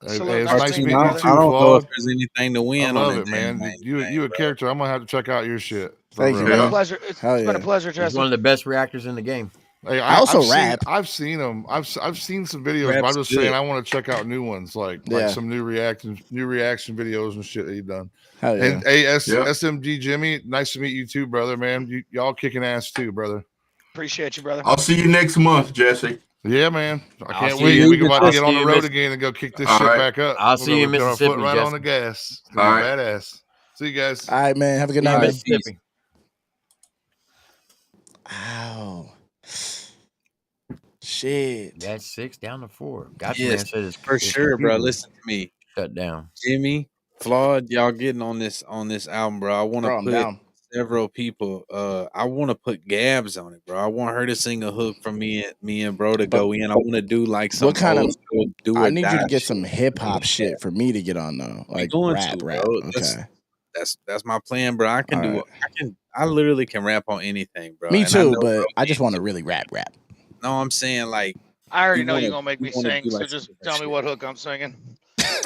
Hey, it's nice meeting you too, I don't know if Flawed. there's anything to I win love on it, man. You a character. I'm gonna have to check out your shit. Thank you, It's been man. a pleasure. It's been a pleasure, He's Jesse. one of the best reactors in the game. Hey, I also I've rap. I've seen them. I've seen some videos, but Rap's I'm just good. saying I want to check out new ones, like some new reaction videos and shit that you've done. Hell yeah. And SMG Jimmy, nice to meet you too, brother. Man, y'all kicking ass too, brother. Appreciate you, brother. I'll see you next month, Jesse. Yeah, man. I I'll can't see wait. you- We about I'll to get see on the you, road Miss- again and go kick this All shit right. back up. I'll see you in Put our Mississippi, foot right on Jessica. the gas. It's All gonna be right. badass. See you guys. All right, man. Have a good See you in night. Mississippi. Ow. Shit. That's 6 down to 4. Gotcha, Yes, man said his, for his sure, bro. computer Listen to me, shut down. Jimmy, Flawed, y'all getting on this album, bro. I want to Bro, I'm put down. several people. I want to put Gabs on it, bro. I want her to sing a hook from me and bro to go in. I want to do like some What kind old of? school do I or need you die to get shit. some hip hop shit for me to get on though, We like going rap. to, bro. Okay. That's my plan, bro. I can All do. right. I literally can rap on anything, bro. Me And I too, know, but bro, I just want to really rap. no, I'm saying like I already you know you're wanna gonna make me you wanna sing, do so like just some tell me shit. what hook I'm singing.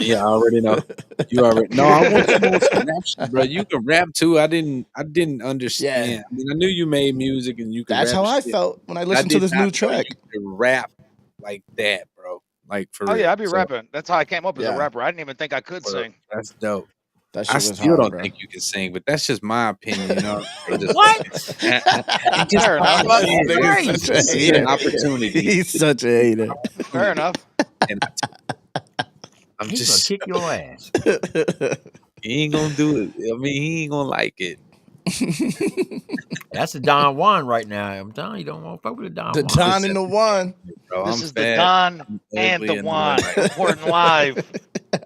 Yeah, I already know. You already no. I want you on some rap shit, bro. You can rap too. I didn't understand. Yeah. I mean, I knew you made music and you could That's rap. how I shit. felt when I I listened to did this not new know track. you could rap like that, bro. Like for Oh real. yeah, I be So, rapping. That's how I came up as a Yeah. rapper. I didn't even think I could bro, sing. that's dope. That I shit was still hard, don't bro. think you can sing, but that's just my opinion. You know, I'm just What? saying. It's just Fair my enough. opinion. Nigga's such a See an hater. opportunity. He's such a hater. Fair enough. And I'm He's just gonna kick your ass. he ain't gonna do it. I mean, he ain't gonna like it. That's the Don Juan right now. I'm telling you, don't want to fuck with the Don The Juan. Don and the One. Bro, This I'm is fat. the Don I'm and ugly the and Juan annoying. reporting live.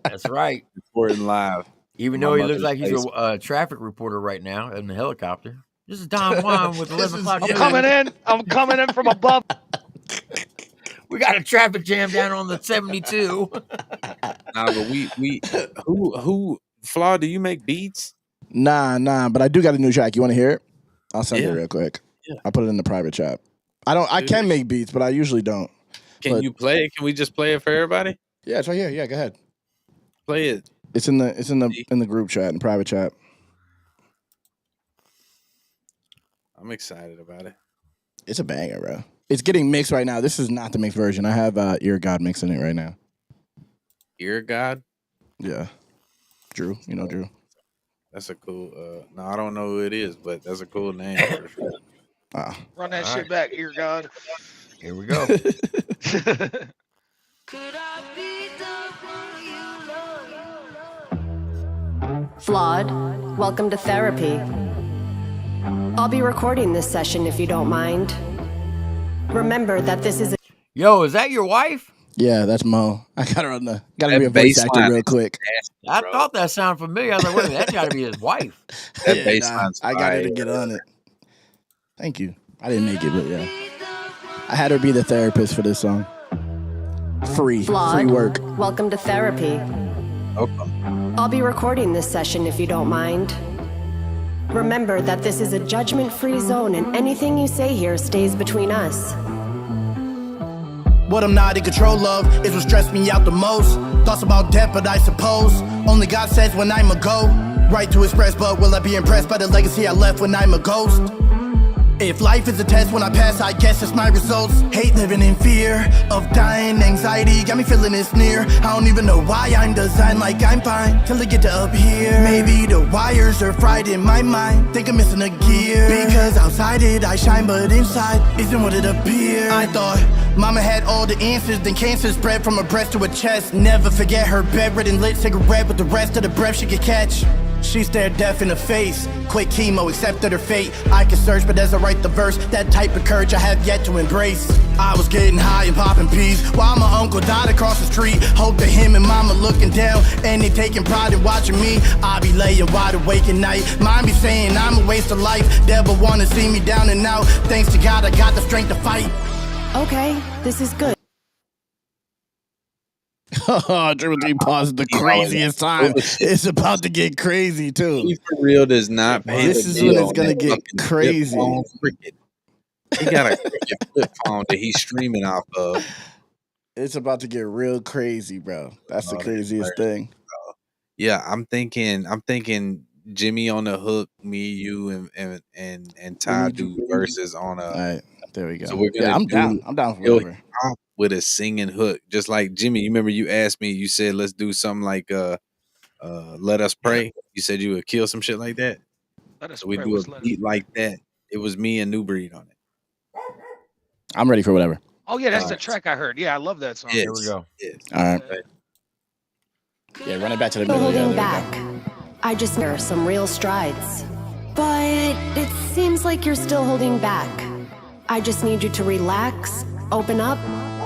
That's right. Reporting live. Even My though he looks mother's like he's basement. a traffic reporter right now in the helicopter. This is Don Juan with 11 o'clock. I'm news. coming in. I'm coming in from above. We got a traffic jam down on the 72. Nah, but we who Flaw, do you make beats? Nah, but I do got a new track. You want to hear it? I'll send it Yeah. real quick. Yeah. I'll put it in the private chat. I Dude. can make beats, but I usually don't. Can But- you play it? Can we just play it for everybody? Yeah, it's right here. Yeah, go ahead. Play it. It's in the group chat and private chat. I'm excited about it. It's a banger, bro. It's getting mixed right now. This is not the mixed version. I have Ear God mixing it right now. Ear God? Yeah. Drew, you know Drew. That's a cool no, I don't know who it is, but that's a cool name for sure. Run that All shit back, ear God. Here we go. Flawed, welcome to therapy. I'll be recording this session if you don't mind. Remember that this is a Yo, is that your wife? Yeah, that's Mo. I got her on the gotta That be a voice bass actor line real is quick. nasty, I bro. thought that sounded familiar. I was like, wait a minute, that got to be his wife. That Yeah, bass nah, line's I got her to fire. get on it. Thank you. I didn't make it, but yeah. I had her be the therapist for this song. Free Flawed, work. welcome to therapy. Okay. I'll be recording this session if you don't mind. Remember that this is a judgment-free zone and anything you say here stays between us. What I'm not in control of is what stressed me out the most. Thoughts about death, but I suppose only God says when I'm a go. Right to express, but will I be impressed by the legacy I left when I'm a ghost? If life is a test, when I pass, I guess it's my results. Hate living in fear of dying, anxiety got me feeling it's near. I don't even know why I'm designed like I'm fine till I get to up here. Maybe the wires are fried in my mind, think I'm missing a gear. Because outside it I shine, but inside isn't what it appears. I thought mama had all the answers, then cancer spread from her breast to her chest. Never forget her bedridden lit cigarette with the rest of the breath she could catch. She stared death in the face, quit chemo, accepted her fate. I can search, but as I write the verse, that type of courage I have yet to embrace. I was getting high and popping peas while my uncle died across the street. Hope that him and mama looking down and they taking pride in watching me. I be laying wide awake at night, mine be saying I'm a waste of life. Devil wanna see me down and out, thanks to God I got the strength to fight. Okay, this is good. TripleT paused the craziest time. It's about to get crazy too. He for real does not pay This the is bill when it's on gonna that get fucking crazy. flip phone cricket. He got a cricket flip phone that he's streaming off of. It's about to get real crazy, bro. That's the Oh, that's craziest thing. Yeah, I'm thinking Jimmy on the hook, me, you, and Ty do verses on a. All right, there we go. So we're gonna Yeah, I'm do down. I'm down for Yo whatever. Hop with a singing hook, just like Jimmy. You remember you asked me, you said let's do something like Let Us Pray. You said you would kill some shit like that. Let us So we pray. do What's a let us beat like that. It was me and New Breed on it. I'm ready for whatever. Oh yeah, that's the track I heard. Yeah, I love that song. Here we go. All right. Yeah, run it back to the Still middle. Yeah, holding there we go. back. I just hear some real strides. But it seems like you're still holding back. I just need you to relax, open up,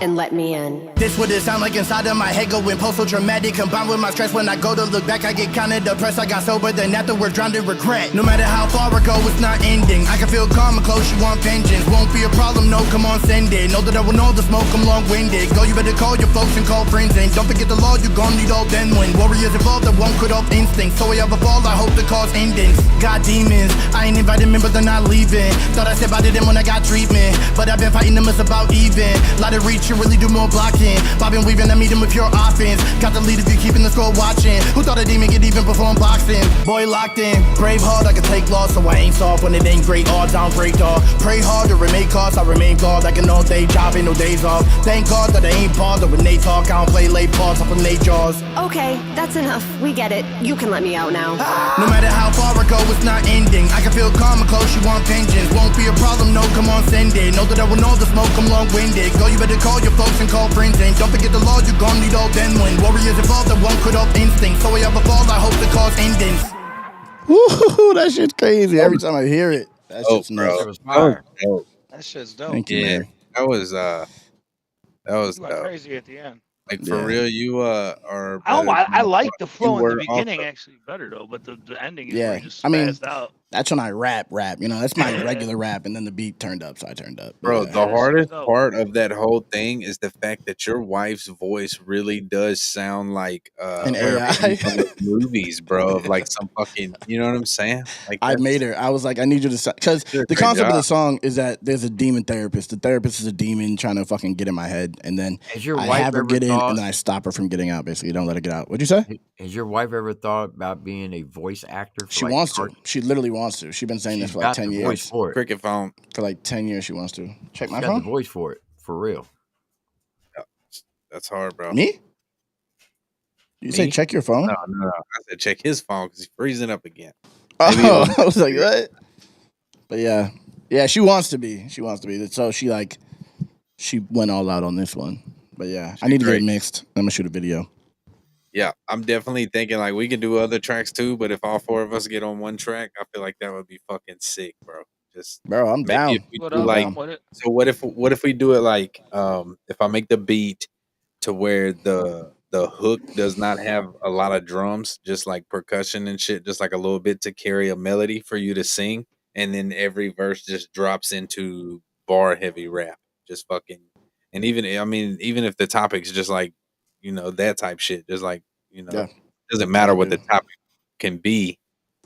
and let me in. This what it sound like inside of my head going post so dramatic. Combined with my stress when I go to look back, I get kinda depressed. I got sober, then afterward drowned in regret. No matter how far I go, it's not ending. I can feel calm and close, you want vengeance. Won't be a problem, no, come on, send it. Know that I will know the smoke, I'm long-winded. Go, you better call your folks and call friends. And don't forget the law, you gon' need all then when. Warriors evolved that won't quit off instinct. So we have a fall, I hope the cause endings. Got demons, I ain't invited men, but they're not leaving. Thought I said bye to them when I got treatment. But I've been fighting them, it's about even. Lot of reach, you really do more blocking. Bobbing, weaving, I meet them with pure offense. Got the lead if you keeping the score watching. Who thought a demon could even perform boxing? Boy locked in, brave hard, I can take loss, so I ain't soft when it ain't great. All down, break dog. Pray hard to remain cause I remain guard like an all day job, ain't no days off. Thank God that I ain't bothered when they talk. I don't play late pause up from they jaws. Okay, that's enough. We get it. You can let me out now. No matter how far I go, it's not ending. I can feel calm and close, you want vengeance. Won't be a problem, no, come on, send it. Know that I will know the smoke, I'm long-winded. Go, you better call your folks and call friends. And don't forget the law, you gon' need all then when. Warriors evolved that won't quit off instinct. So we have a fall, I hope the cause endings. Woo, that shit's crazy. Every time I hear it, that shit's nuts. That shit's dope. Thank you, man. That was You went crazy at the end. like for real. You are. I like the flow in were the beginning also- actually better though, but the ending is Yeah, where you just I mean, spazzed out. that's when I rap. You know, that's my regular rap, and then the beat turned up, so I turned up. Bro, Yeah. the hardest part of that whole thing is the fact that your wife's voice really does sound like An her AI. from the movies, bro. Of like some fucking, you know what I'm saying? Like I made her. I was like, I need you to, because the great concept of the job. song is that there's a demon therapist. The therapist is a demon trying to fucking get in my head, and then Has your I wife have her ever get in, thought- and then I stop her from getting out. Basically, don't let her get out. What'd you say? Has your wife ever thought about being a voice actor? For She like wants to. cartoons? She literally wants to. She's been saying this She's for like got 10 the years. voice for it. Cricket phone. For like 10 years, she wants to. Check my She's got phone. the voice for it, for real. That's hard, bro. Me? You say Me? check your phone? No. I said check his phone because he's freezing up again. Oh, I was like, what? But yeah, she wants to be. She wants to be. So she went all out on this one. But yeah, I need to get it mixed. I'm gonna shoot a video. Yeah, I'm definitely thinking like we can do other tracks too, but if all four of us get on one track, I feel like that would be fucking sick, bro. Just Bro, I'm maybe down. if we What do up, like, I'm with it. so what if we do it like if I make the beat to where the hook does not have a lot of drums, just like percussion and shit, just like a little bit to carry a melody for you to sing, and then every verse just drops into bar heavy rap, just fucking, and even even if the topic's just like, you know, that type shit, just like, you know, Yeah. doesn't matter what the topic can be,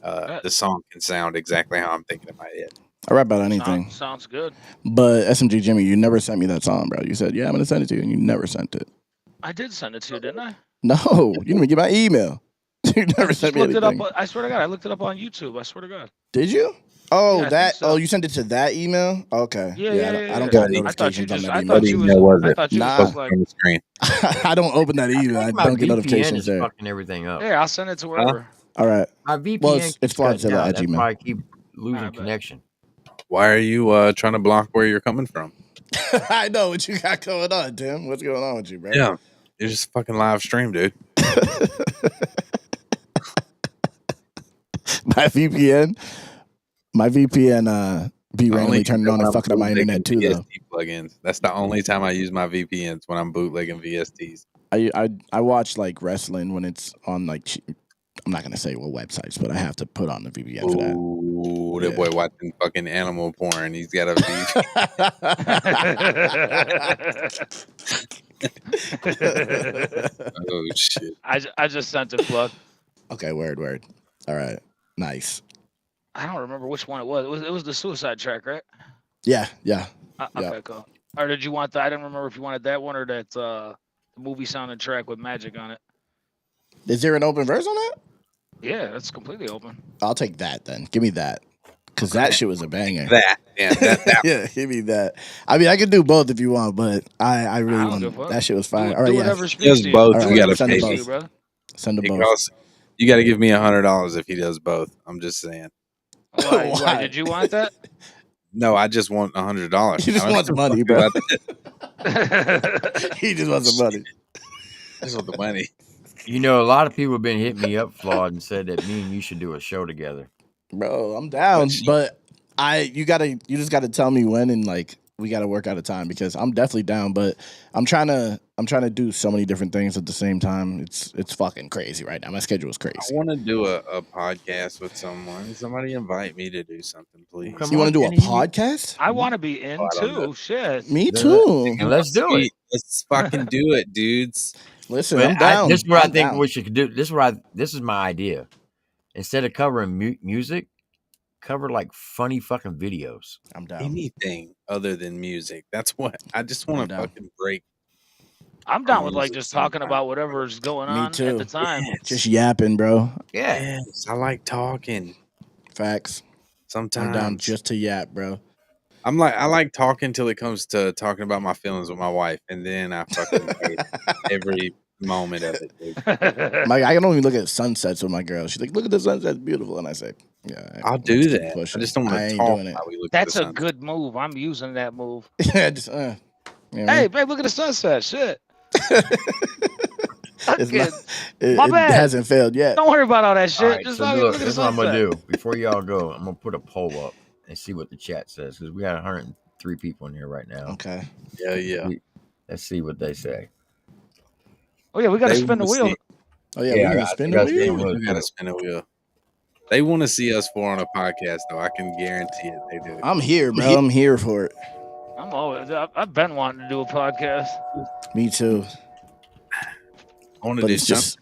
the song can sound exactly how I'm thinking in my head. I rap about anything. Sounds good. But SMG Jimmy, you never sent me that song, bro. You said, yeah, I'm gonna send it to you, and you never sent it. I did send it to you, didn't I? No, you didn't even get my email. You never sent me Looked it anything. up. I swear to God, I looked it up on YouTube. I swear to God. Did you? Oh, Yeah, I that. think so. Oh, you sent it to that email? Okay. Yeah. I don't yeah. get I thought you notifications on just. that I email. thought you was. I thought you was Nah. just like. On the screen. I don't open that email. I My don't get VPN notifications is there. fucking everything up. Yeah, I'll send it to wherever. All right. My VPN Well, it's keeps FlawdTV cutting out. at That's Gmail. why I keep losing Alright, bet. connection. Why are you trying to block where you're coming from? I know what you got going on, Tim. What's going on with you, bro? Yeah, it's just fucking live stream, dude. My VPN be randomly turning on and fucking up my internet too, though. VST plugins. That's the only time I use my VPNs, when I'm bootlegging VSTs. I watch like wrestling when it's on like I'm not gonna say what websites, but I have to put on the VPN for that. Ooh, that boy watching fucking animal porn. He's got a Oh shit! I just sent it, Plug. Okay, word. All right, nice. I don't remember which one it was. It was the suicide track, right? Yeah. Okay, cool. Or did you want the? I don't remember if you wanted that one or that the movie sounding track with magic on it. Is there an open verse on that? Yeah, it's completely open. I'll take that then. Give me that, because that shit was a banger. That yeah, give me that. I mean, I can do both if you want, but I really don't give a want fuck. that shit was fire. Do All right, yeah. whatever speaks to you. both. All You right, gotta send pay them me. both. brother. Send them It both. costs, you got to give me $100 if he does both. I'm just saying. Why? Did you want that? No, I just want $100. He just I don't wants give a money, fuck bro. about He just wants the money. That's what the money. You know, a lot of people have been hitting me up, Flawed, and said that me and you should do a show together. Bro, I'm down, but you just gotta tell me when, and like we gotta work out a time because I'm definitely down, but I'm trying to do so many different things at the same time. It's fucking crazy right now. My schedule is crazy. I want to do a podcast with someone. Somebody invite me to do something, please. So you want to do a podcast? I want to be in I don't know. too. Shit. Me too. And let's do it. Let's fucking do it, dudes. Listen, But I'm down. this is what I I'm think down. we should do. This is my idea. Instead of covering music, cover like funny fucking videos. I'm down. Anything other than music. That's what I just want to fucking break. I'm down with like just talking about whatever's going Me on too. at the time. Just yapping, bro. Yeah. Yes, I like talking. Facts. Sometimes I'm down just to yap, bro. I like talking till it comes to talking about my feelings with my wife, and then I fucking hate every moment of it, dude. I can only look at sunsets with my girl. She's like, "Look at the sunset, it's beautiful," and I say, "Yeah, I'll do that. pushing. I just don't want to ain't talk doing it. while we look That's at a the good move. I'm using that move. Yeah, just you know, Hey, babe, look at the sunset. Shit. it's not, My it bad. hasn't failed yet. Don't worry about all that shit. All right, Just so look look, at the this is what I'm gonna sunset. do. Before y'all go, I'm gonna put a poll up and see what the chat says because we got 103 people in here right now. Okay. Yeah. Let's see what they say. Oh yeah, we gotta spin the wheel. Oh yeah, Yeah, we I gotta spin the gotta wheel. spin the We gotta spin a wheel. They want to see us four on a podcast, though. I can guarantee it. They do. I'm here, bro. I'm here for it. I've been wanting to do a podcast. Me too. I want to But do it's just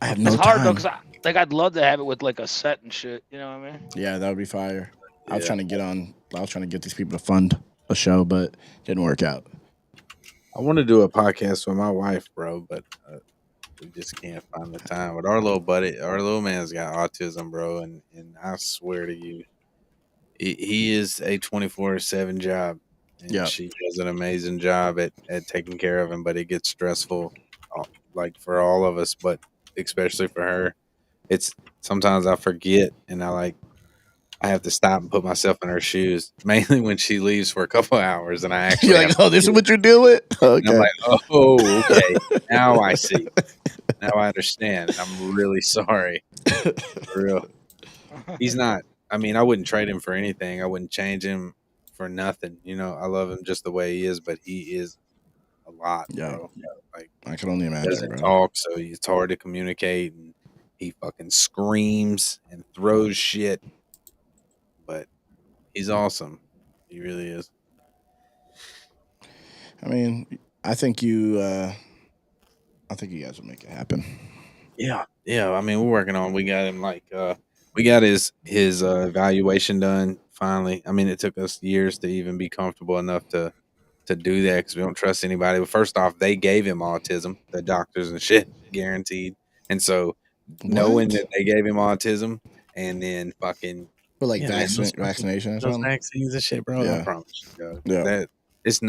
I have no It's hard though, time. cause I'd love to have it with like a set and shit. You know what I mean? Yeah, that would be fire. I was trying to get these people to fund a show, but didn't work out. I want to do a podcast with my wife, bro, but we just can't find the time. But our little man's got autism, bro, and I swear to you, he is a 24/7 job. And Yeah. she does an amazing job at taking care of him, but it gets stressful, like for all of us, but especially for her. It's sometimes I forget, and I have to stop and put myself in her shoes, mainly when she leaves for a couple hours, and I actually You're like, oh, this is what you're doing? Okay. And I'm like, oh, okay. Now I see. Now I understand. I'm really sorry. For real. He's not. I mean, I wouldn't trade him for anything. I wouldn't change him for nothing. You know, I love him just the way he is, but he is a lot, bro. Like, I can only he imagine, doesn't bro. talk, so it's hard to communicate, and he fucking screams and throws shit. But he's awesome. He really is. I mean, I think you guys will make it happen. Yeah. I mean, we're working on. We got him we got his evaluation done finally. I mean, it took us years to even be comfortable enough to do that because we don't trust anybody. But first off, they gave him autism, the doctors and shit, guaranteed. And so knowing that they gave him autism, and then fucking But like man, vaccination or those something. vaccines and shit, bro. I Yeah. promise you, dog. Yeah. That it's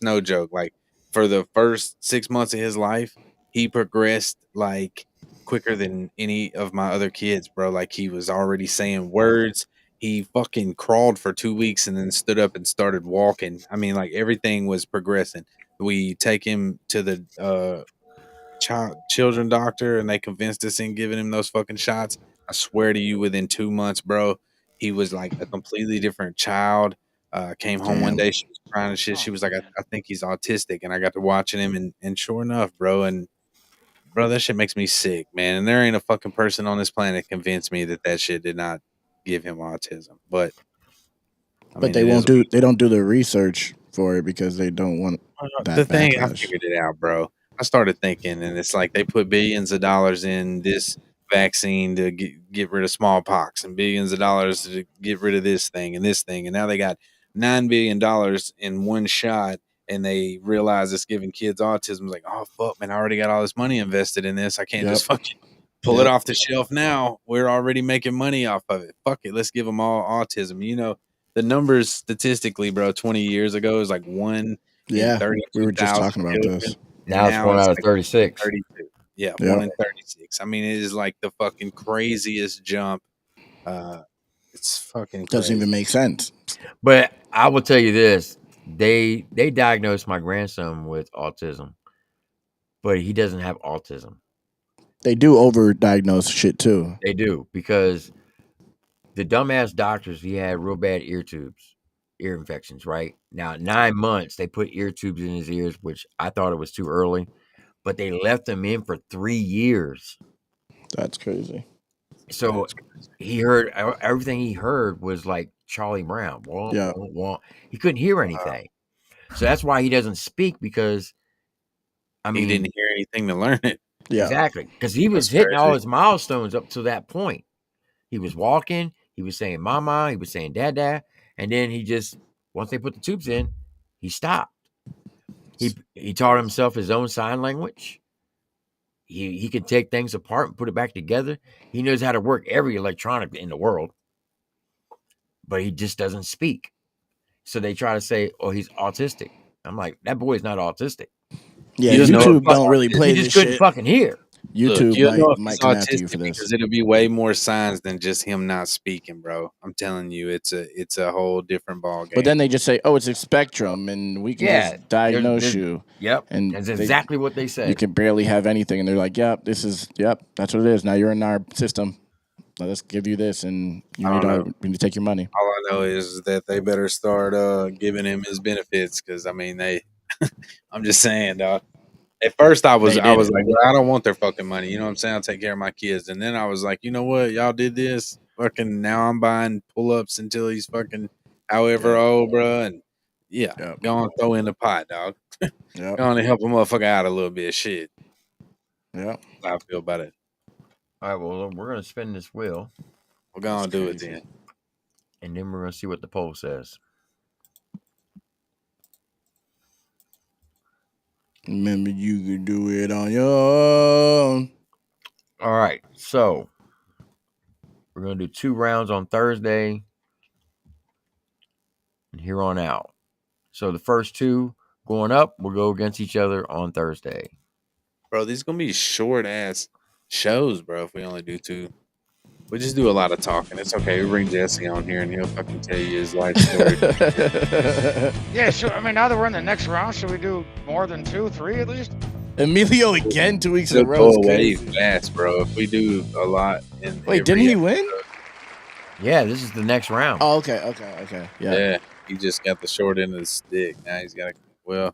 no joke. Like for the first 6 months of his life, he progressed like quicker than any of my other kids, bro. Like he was already saying words. He fucking crawled for 2 weeks and then stood up and started walking. I mean, like everything was progressing. We take him to the children doctor, and they convinced us in giving him those fucking shots. I swear to you, within 2 months, bro, he was like a completely different child. Came home one day, she was crying and shit. She was like, I think he's autistic. And I got to watching him, and sure enough, bro, that shit makes me sick, man. And there ain't a fucking person on this planet convinced me that shit did not give him autism. But I mean, They don't do the research for it because they don't want that the thing. I backlash. figured it out, bro. I started thinking, and it's like they put billions of dollars in this vaccine to get rid of smallpox, and billions of dollars to get rid of this thing, and now they got $9 billion in one shot, and they realize it's giving kids autism. It's like, oh fuck, man, I already got all this money invested in this. I can't just fucking pull it off the shelf now. We're already making money off of it. Fuck it, let's give them all autism. You know, the numbers statistically, bro, 20 years ago is like 1 in 32,000 we were just talking about children. this. Now it's 1 out of 36. 32. Yeah, Yeah. 1 in 36. I mean, it is like the fucking craziest jump. It's fucking crazy. Doesn't even make sense. But I will tell you this: They diagnosed my grandson with autism, but he doesn't have autism. They do overdiagnose shit too. They do, because the dumbass doctors, he had real bad ear infections, right? Now, 9 months, they put ear tubes in his ears, which I thought it was too early, but they left him in for 3 years. That's crazy. So he heard everything he heard was like Charlie Brown. Wah, Yeah. wah, wah. He couldn't hear anything. So that's why he doesn't speak, because I mean, he didn't hear anything to learn it. Yeah. Exactly. Because he was hitting all his milestones up to that point. He was walking, he was saying mama, he was saying dada, and then he just, once they put the tubes in, he stopped. He taught himself his own sign language. He can take things apart and put it back together. He knows how to work every electronic in the world, but he just doesn't speak. So they try to say, oh, he's autistic. I'm like, that boy's not autistic. Yeah, YouTube don't really play he this just couldn't shit. fucking hear. YouTube might come after you for this. Because it'll be way more signs than just him not speaking, bro. I'm telling you, it's a whole different ball game. But then they just say, "Oh, it's a spectrum, and we can just diagnose you." Yep, and that's exactly what they say. You can barely have anything, and they're like, "Yep, that's what it is. Now you're in our system. Let's give you this, and we need to take your money." All I know is that they better start giving him his benefits, because I mean I'm just saying, dog. At first, I was like, well, I don't want their fucking money. You know what I'm saying? I'll take care of my kids. And then I was like, you know what? Y'all did this. Fucking now I'm buying pull-ups until he's fucking however old, bro. And go on, throw in the pot, dog. Go on and help a motherfucker out a little bit. Shit. Yeah. How I feel about it. All right, well, we're going to spin this wheel. We're going to do it then. And then we're going to see what the poll says. Remember, you can do it on your own. All right, so we're going to do 2 rounds on Thursday and here on out. So the first 2 going up will go against each other on Thursday. Bro, these going to be short-ass shows, bro, if we only do 2. We just do a lot of talking. It's okay. We bring Jesse on here, and he'll fucking tell you his life story. Yeah, sure. I mean, now that we're in the next round, should we do more than 2, 3 at least? Amelio again, 2 weeks in a row. Go away fast, bro. If we do a lot. Wait, didn't he win? Yeah, this is the next round. Oh, okay. Yeah, he just got the short end of the stick. Now he's got to,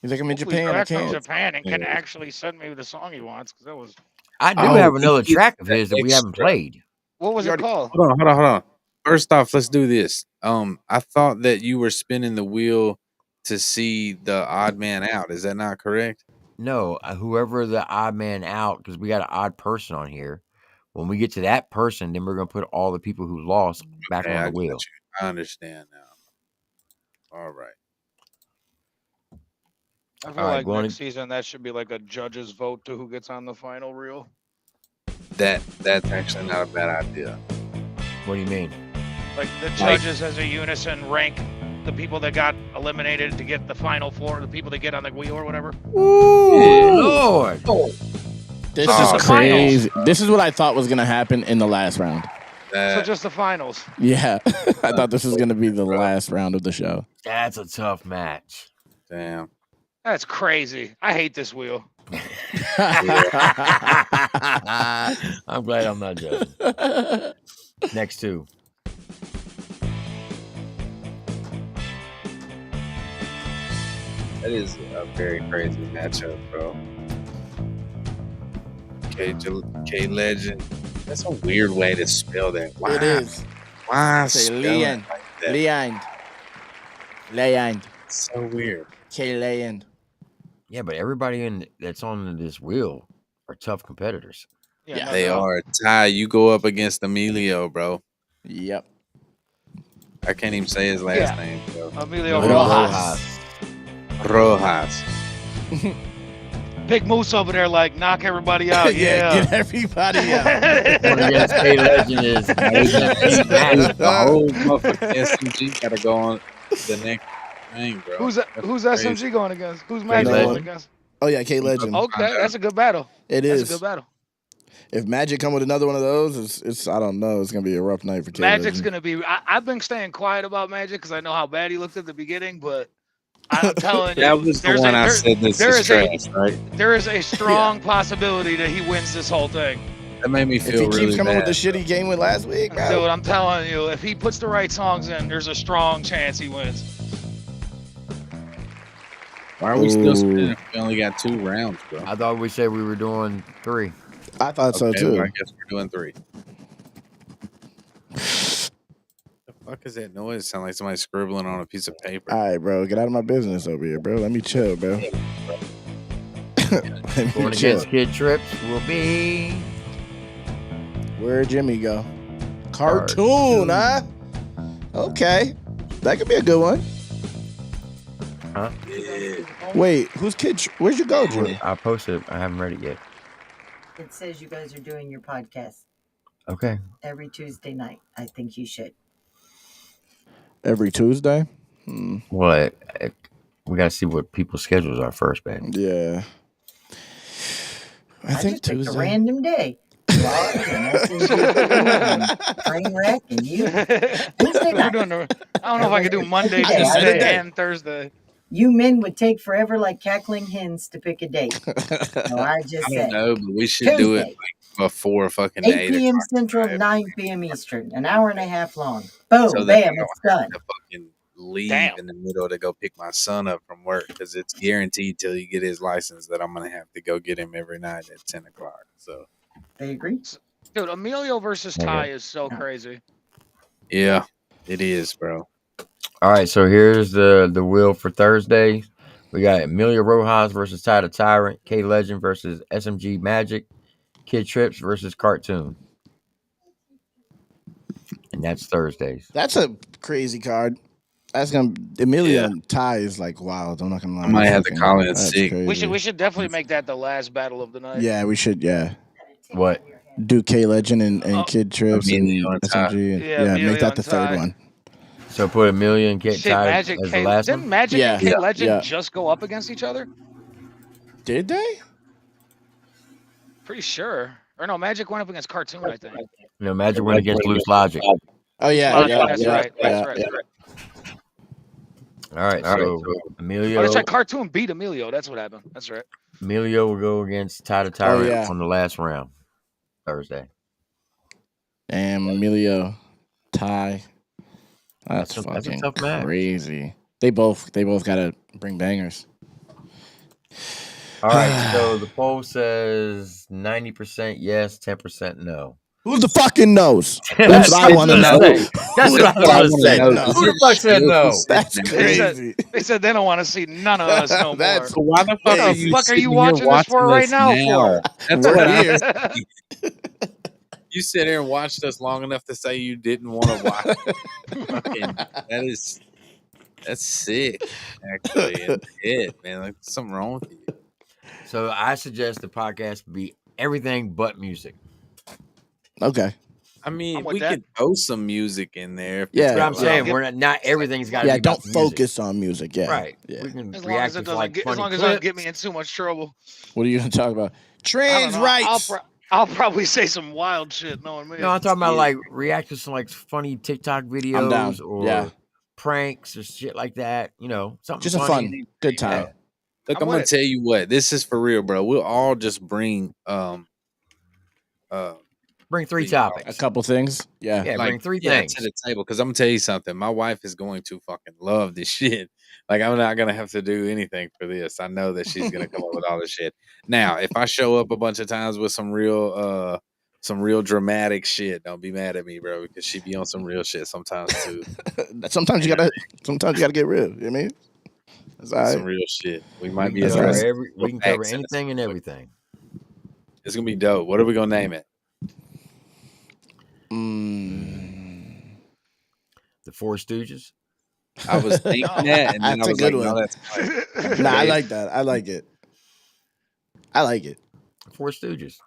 he's like, I'm in Japan. I can't. Japan and can actually send me the song he wants, because that was. I do have another track of his that we haven't played. What was it called? Hold on. First off, let's do this. I thought that you were spinning the wheel to see the odd man out. Is that not correct? No, whoever the odd man out, because we got an odd person on here. When we get to that person, then we're going to put all the people who lost back on the wheel. I understand now. All right. I feel like next season that should be like a judge's vote to who gets on the final reel. That's actually not a bad idea. What do you mean? Like the judges as a unison rank the people that got eliminated to get the final 4, the people that get on the wheel or whatever. Ooh, Lord. This is crazy. This is what I thought was going to happen in the last round. So just the finals. Yeah. I thought this was going to be the last round of the show. That's a tough match. Damn. That's crazy. I hate this wheel. I'm glad I'm not judging. Next 2. That is a very crazy matchup, bro. K Legend. That's a weird way to spell that. Why? It is. Why say spell Leand. it like that? Leand. So weird. K Leand. Yeah, but everybody that's on this wheel are tough competitors. Yeah, They are. Ty, you go up against Amelio, bro. Yep. I can't even say his last name, bro. Amelio Rojas. Big Moose over there, like, knock everybody out. Get everybody out. One against K Legend is the whole motherfucking SMG got to go on the next thing, bro. Who's SMG going against? Who's Max going against? Oh, yeah, K Legend. Okay, that's a good battle. It is. That's a good battle. If Magic come with another one of those, it's I don't know. It's gonna be a rough night for K Magic's Legend. gonna be. I've been staying quiet about Magic because I know how bad he looked at the beginning, but I'm telling you, That was the one I said this is trash, right? There is a strong possibility that he wins this whole thing. That made me If feel he keeps really coming bad. with the shit he game with last week, bro. Dude, I'm telling you, if he puts the right songs in, there's a strong chance he wins. Why are we still spinning if we only got 2 rounds, bro? I thought we said we were doing 3. I thought so too. Well, I guess we're doing 3. The fuck is that noise? It sounds like somebody scribbling on a piece of paper. All right, bro, get out of my business over here, bro. Let me chill, bro. Going against Kid Trips will be. Where'd Jimmy go? Cartoon, huh? Okay, that could be a good one. Huh? Wait, who's Kid? Where'd you go, Jimmy? I posted it. I haven't read it yet. It says you guys are doing your podcast Okay. every Tuesday night. I think you should. Every Tuesday. Well, we got to see what people's schedules are first, man. Yeah. I think just picked Tuesday. a random day. Trainwreck and you. Tuesday We're night. doing I don't know if I could do Monday, I just said a Tuesday, day. and Thursday. You men would take forever like cackling hens to pick a date. So I just I said. don't know, but we should do it Tuesday. like before fucking 8 8 p.m. o'clock. Central, 9 p.m. Eastern. An hour and a half long. Boom, So that bam, I don't it's done. have to fucking leave in the middle to go pick my son up from work because it's guaranteed till he get his license that I'm gonna have to go get him every night at 10 o'clock. So They agree. Dude, Amelio versus Ty is so crazy. yeah, it is, bro. All right, so here's the wheel for Thursday. We got Amelio Rojas versus Ty the Tyrant, K Legend versus SMG Magic, Kid Trips versus Cartoon. And that's Thursdays. That's a crazy card. That's gonna Emilio and Ty is like wild. I'm not gonna lie. I might have to call in That's sick. crazy. We should definitely make that the last battle of the night. Yeah, we should. Yeah, What? do K Legend and Kid Trips and Amelio and Ty. SMG. And, Yeah, yeah, Amelio make that and the third Ty. one. So put Amelio and Kid Shit, Ty Magic as the K. last Didn't one? Magic and K Yeah, Legend yeah. just go up against each other? Did they? Pretty sure. Or no, Magic went up against Cartoon, I think. No, Magic went against Loose Logic. Oh yeah, Oh, yeah, that's yeah, right. yeah, That's right. yeah. All right, so Amelio, Oh, that's right. Cartoon beat Amelio. That's what happened. That's right. Amelio will go against Ty the Tyrant yeah. on the last round, Thursday. And Emilio, Ty. That's a fucking tough match. crazy. They both gotta bring bangers. All right, so the poll says 90% yes, 10% no. Who the fucking knows? That's what I want to know. That's Who what the I want to fuck say. said no? Who the fuck said no? That's crazy. They said they don't want to see none of us no more. That's So why the fuck What are the you fuck are you sitting here watching this for right us now for? That's We're what I here. You sit here and watched us long enough to say you didn't want to watch. Fucking, that's sick, actually. And it, man, like something wrong with you. So I suggest the podcast be everything but music. Okay. I mean, I'm with we that. could throw some music in there. If Yeah. it's But I'm got, saying like, we're not everything's got to Yeah, be about don't the music. focus on music. Yeah. Right. Yeah. We can As long react as it to doesn't like get, as funny long as it doesn't clips. get me in too much trouble. What are you gonna talk about? I Trans don't know. rights. I'll probably say some wild shit knowing me. No, I'm talking about like react to some like funny TikTok I'm videos down. or Yeah. pranks or shit like that. You know, something Just a funny. fun, good time. Yeah. Look, I'm I'm gonna with it. tell you what. This is for real, bro. We'll all just bring Bring 3 A topics. A couple things. Yeah. Yeah, bring 3 to things. the table because I'm gonna tell you something. My wife is going to fucking love this shit. Like I'm not gonna have to do anything for this. I know that she's gonna come up with all this shit. Now, if I show up a bunch of times with some real dramatic shit, don't be mad at me, bro, because she be on some real shit sometimes too. Sometimes you gotta get real. You know what I mean? That's all Some right. real shit. We We might be can cover, addressing. we can cover anything and everything. It's gonna be dope. What are we gonna name it? The Four Stooges. I was thinking that, and then That's I a was good like, no, one. that's fine. Nah, I like that. I like it. I like it. Four Stooges.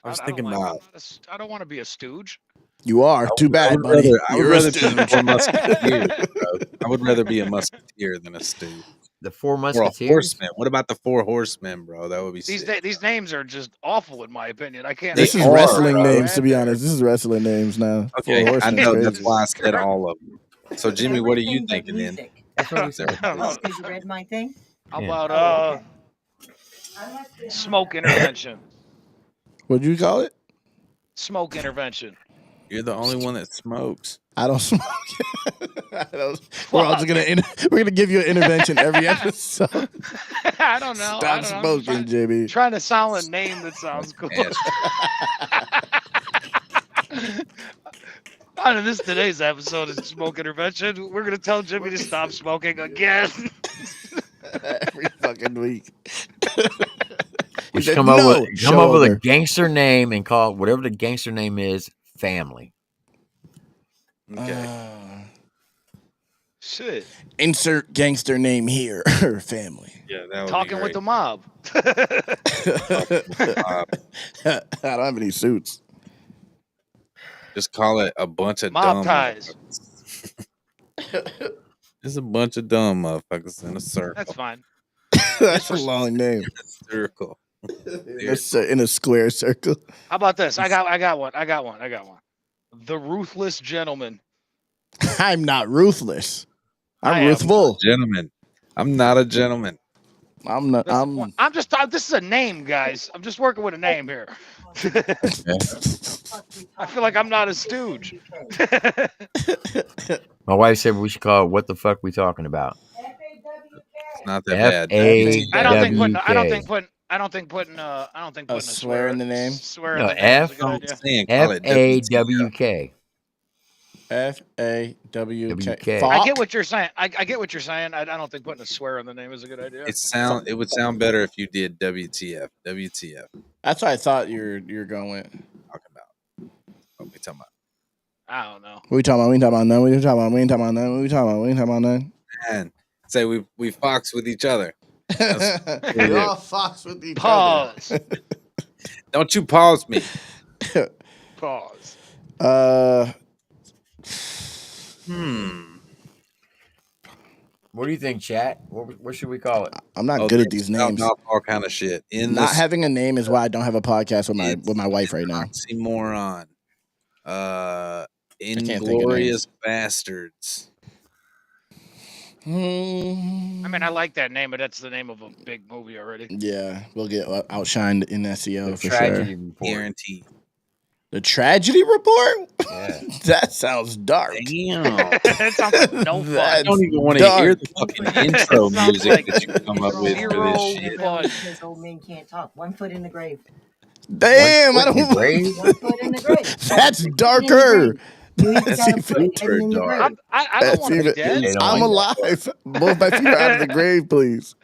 I was don't thinking like- about. I don't want to be a stooge. You are. Too I bad, would buddy. rather, I would You're a rather be stooge. a musketeer. Bro. I would rather be a musketeer than a stooge. The Four Or a Musketeers. horseman. What about the 4 horsemen, bro? That would be sick. These names are just awful in my opinion. I can't. This I is can't wrestling describe names, how to be bad honest. This is wrestling names now. Okay, Four I Horsemen's know. crazy. That's why I said all of them. So, Jimmy, what are you Everything but thinking then? music. That's what we said. I don't know. Because you read my thing. How Yeah. about smoke intervention? What'd you call it? Smoke intervention. You're the only one that smokes. I don't smoke. We're also we're gonna give you an intervention every episode. I don't know. I Stop don't know. smoking, Jimmy. Trying to sound a name that sounds cool. On this today's episode of Smoke Intervention, we're gonna tell Jimmy to stop smoking again. Every fucking week. We said, should come up "No, with show a over." gangster name and call it whatever the gangster name is. Family. Okay. Shit. Insert gangster name here. Family. Yeah, that would Talking be with great. the mob. I don't have any suits. Just call it a bunch of Mob dumb ties. motherfuckers. There's a bunch of dumb motherfuckers in a circle. That's fine. That's a long name. Circle. In a square circle. How about this? I got one. The Ruthless Gentleman. I'm not ruthless. I I'm am. ruthful. Gentleman. I'm not a gentleman. I'm not. I'm just. This is a name, guys. I'm just working with a name here. I feel like I'm not a stooge. My wife said we should call it "What the fuck we talking about." It's not that bad. I don't think putting a swear in the name. Swear No, in the name is a good idea. FAWK. FAWK. I get what you're saying. I get what you're saying. I don't think putting a swear in the name is a good idea. It would sound better if you did WTF. WTF. That's what I thought you're going with. Talking about. What we talking about? I don't know. What we talking about? We ain't talking about none. We ain't talking about. We ain't talking about none. What we talking about? We ain't talking about none. Man, say we fox with each other. We all fox with each Pause. other. Don't you pause me. Pause. What do you think, chat? What should we call it? I'm not good at these names. All kind of shit. Not having a name is why I don't have a podcast with my wife right now. Oxymoron. can't think of Inglorious Bastards. I mean, I like that name, but that's the name of a big movie already. Yeah, we'll get outshined in SEO for Tragedy sure. Report. Guaranteed. The Tragedy Report? Yeah. That sounds dark. Damn. That sounds like no fun. I don't even want to dark. hear the fucking intro Sounds music like that you come up with for zero this shit. fun. Because old men can't talk. 1 foot in the grave. Damn, I One foot in the don't. grave? 1 foot in the grave. That's darker. You even That's got a even foot heading in the dark. grave. I don't want to be dead. They don't I'm like alive. Both my feet are out of the grave, please.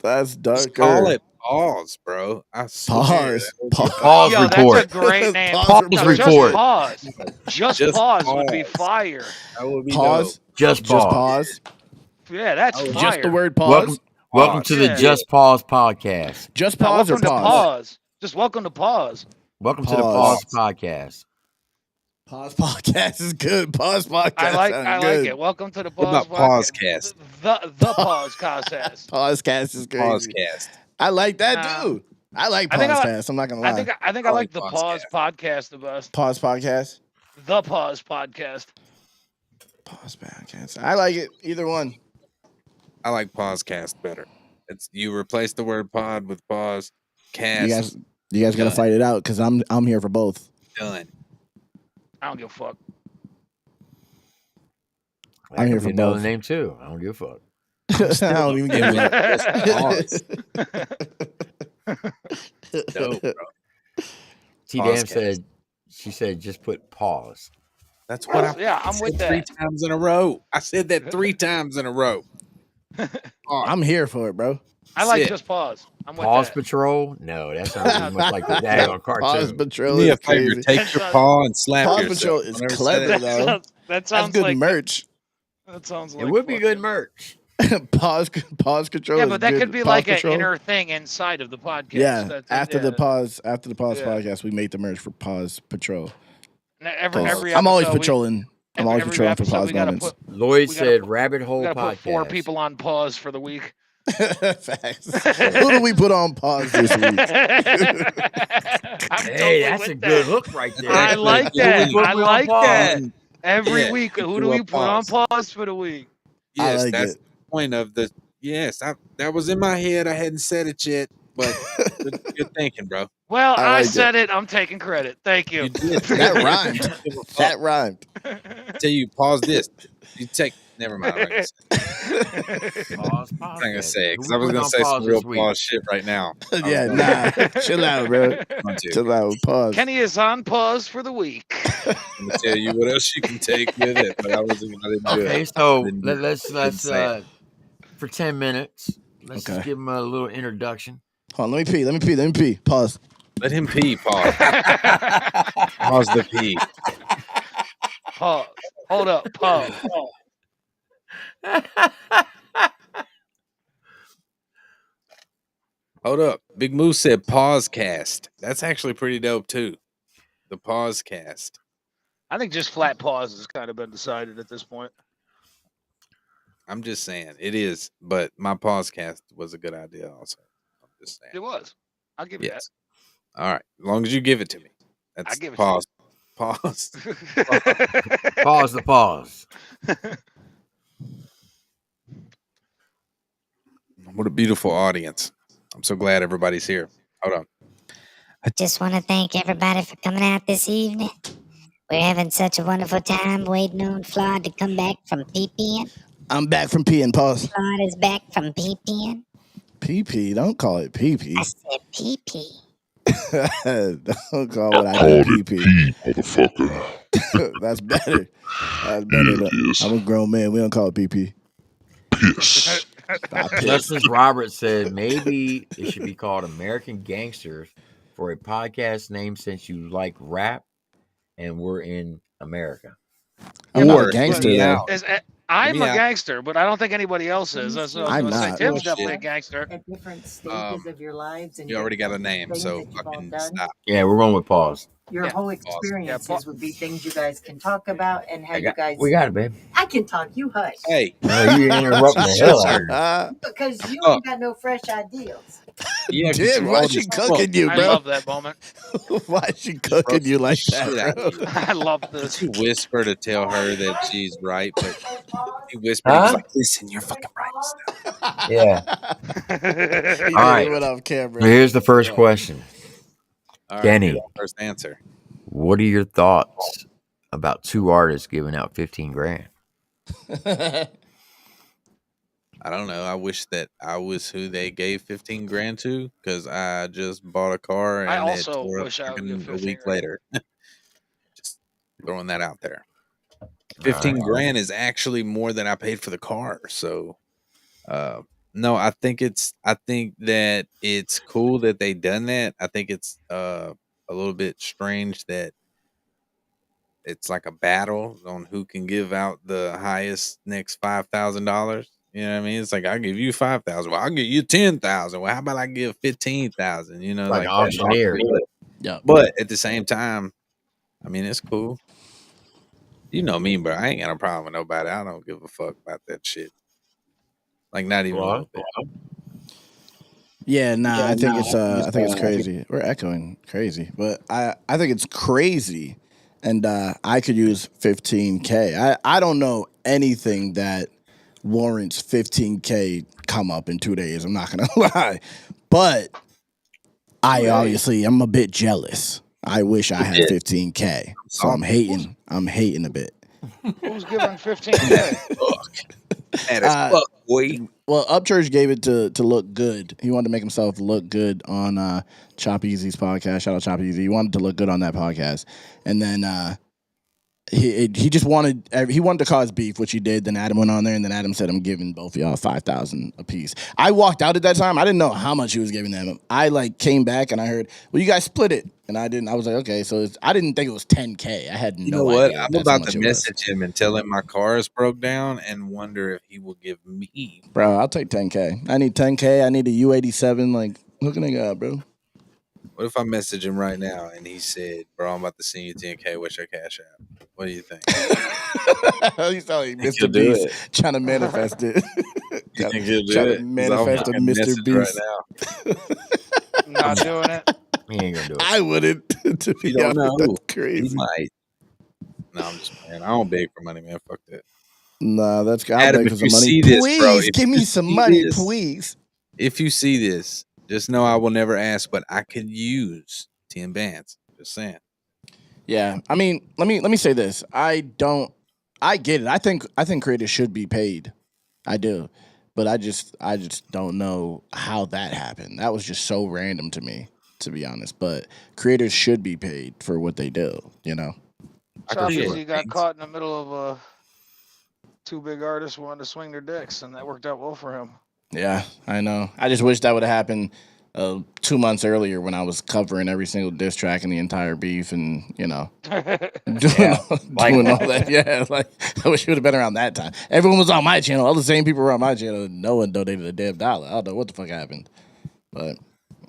That's Just call darker. it pause, bro. I swear. Pause. Pause. Pause Yo, report. that's a great name. Pause No, report. Just pause would be fire. That would be Pause. Just pause. Yeah, that's fire. Just the word pause. Welcome to the Yeah. Just Pause podcast. Just No, pause or welcome to pause? pause. Just welcome to pause. Welcome to the Pause podcast. Pause podcast is good. Pause podcast. I sounds like good. it. Welcome to the What pause. about Pausecast? The pause cast. Pausecast is crazy. Pausecast. I like that too. I like I think I like- Pausecast. I'm not gonna lie. I think I like the pause podcast the best. Pause podcast. The pause podcast. Pause podcast. I like it. Either one. I like Pausecast better. It's you replace the word pod with pause. Cast. You guys gotta Done. fight it out because I'm here for both. Done. I don't give a fuck. I'm here That could for be another both. name too. I don't give a fuck. I don't even give a Dope, bro. T Dan Pausecast. she said just put pause. That's what I Yeah, I'm with said 3 that. times in a row. I said that 3 times in a row. I'm here for it, bro. I like Sit. just pause. I'm with Pause that. Patrol? No, that sounds pretty much like the daggone Pause cartoon. Patrol Do me a is favor. crazy. Take your paw and slap Pause yourself. Patrol is Whenever you say clever that. though. That That's sounds good like merch. That sounds like It would be good fucking- merch. Pause control. Yeah, is but that good. could be Pause like control. an inner thing inside of the podcast. Yeah, That's- after the yeah. pause Yeah. podcast, we made the merch for Pause Patrol. Every I'm always episode we- patrolling. I'm always Every patrolling for episode pause we gotta moments. Lloyd we gotta said put- rabbit we hole gotta put 4 podcast. people on pause for the week. Facts. Who do we put on pause this week? I'm Hey, totally that's with a good that. hook right there. I like Who we that. put I on like that. pause? Every Yeah, week, you who do do a we put on pause. pause for the week? I Yes, like that's it. the point of the. Yes, that was in my head. I hadn't said it yet, but good thinking, bro. Well, I I like said it. I'm taking credit. Thank you. You did. That rhymed. That rhymed. Tell you, pause this. You take. Never mind. I'm not gonna say Pause, I'm not gonna that. say it Who because we I was putting gonna on say some pause real this week? pause shit right now. Yeah, nah. Chill out, bro. Chill out. Pause. Kenny is on pause for the week. I'm gonna tell you what else you can take with it, but I didn't do it. Okay, so Didn't- let's didn't say it. for 10 minutes. Let's Okay. just give him a little introduction. Hold on, let me pee. Pause. Let him pee. Pause. Pause the pee. Pause. Hold up. Pause. Hold up. Big Moose said pause cast. That's actually pretty dope too. The pause cast. I think just flat pause has kind of been decided at this point. I'm just saying it is, but my pause cast was a good idea also. I'm just saying. It was. I'll give you Yes. All right. As long as you give it to me. That's give it to pause. Pause. that. Pause the pause. What a beautiful audience. I'm so glad everybody's here. Hold on. I just want to thank everybody for coming out this evening. We're having such a wonderful time waiting on Flawd to come back from peeing. I'm back from peeing. Pause. Flawd is back from peeing. Pee. Don't call it pee. I said pee. Don't call it I do pee. Motherfucker. That's better. That's better. I'm a grown man. We don't call it pee. Piss. Justice Roberts said maybe it should be called American Gangsters for a podcast name since you like rap and we're in America. I'm not a gangster though. I'm a Yeah. gangster, but I don't think anybody else is. That's what I was I'm going to say. not. Tim's Bullshit. definitely a gangster. At different stages of your lives and You already got a name, things so that you've all fucking done. stop. Yeah, we're going with pause. Your Yeah. whole Yeah, experiences would be things you guys can talk about and how you guys. We got it, babe. I can talk. You hush. Hey. No, you interrupting the hell out of her. Because you Oh. ain't got no fresh ideas. Yeah, Dude, why is she cooking you, I bro? love that moment. Why is she cooking you like Shit out that, of bro? you. I love this. You whisper to tell her that she's right, but he whispered, he was like, listen, you're fucking right. Yeah. He All right. went off camera. Here's the first question. All right, Kenny. here's the first answer. What are your thoughts about two artists giving out 15 grand? I don't know. I wish that I was who they gave 15 grand to because I just bought a car and I it also tore up wish I would fucking give a 15 week grand. later. Just throwing that out there. 15 grand is actually more than I paid for the car. So, no, I think that it's cool that they done that. I think it's a little bit strange that it's like a battle on who can give out the highest next $5,000. You know what I mean? It's like, I'll give you 5,000. Well, I'll give you 10,000. Well, how about I give 15,000? You know, Like like an auctioneer. Yeah. But at the same time, I mean, it's cool. You know me, bro. I ain't got a problem with nobody. I don't give a fuck about that shit. Like, not even a little bit. Yeah, nah, I think it's crazy. We're echoing crazy, but I think it's crazy, and I could use 15K. I don't know anything that warrants 15K come up in 2 days. I'm not gonna lie, but I'm a bit jealous. I wish I had 15K, so I'm hating. I'm hating a bit. Who's giving 15K? That is fuck, boy. Well, Upchurch gave it to look good. He wanted to make himself look good on Chop Easy's podcast. Shout out Chop Easy. He wanted to look good on that podcast, and then he just wanted to cause beef, which he did. Then Adam went on there, and then Adam said, "I'm giving both of y'all 5,000 apiece." I walked out at that time. I didn't know how much he was giving them. I came back and I heard, "Well, you guys split it," and I didn't. I was like, "Okay," so I didn't think it was 10K. I had You no know what? idea I'm that's how about much to it was. message him and tell him my car is broke down and wonder if he will give me. Bro, I'll take 10K. I need 10K. I need a U87. Like, look at nigga up, bro. What if I message him right now and he said, "Bro, I'm about to send you 10K. What's your cash app?" What do you think? You sound like Think he'll Mr. do Beast it? trying to manifest it. You think he'll Trying do to it? 'Cause I'll manifest a fucking Mr. message right Beast. now. I'm not doing it. He ain't gonna do it. I wouldn't. To You be don't honest, know. that's crazy. He might. No, I'm just playing. I don't beg for money, man. Fuck that. Nah, that's I'll Adam, beg if for some you money. see this, bro, Please if give you me some see money, this- please. If you see this, just know I will never ask, but I could use 10 bands. Just saying. Yeah, I mean, let me say this. I get it. I think creators should be paid. I do, but I just don't know how that happened. That was just so random to me, to be honest. But creators should be paid for what they do. You know. He got caught in the middle of two big artists wanted to swing their dicks, and that worked out well for him. Yeah, I know. I just wish that would have happened 2 months earlier when I was covering every single diss track and the entire beef, and doing all that. Yeah, like I wish it would have been around that time. Everyone was on my channel. All the same people were on my channel. No one donated a damn dollar. I don't know what the fuck happened, but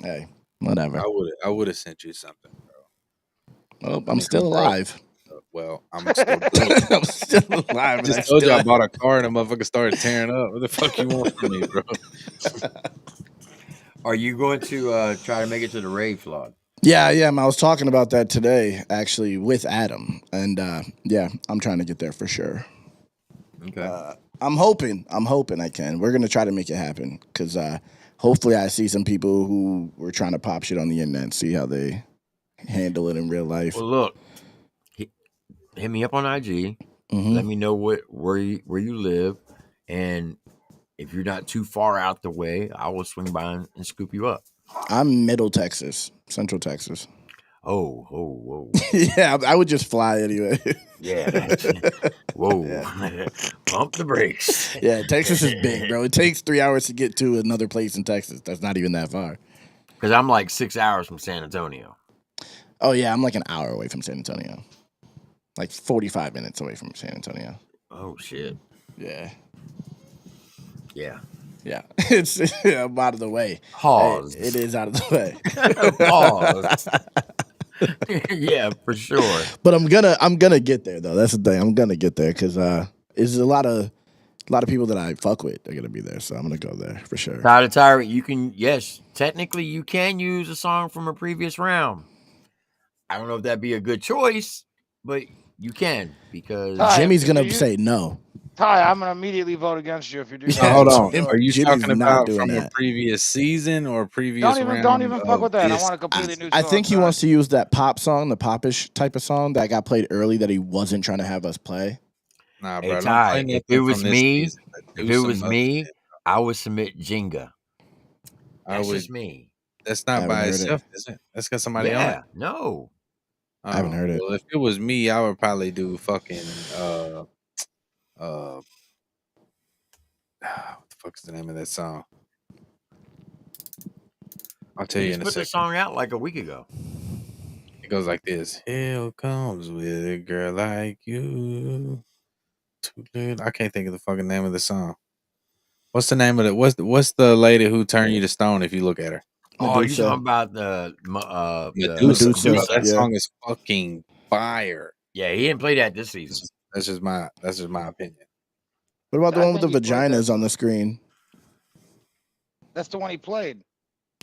hey, whatever. I would have sent you something, bro. Well, I'm still alive. Well, I'm still good. I'm still alive. I just told you I bought a car and a motherfucker started tearing up. What the fuck you want from me, bro? Are you going to try to make it to the rave, Flawd? Yeah, I am. I was talking about that today, actually, with Adam, and yeah, I'm trying to get there for sure. Okay. I'm hoping I can. We're gonna try to make it happen because hopefully I see some people who were trying to pop shit on the internet and see how they handle it in real life. Well, look, hit me up on IG. Let me know where you live, and if you're not too far out the way, I will swing by and scoop you up. I'm Middle Texas, Central Texas. Whoa. Yeah, I would just fly anyway. Yeah. Whoa. Yeah. Pump the brakes. Yeah, Texas is big, bro. It takes 3 hours to get to another place in Texas. That's not even that far. Because I'm like 6 hours from San Antonio. Oh, yeah, I'm like an hour away from San Antonio. Like 45 minutes away from San Antonio. Oh, shit. Yeah. Yeah. Yeah. It's I'm out of the way. Pause. It is out of the way. Pause. Yeah, for sure. But I'm gonna get there though. That's the thing. I'm gonna get there because there's a lot of people that I fuck with are gonna be there. So I'm gonna go there for sure. Tyler Tyrant, you can technically you can use a song from a previous round. I don't know if that'd be a good choice, but you can because Jimmy's gonna say no. Ty, I'm gonna immediately vote against you if you do that. Hold on. Are you Jimmy's talking not about doing from a that. previous season or previous round? Don't even fuck with that. I this- want a completely new song. I think he wants to use that pop song, the popish type of song that got played early that he wasn't trying to have us play. Nah, Hey, bro. Ty, if it was me, I I would submit Jenga. That's would. just me. That's not haven't by heard itself, is it? That's got somebody on it. No. I haven't heard it. Well, if it was me, I would probably do fucking what the fuck's the name of that song? I'll tell He you just in a put the second. song out like a week ago. It goes like this: Hell comes with a girl like you. Too good. I can't think of the fucking name of the song. What's the name of it? What's the lady who turned you to stone if you look at her? Oh, you Medusa. talking about the Medusa. Medusa, Bro, that yeah. song is fucking fire. Yeah, he didn't play that this season. That's just my opinion. What about the I one with the think he played vaginas that on the screen? That's the one he played.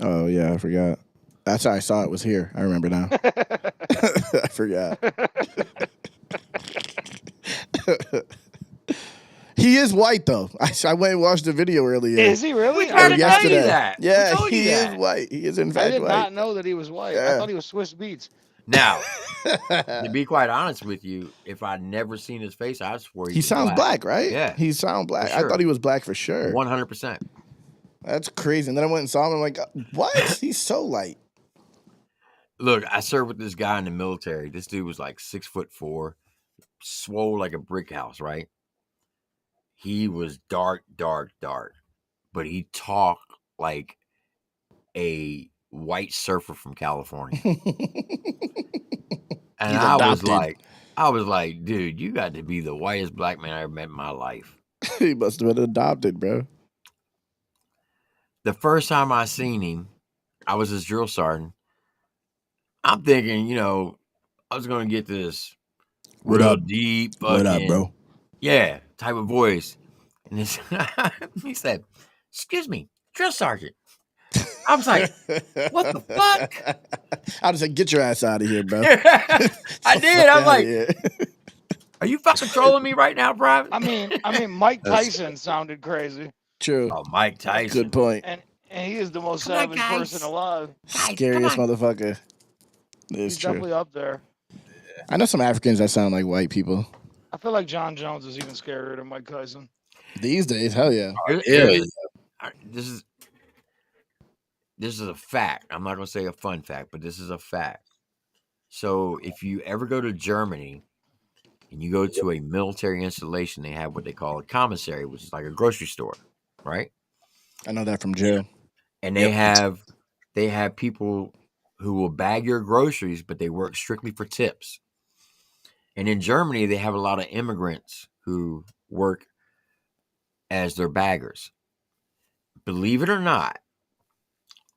Oh yeah, I forgot. That's how I saw it was here. I remember now. I forgot. He is white though. I went and watched the video earlier. Is he really? tried to tell yesterday. you that. We Yeah, told you he that. is white. He is in I fact did white. not know that he was white. Yeah. I thought he was Swiss Beats. Now, to be quite honest with you, if I'd never seen his face, I swore He sounds black, right? Yeah. He sounds black. For sure. I thought he was black for sure. 100%. That's crazy. And then I went and saw him. I'm like, what? He's so light. Look, I served with this guy in the military. This dude was like 6'4", swole like a brick house, right? He was dark, but he talked like a white surfer from California. And He's I adopted. was like, dude, you got to be the whitest black man I ever met in my life. He must have been adopted, bro. The first time I seen him, I was his drill sergeant. I'm thinking, you know, I was gonna get this What real up? deep What up, fucking bro? yeah type of voice, and this, he said, "Excuse me, drill sergeant." I was like, "What the fuck?" I just said, get your ass out of here, bro. I did. I was like, "Are you fucking trolling me right now, Private?" I mean, Mike Tyson sounded crazy, True. Oh, Mike Tyson. Good point. and he is the most Come on, savage person guys. alive. Scariest motherfucker. It's He's true. definitely up there. I know some Africans that sound like white people. I feel like John Jones is even scarier than Mike Tyson. These days, hell yeah. This is a fact. I'm not gonna say a fun fact, but this is a fact. So if you ever go to Germany and you go to a military installation, they have what they call a commissary, which is like a grocery store, right? I know that from jail. And they have people who will bag your groceries, but they work strictly for tips. And in Germany, they have a lot of immigrants who work as their baggers. Believe it or not,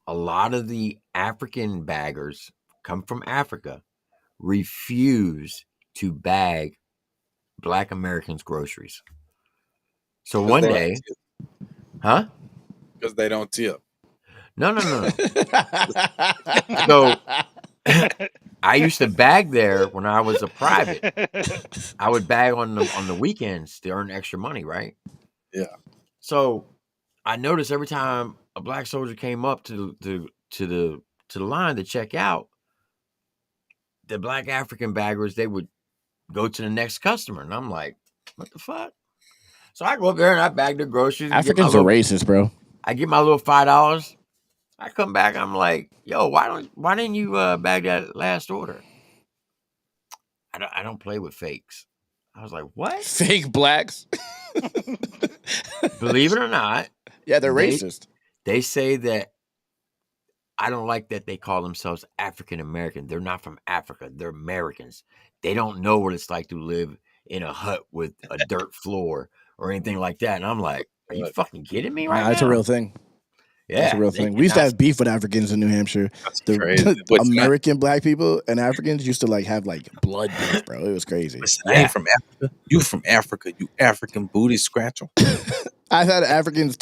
a lot of the African baggers come from Africa, refuse to bag Black Americans' groceries. So one day, huh? Because they don't tip. No. So I used to bag there when I was a private. I would bag on the weekends to earn extra money, right? Yeah. So I noticed every time a Black soldier came up to the line to check out, the Black African baggers, they would go to the next customer, and I'm like, what the fuck? So I go up there and I bag the groceries. Africans are racist, bro. I get my little $5. I come back, I'm like, yo, why didn't you bag that last order? I don't play with fakes. I was like, what? Fake blacks? Believe it or not. Yeah, they're racist. They say that I don't like that they call themselves African American. They're not from Africa. They're Americans. They don't know what it's like to live in a hut with a dirt floor or anything like that. And I'm like, are you fucking kidding me right now? That's a real thing. Yeah, that's a real thing. We used to have beef with Africans in New Hampshire. The American Black people and Africans used to have blood beef, bro. It was crazy. Listen, I ain't from Africa. You from Africa, you African booty scratcher. I've had Africans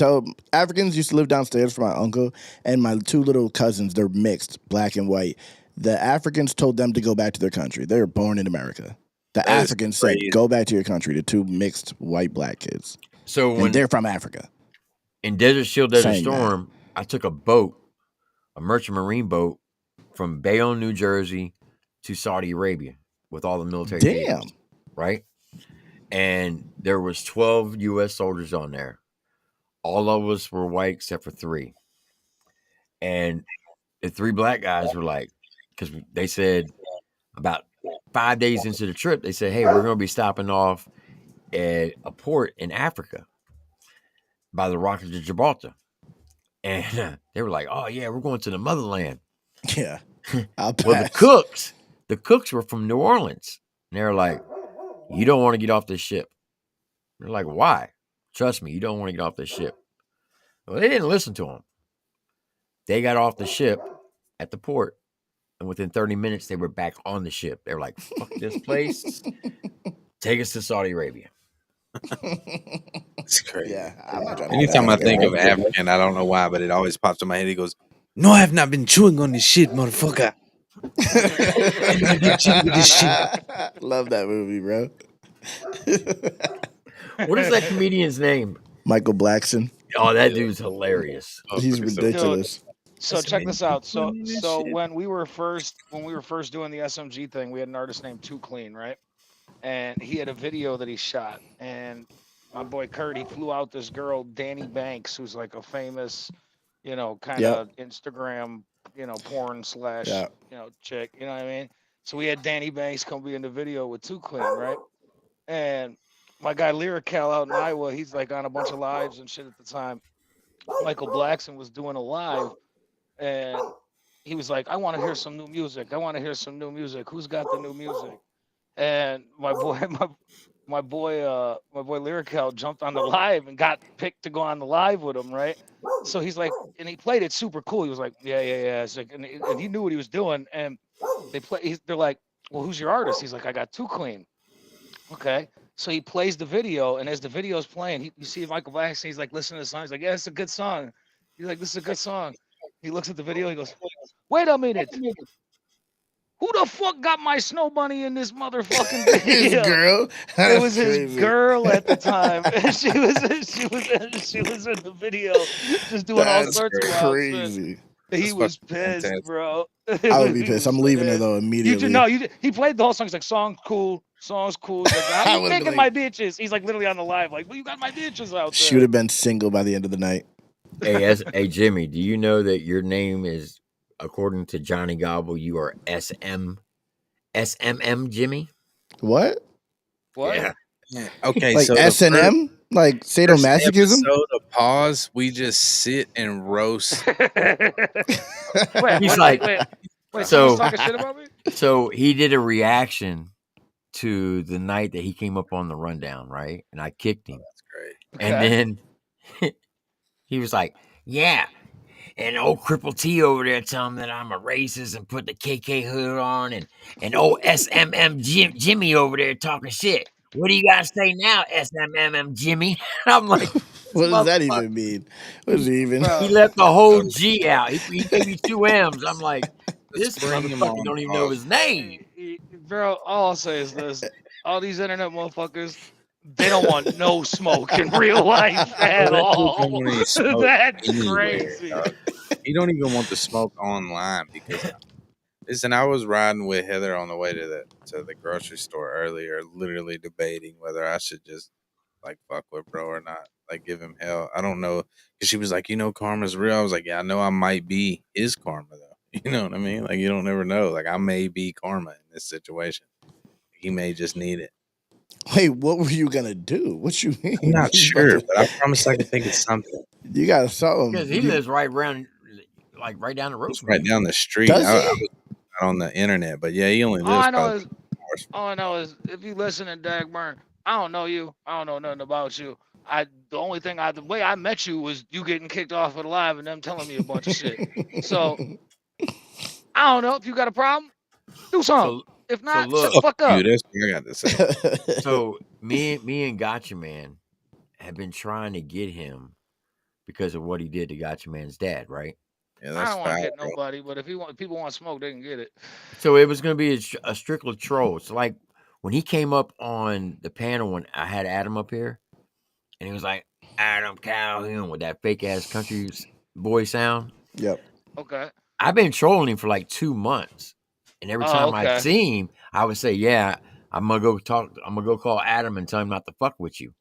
used to live downstairs from my uncle and my two little cousins. They're mixed, black and white. The Africans told them to go back to their country. They were born in America. The Africans said, go back to your country. The two mixed white black kids. So and they're from Africa. In Desert Shield, Desert Same Storm, I took a boat, a merchant marine boat, from Bayonne, New Jersey to Saudi Arabia with all the military vehicles, right? And there was 12 U.S. soldiers on there. All of us were white except for 3. And the 3 black guys were like, because they said about 5 days into the trip, they said, hey, we're going to be stopping off at a port in Africa by the Rock of Gibraltar. And they were like, oh, yeah, we're going to the motherland. Yeah. Well, the cooks were from New Orleans. And they were like, you don't want to get off this ship. They're like, why? Trust me, you don't want to get off this ship. Well, they didn't listen to them. They got off the ship at the port. And within 30 minutes, they were back on the ship. They were like, fuck this place. Take us to Saudi Arabia. It's crazy. Yeah. Anytime I think of African, I don't know why, but it always pops in my head. He goes, no, I have not been chewing on this shit, motherfucker. Love that movie, bro. What is that comedian's name? Michael Blackson. Oh, that dude's hilarious. He's ridiculous. So check this out. So when we were first doing the SMG thing, we had an artist named Too Clean, right? And he had a video that he shot, and my boy Kurt, he flew out this girl, Danny Banks, who's like a famous, kind of Instagram, porn / chick, you know what I mean? So we had Danny Banks come be in the video with Too Clean, right? And my guy Lyrical out in Iowa, he's like on a bunch of lives and shit at the time. Michael Blackson was doing a live, and he was like, I want to hear some new music. Who's got the new music? And my boy Lyrical jumped on the live and got picked to go on the live with him, right? So he's like, and he played it super cool. He was like, yeah. It's like, and he knew what he was doing. And They're like, well, who's your artist? He's like, I got 2 Clean. Okay. So he plays the video, and as the video's playing, you see Michael Jackson. He's like, listen to the song. He's like, yeah, it's a good song. He's like, this is a good song. He looks at the video. He goes, wait a minute. Who the fuck got my snow bunny in this motherfucking video? His girl. It was Crazy. his girl at the time. And she was in the video, just doing all That's sorts of wild shit. crazy. He was pissed, bro. I would be pissed. I'm leaving her though immediately. He played the whole song. He's like, song's cool. He's like, how you taking my bitches? He's like literally on the live, like, well, you got my bitches out there. She would have been single by the end of the night. Hey, Jimmy, do you know that your name is, according to Johnny Gobble, you are SMM Jimmy? What? Yeah. Okay, like so S&M, like sadomasochism. So to pause, we just sit and roast. He's like, wait, so talking shit about me? So he did a reaction to the night that he came up on the rundown, right? And I kicked him. That's great. And then he was like, yeah. And old Cripple T over there telling him that I'm a racist and put the KK hood on, and old SMM Jimmy over there talking shit. What do you guys say now, SMM Jimmy? I'm like, what does that even mean? What does he even? He left the whole G out. He gave me 2 M's. I'm like, this motherfucker don't even know his name. Bro, all I'll say is this: all these internet motherfuckers, they don't want no smoke in real life at all. That's crazy. You don't even want the smoke online because, listen, I was riding with Heather on the way to the grocery store earlier, literally debating whether I should just like fuck with bro or not, like give him hell. I don't know, because she was like, karma's real. I was like, yeah, I know I might be his karma though. You know what I mean? Like, you don't never know. Like, I may be karma in this situation. He may just need it. Wait, what were you gonna do? What you mean? I'm not sure, but I promise I can think of something. You got something. Because he lives right around, like right down the road. Right down the street. Does I he? was on the internet, but yeah, he only All I lives. know is if you listen to Dagburn, I don't know you. I don't know nothing about you. The way I met you was you getting kicked off of the live and them telling me a bunch of shit. So I don't know if you got a problem. Do something. If not, shut the fuck up. That's what I got to say. So me and Gotcha Man have been trying to get him because of what he did to Gotcha Man's dad, right? Yeah, I don't want to get nobody, but if people want smoke, they can get it. So it was going to be a strictly troll. So like when he came up on the panel when I had Adam up here, and he was like, Adam Calhoun with that fake ass country boy sound. Yep. Okay. I've been trolling him for like 2 months. And every time I see him, I would say, yeah, I'm going to go call Adam and tell him not to fuck with you.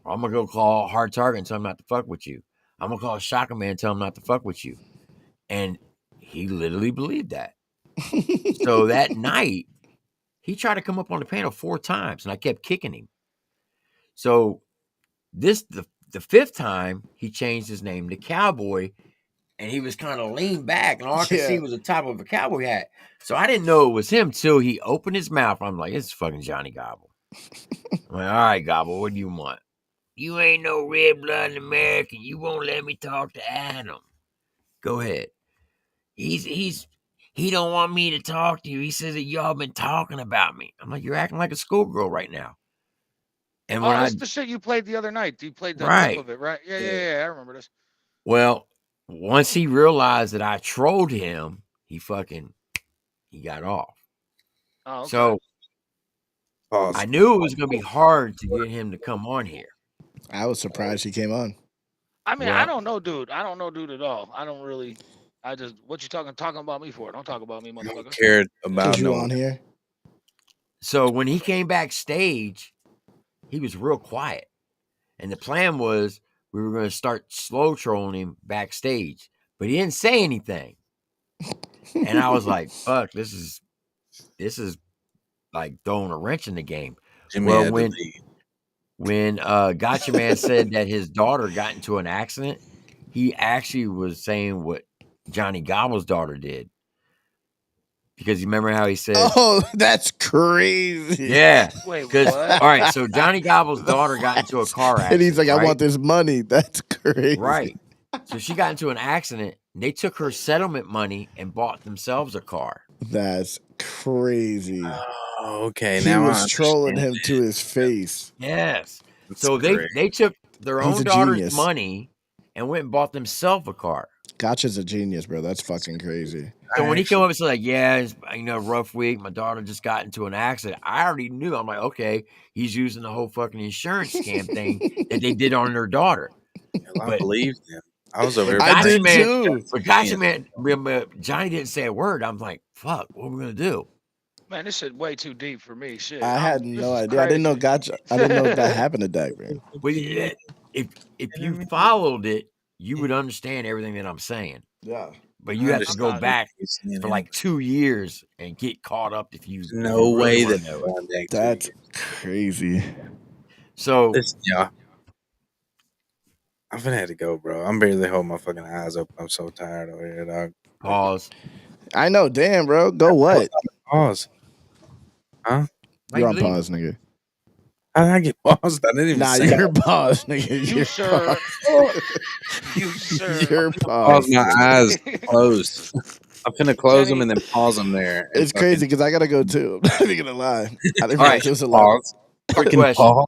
Or I'm going to go call Hard Target and tell him not to fuck with you. I'm going to call Shocker Man and tell him not to fuck with you. And he literally believed that. So that night, he tried to come up on the panel 4 times, and I kept kicking him. So the 5th time, he changed his name to Cowboy, and he was kind of leaned back, and all I could see was the top of a cowboy hat. So I didn't know it was him till he opened his mouth. I'm like, it's fucking Johnny Gobble. I'm like, all right, Gobble, what do you want? You ain't no red-blooded American. You won't let me talk to Adam. Go ahead. He don't want me to talk to you. He says that y'all been talking about me. I'm like, you're acting like a schoolgirl right now. And when that's the shit you played the other night. You played the right. clip of it, right? Yeah. I remember this. Well, once he realized that I trolled him, he got off. Oh, okay. So I knew it was going to be hard to get him to come on here. I was surprised he came on. I mean, I don't know, dude. I don't know, dude, at all. I don't really. I just what you talking about me for? Don't talk about me, motherfucker. Cared about you on here. So when he came backstage, he was real quiet, and the plan was we were going to start slow trolling him backstage, but he didn't say anything. And I was like, "Fuck, this is like throwing a wrench in the game." Well, when Gotcha Man said that his daughter got into an accident, he actually was saying what Johnny Gobble's daughter did. Because you remember how he said, "Oh, that's crazy." Yeah. Wait, because what? all right, so Johnny Gobble's daughter got into a car accident. And he's like, right? "I want this money." That's crazy. Right. So she got into an accident. And they took her settlement money and bought themselves a car. That's crazy. Oh, okay. He Now I was trolling understand. him to his face. Yes. That's So great. they took their He's own a daughter's genius. money and went and bought themselves a car. Gotcha's a genius, bro. That's fucking crazy. So when he came up and said, like, yeah, it's, rough week. My daughter just got into an accident. I already knew. I'm like, okay, he's using the whole fucking insurance scam thing that they did on their daughter. Hell, I But believe him. I was over here. I Gotcha did man, too. but Gotcha man, remember, Johnny didn't say a word. I'm like, fuck, what are we gonna do? Man, this shit way too deep for me. Shit. I had This no is idea. I didn't know crazy. Gotcha. I didn't know that happened to Dak, man. But if you followed it, you would understand everything that I'm saying. Yeah. But you have to go back for like 2 years and get caught up if you No way really that wanna know it. That's crazy. So yeah. I'm gonna have to go, bro. I'm barely holding my fucking eyes up. I'm so tired over here, dog. Pause. I know. Damn, bro. Go what? Pause. Huh? You're on pause, nigga. How did I get paused? I didn't even Nah, say you're that. paused, nigga. You You're sir. paused. You sir. You're Pause paused. my eyes closed. I'm finna close them Jenny- and then pause them there. And It's crazy because I gotta go too. I'm not even gonna lie. I didn't All realize right, it was 11. Pause. quick Freaking question. pause.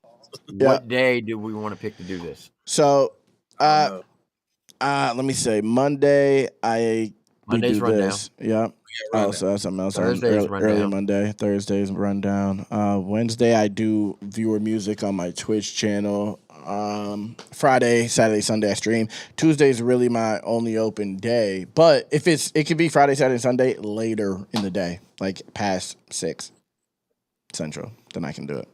Yeah. What day do we want to pick to do this? So, I don't know. let me say Monday. We Monday's do rundown. this. Yeah. Oh, so that's something else. Thursday's on early rundown. Monday. Thursday's rundown. Wednesday I do viewer music on my Twitch channel. Friday, Saturday, Sunday I stream. Tuesday's really my only open day. But if it could be Friday, Saturday, Sunday later in the day, like past 6 Central, then I can do it.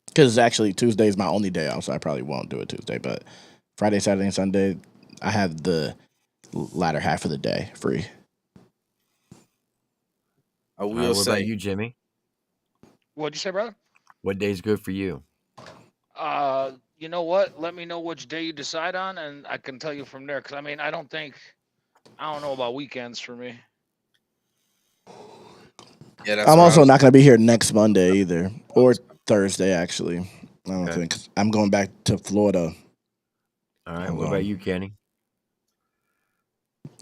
Because actually Tuesday is my only day off, so I probably won't do it Tuesday. But Friday, Saturday, and Sunday, I have the latter half of the day free. I will All right, what say about you, Jimmy? What'd you say, brother? What day's good for you? You know what? Let me know which day you decide on, and I can tell you from there. Because I mean, I don't know about weekends for me. Yeah, that's I'm what also I was- not going to be here next Monday either, or Thursday actually. I don't think I'm going back to Florida. All right, what about you, Kenny?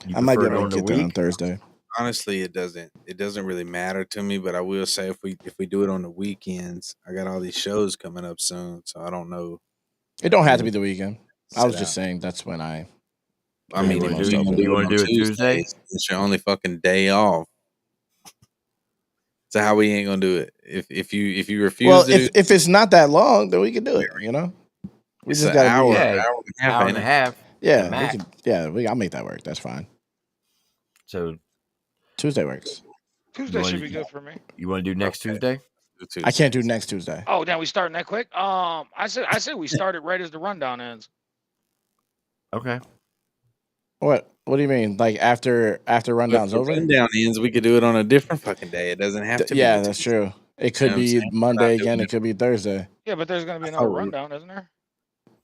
You I might be prefer able to during get the there on week? Thursday. honestly, it doesn't really matter to me. But I will say if we do it on the weekends, I got all these shows coming up soon, so I don't know. It don't have to be the weekend. I was Sit just out. saying that's when I have mean, the if most you open. want to do it Tuesday? It's your only fucking day off. So how we ain't gonna do it? If you refuse Well, to do if it's not that long, then we can do it. You know, we it's just an got to hour, be. Yeah, hour and a half, hour ain't and a it? half. Yeah, at we max. can. Yeah, I'll make that work. That's fine. So Tuesday works. Tuesday should be good for me. You want to do next Tuesday? I can't do next Tuesday. Oh, now we starting that quick? I said we started right as the rundown ends. Okay. What do you mean? Like after rundown's If over? the rundown ends, we could do it on a different fucking day. It doesn't have to be. Yeah, the that's Tuesday. true. It You could know what I'm be saying? We're Monday not again. doing It could be Thursday. Yeah, but there's gonna be another Oh, rundown, isn't there?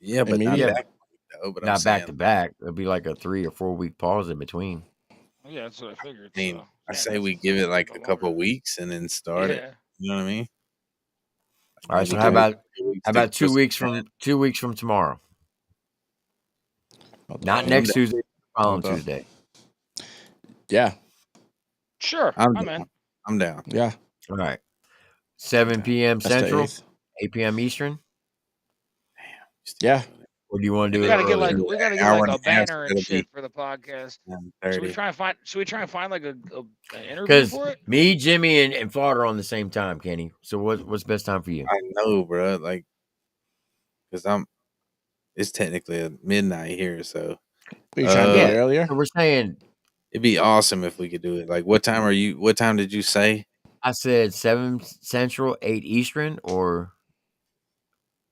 Yeah, but not Immediate? back. No, but I'm Not back saying, to back. It'll be like a 3 or 4 week pause in between. Yeah, that's what I figured. I mean, So. I Damn, say that's we give it like a longer. couple of weeks and then start it. Yeah. You know what I mean? All right. So Maybe how give it about a few weeks how to about 2 put weeks some- 2 weeks from tomorrow? Not fuck? next Tuesday, following Hold on. Tuesday. Yeah. Sure, I'm I'm down. in. I'm down. Yeah. All right. 7 p.m. That's the Central, 8th. 8 p.m. Eastern. Yeah. Or do you want to do We it gotta get earlier? like Hour a and a half, banner and it'll shit be for the podcast. Should 30. we try and find like an interview Because for it? me, Jimmy, and Flawd are on the same time, Kenny. So what's best time for you? I know, bro. Like, cause it's technically a midnight here, so Are you trying to do it Yeah. earlier? So we're saying it'd be awesome if we could do it. Like, what time did you say? I said 7 Central, 8 Eastern, or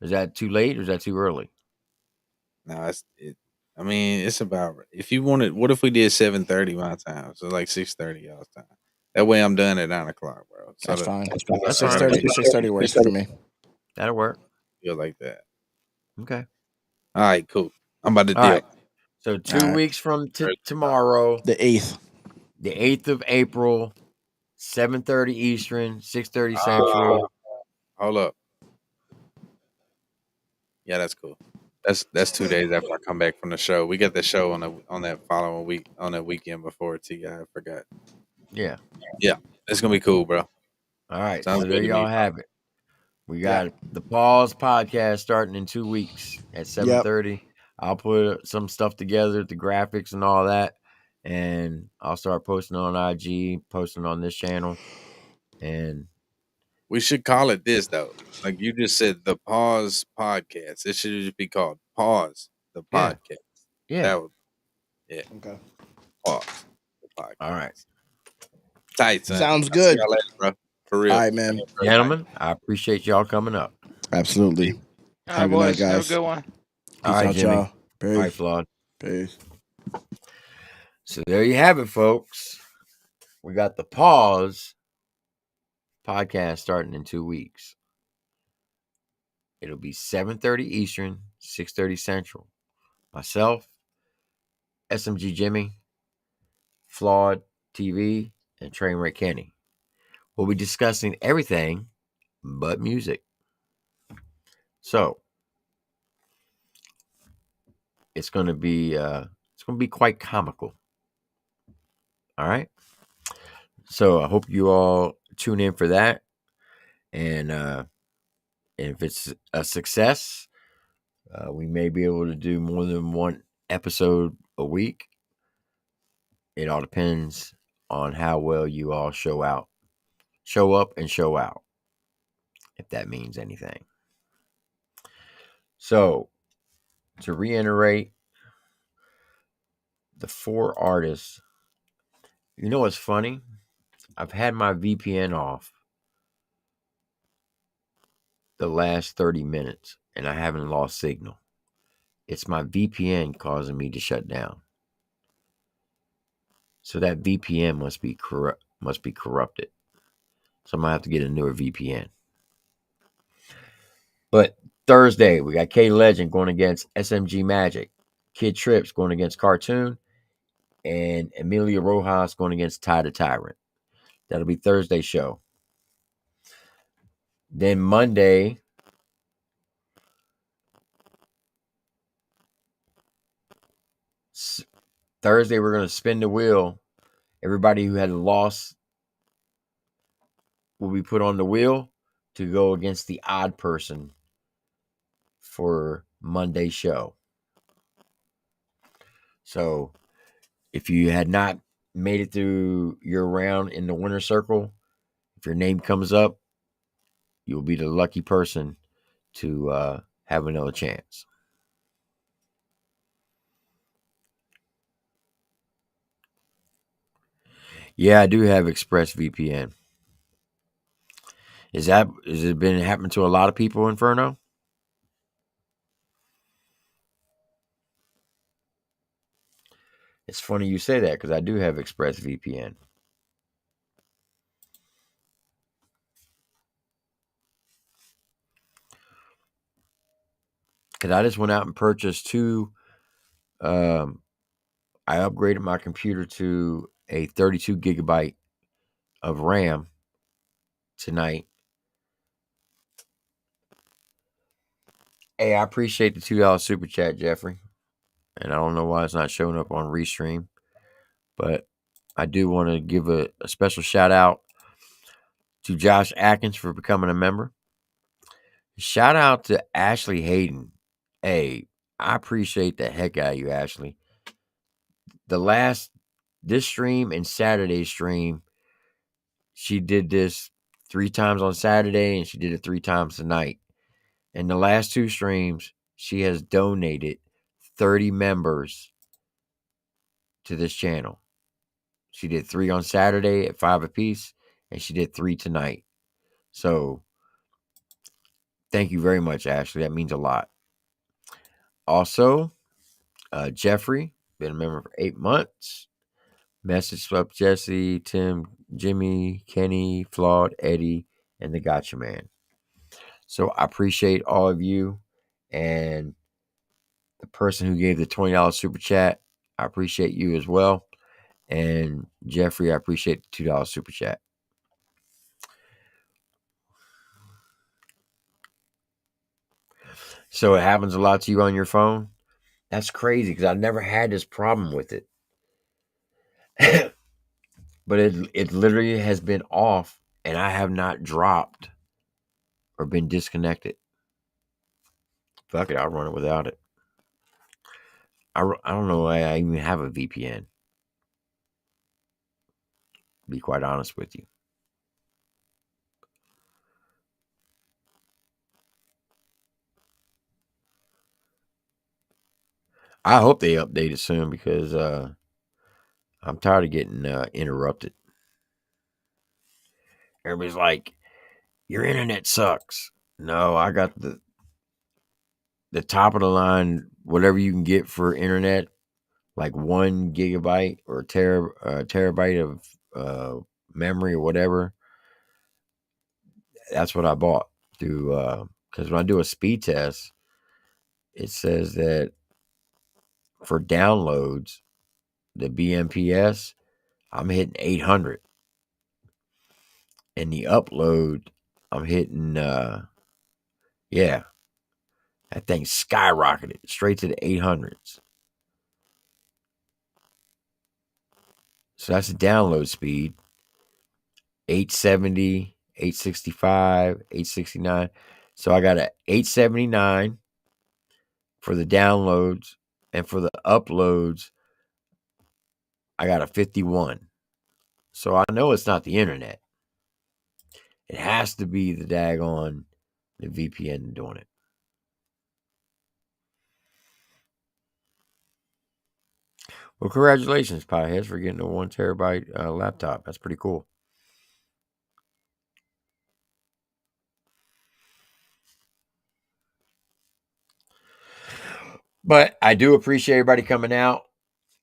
is that too late or is that too early? No, I mean, it's about if you wanted. What if we did 7:30 my time? So like 6:30 y'all's time. That way I'm done at 9:00, bro. So That's fine. That's 6:30. 6:30 works for me. That'll work. Feel like that. Okay. All right, cool. I'm about to All dip. right. So 2 All right. weeks from tomorrow, The 8th. the 8th of April, 7:30 Eastern, 6:30 Central. Hold up. Yeah, that's cool. That's 2 days after I come back from the show. We got the show on that following week on that weekend before T. I forgot. Yeah. Yeah, It's gonna be cool, bro. All right, Sounds so good there to y'all me. have it. We got the Pause podcast starting in 2 weeks at 7:30. I'll put some stuff together, the graphics and all that, and I'll start posting on IG, posting on this channel, and We should call it this though. Like you just said, the Pause podcast. It should just be called Pause the Yeah. podcast. Yeah. That would. Yeah. Okay. Pause the podcast. All right. Tight, son. Sounds I'll see good. y'all later, bro. For real. All right, man. Gentlemen, I appreciate y'all coming up. Absolutely. All Have a right, good night, boys. Have a guys. good one. All Peace right, out, Jimmy. y'all. Peace. All right, Flawed. Peace. So there you have it, folks. We got the Pause podcast starting in 2 weeks. It'll be 7:30 Eastern, 6:30 Central. Myself, SMG Jimmy, FlawdTV, and Trainwreck Kenny. We'll be discussing everything but music. So it's gonna be quite comical. All right. So I hope you all tune in for that. And if it's a success, we may be able to do more than one episode a week. It all depends on how well you all show up and show out, if that means anything. So to reiterate, the 4 artists, you know what's funny? I've had my VPN off the last 30 minutes and I haven't lost signal. It's my VPN causing me to shut down. So that VPN must be corrupted. So I'm gonna have to get a newer VPN. But Thursday, we got K Legend going against SMG Magic, Kid Trips going against Cartoon, and Amelio Rojas going against Ty the Tyrant. That'll be Thursday show. Then Monday, Thursday, we're going to spin the wheel. Everybody who had lost will be put on the wheel to go against the odd person for Monday's show. So if you had not made it through your round in the winner circle, if your name comes up, you'll be the lucky person to have another chance. Yeah, I do have ExpressVPN. Has it been happening to a lot of people, Inferno? It's funny you say that because I do have ExpressVPN. Because I just went out and purchased 2. I upgraded my computer to a 32 gigabyte of RAM tonight. Hey, I appreciate the $2 super chat, Jeffrey. And I don't know why it's not showing up on Restream. But I do want to give a special shout out to Josh Atkins for becoming a member. Shout out to Ashley Hayden. Hey, I appreciate the heck out of you, Ashley. This stream and Saturday stream, she did this 3 times on Saturday and she did it 3 times tonight. And the last 2 streams, she has donated 30 members to this channel. She did 3 on Saturday at 5 apiece, and she did 3 tonight. So thank you very much, Ashley. That means a lot. Also, Jeffrey, been a member for 8 months. Message up Jesse, Tim, Jimmy, Kenny, Flawed, Eddie, and the Gotcha Man. So I appreciate all of you. And the person who gave the $20 super chat, I appreciate you as well. And Jeffrey, I appreciate the $2 super chat. So it happens a lot to you on your phone? That's crazy because I've never had this problem with it. but it literally has been off, and I have not dropped or been disconnected. Fuck it, I'll run it without it. I don't know why I even have a VPN. To be quite honest with you. I hope they update it soon because I'm tired of getting interrupted. Everybody's like, your internet sucks. No, I got the top of the line, whatever you can get for internet, like 1 gigabyte or terabyte of memory or whatever. That's what I bought through because when I do a speed test, it says that for downloads, the BMPS, I'm hitting 800. And the upload, I'm hitting, yeah, that thing skyrocketed straight to the 800s. So that's the download speed. 870, 865, 869. So I got a 879 for the downloads, and for the uploads, I got a 51. So I know it's not the internet. It has to be the daggone the VPN doing it. Well, congratulations, Pieheads, for getting a 1 terabyte laptop. That's pretty cool. But I do appreciate everybody coming out.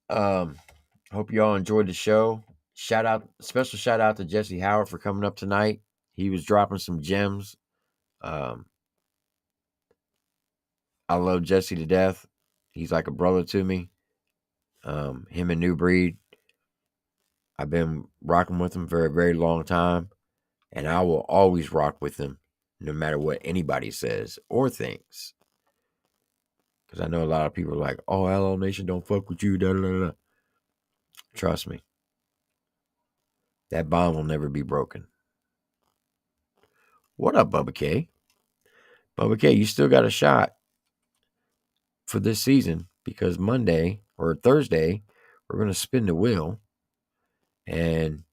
Hope you all enjoyed the show. Special shout out to Jesse Howard for coming up tonight. He was dropping some gems. I love Jesse to death. He's like a brother to me. Him and New Breed. I've been rocking with him for a very long time, and I will always rock with him, no matter what anybody says or thinks. Because I know a lot of people are like, "Oh, Outlaw Nation don't fuck with you." Da, da, da. Trust me, that bond will never be broken. What up, Bubba K? Bubba K, you still got a shot for this season because Monday or Thursday, we're going to spin the wheel and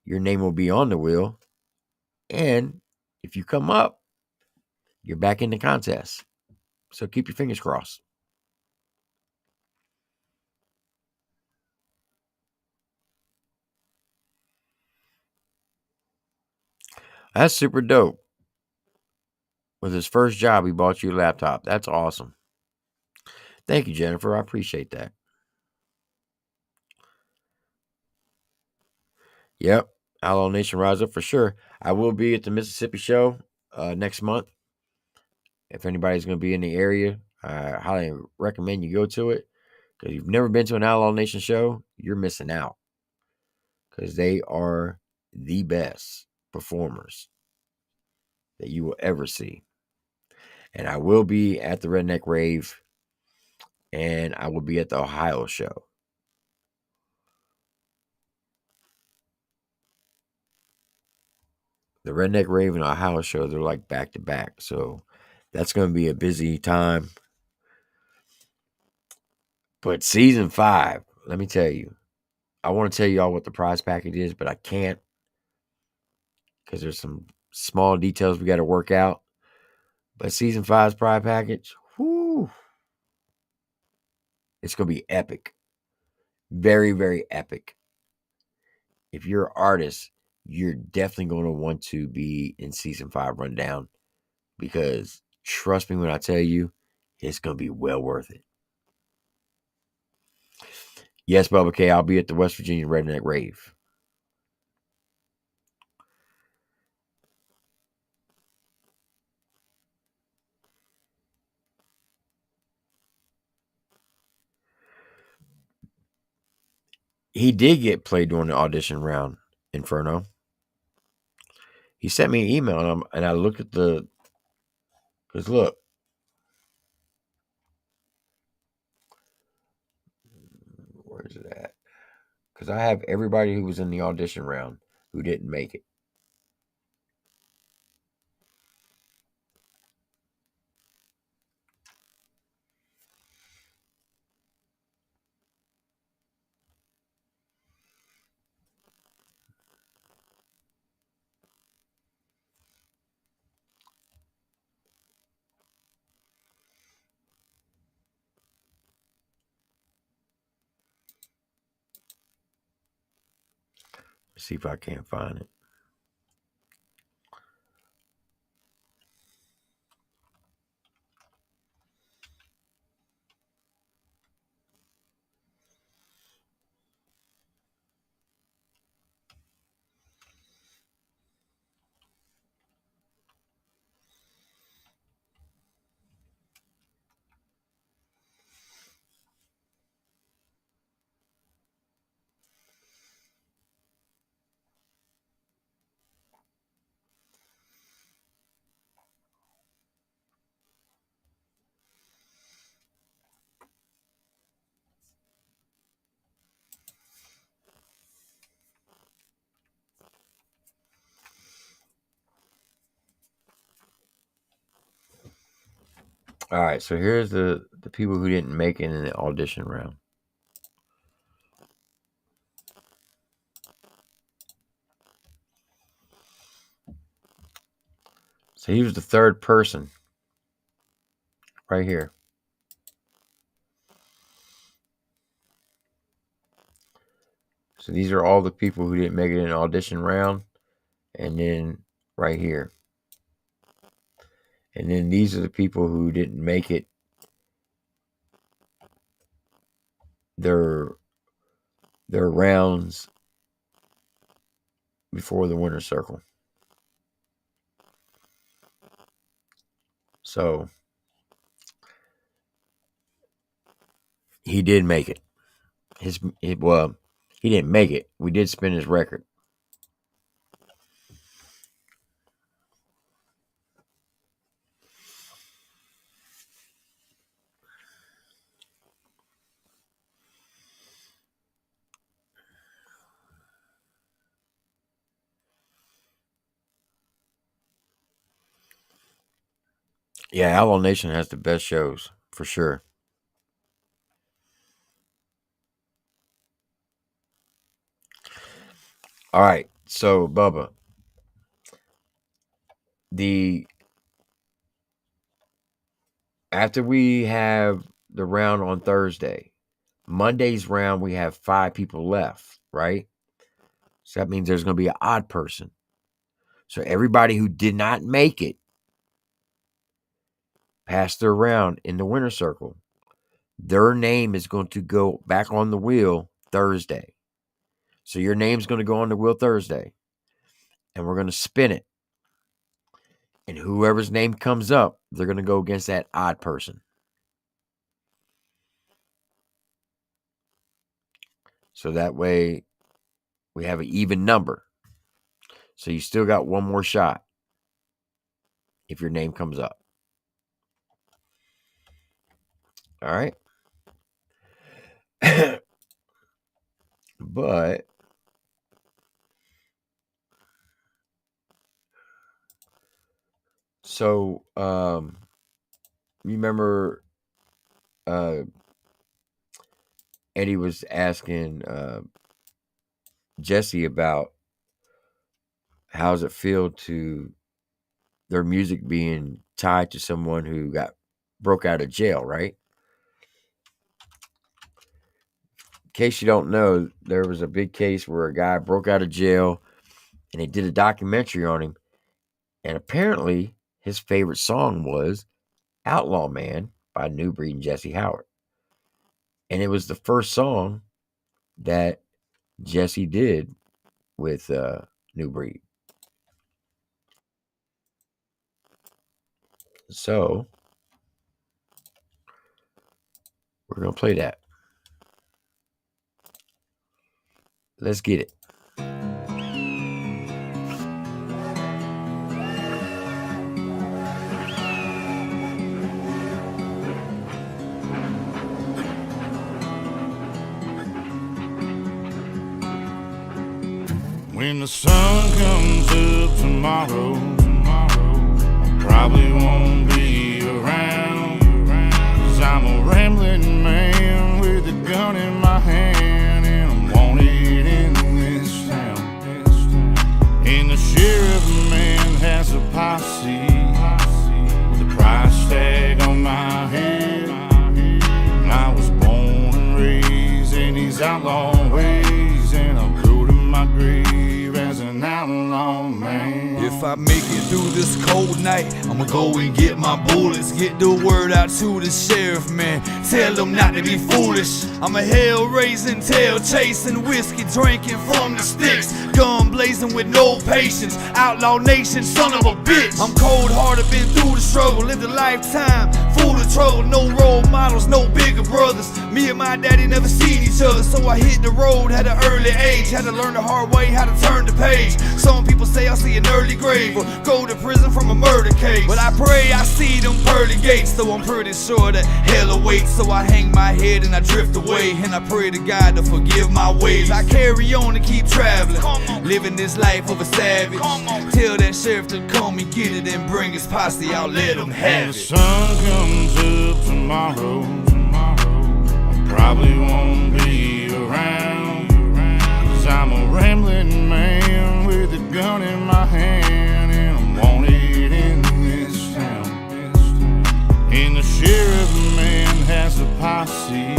your name will be on the wheel. And if you come up, you're back in the contest. So keep your fingers crossed. That's super dope. With his first job, he bought you a laptop. That's awesome. Thank you, Jennifer. I appreciate that. Yep. Outlaw Nation Rise Up for sure. I will be at the Mississippi show next month. If anybody's going to be in the area, I highly recommend you go to it. Because if you've never been to an Outlaw Nation show, you're missing out. Because they are the best performers that you will ever see. And I will be at the Redneck Rave. And I will be at the Ohio show. The Redneck Rave and Ohio show, they're like back to back. So that's going to be a busy time. But season 5, let me tell you, I want to tell y'all what the prize package is, but I can't because there's some small details we got to work out. But season 5's prize package, whoo, it's going to be epic. Very, very epic. If you're an artist, you're definitely going to want to be in season 5 rundown because trust me when I tell you, it's going to be well worth it. Yes, Bubba K, I'll be at the West Virginia Redneck Rave. He did get played during the audition round, Inferno. He sent me an email, and I looked at the... Because look. Where is it at? Because because I have everybody who was in the audition round who didn't make it. Let's see if I can't find it. All right, so here's the people who didn't make it in the audition round. So he was the third person right here. So these are all the people who didn't make it in the audition round. And then right here. And then these are the people who didn't make it their rounds before the winner's circle. So he did make it. Well, he didn't make it. We did spin his record. Yeah, Outlaw Nation has the best shows for sure. All right, so Bubba, after we have the round on Thursday, Monday's round we have 5 people left, right? So that means there's going to be an odd person. So everybody who did not make it past their round in the winner circle, their name is going to go back on the wheel Thursday. So your name's going to go on the wheel Thursday. And we're going to spin it. And whoever's name comes up, they're going to go against that odd person. So that way we have an even number. So you still got one more shot if your name comes up. All right. But so remember Eddie was asking Jesse about how does it feel to their music being tied to someone who broke out of jail, right? In case you don't know, there was a big case where a guy broke out of jail and they did a documentary on him. And apparently his favorite song was Outlaw Man by New Breed and Jesse Howard. And it was the first song that Jesse did with New Breed. So we're going to play that. Let's get it. When the sun comes up tomorrow, I probably won't be around, 'cause I'm a rambling man with a gun in my hand, and I'm wanted in this town. And the sheriff man has a posse with a price tag on my head. And I was born and raised in these outlaw ways, and I'll go to my grave as an outlaw man. If I make it through this cold night, I'ma go and get my bullets. Get the word out to the sheriff, man. Tell him not to be foolish. I'm a hell-raising, tail-chasing, whiskey drinking from the sticks. Gun blazing with no patience. Outlaw nation, son of a bitch. I'm cold-hearted, been through the struggle. Lived a lifetime full of trouble. No role models, no bigger brothers. Me and my daddy never seen each other, so I hit the road at an early age. Had to learn the hard way how to turn the page. Some people say I'll see an early grave or go to prison from a murder case, but I pray I see them pearly gates, though I'm pretty sure that hell awaits. So I hang my head and I drift away, and I pray to God to forgive my ways. I carry on and keep traveling, living this life of a savage. Tell that sheriff to come and get it and bring his posse out, let him have it. When the sun comes up tomorrow, I probably won't be around, 'cause I'm a rambling man with a gun in my hand, and I'm wanted in this town. And the sheriff man has a posse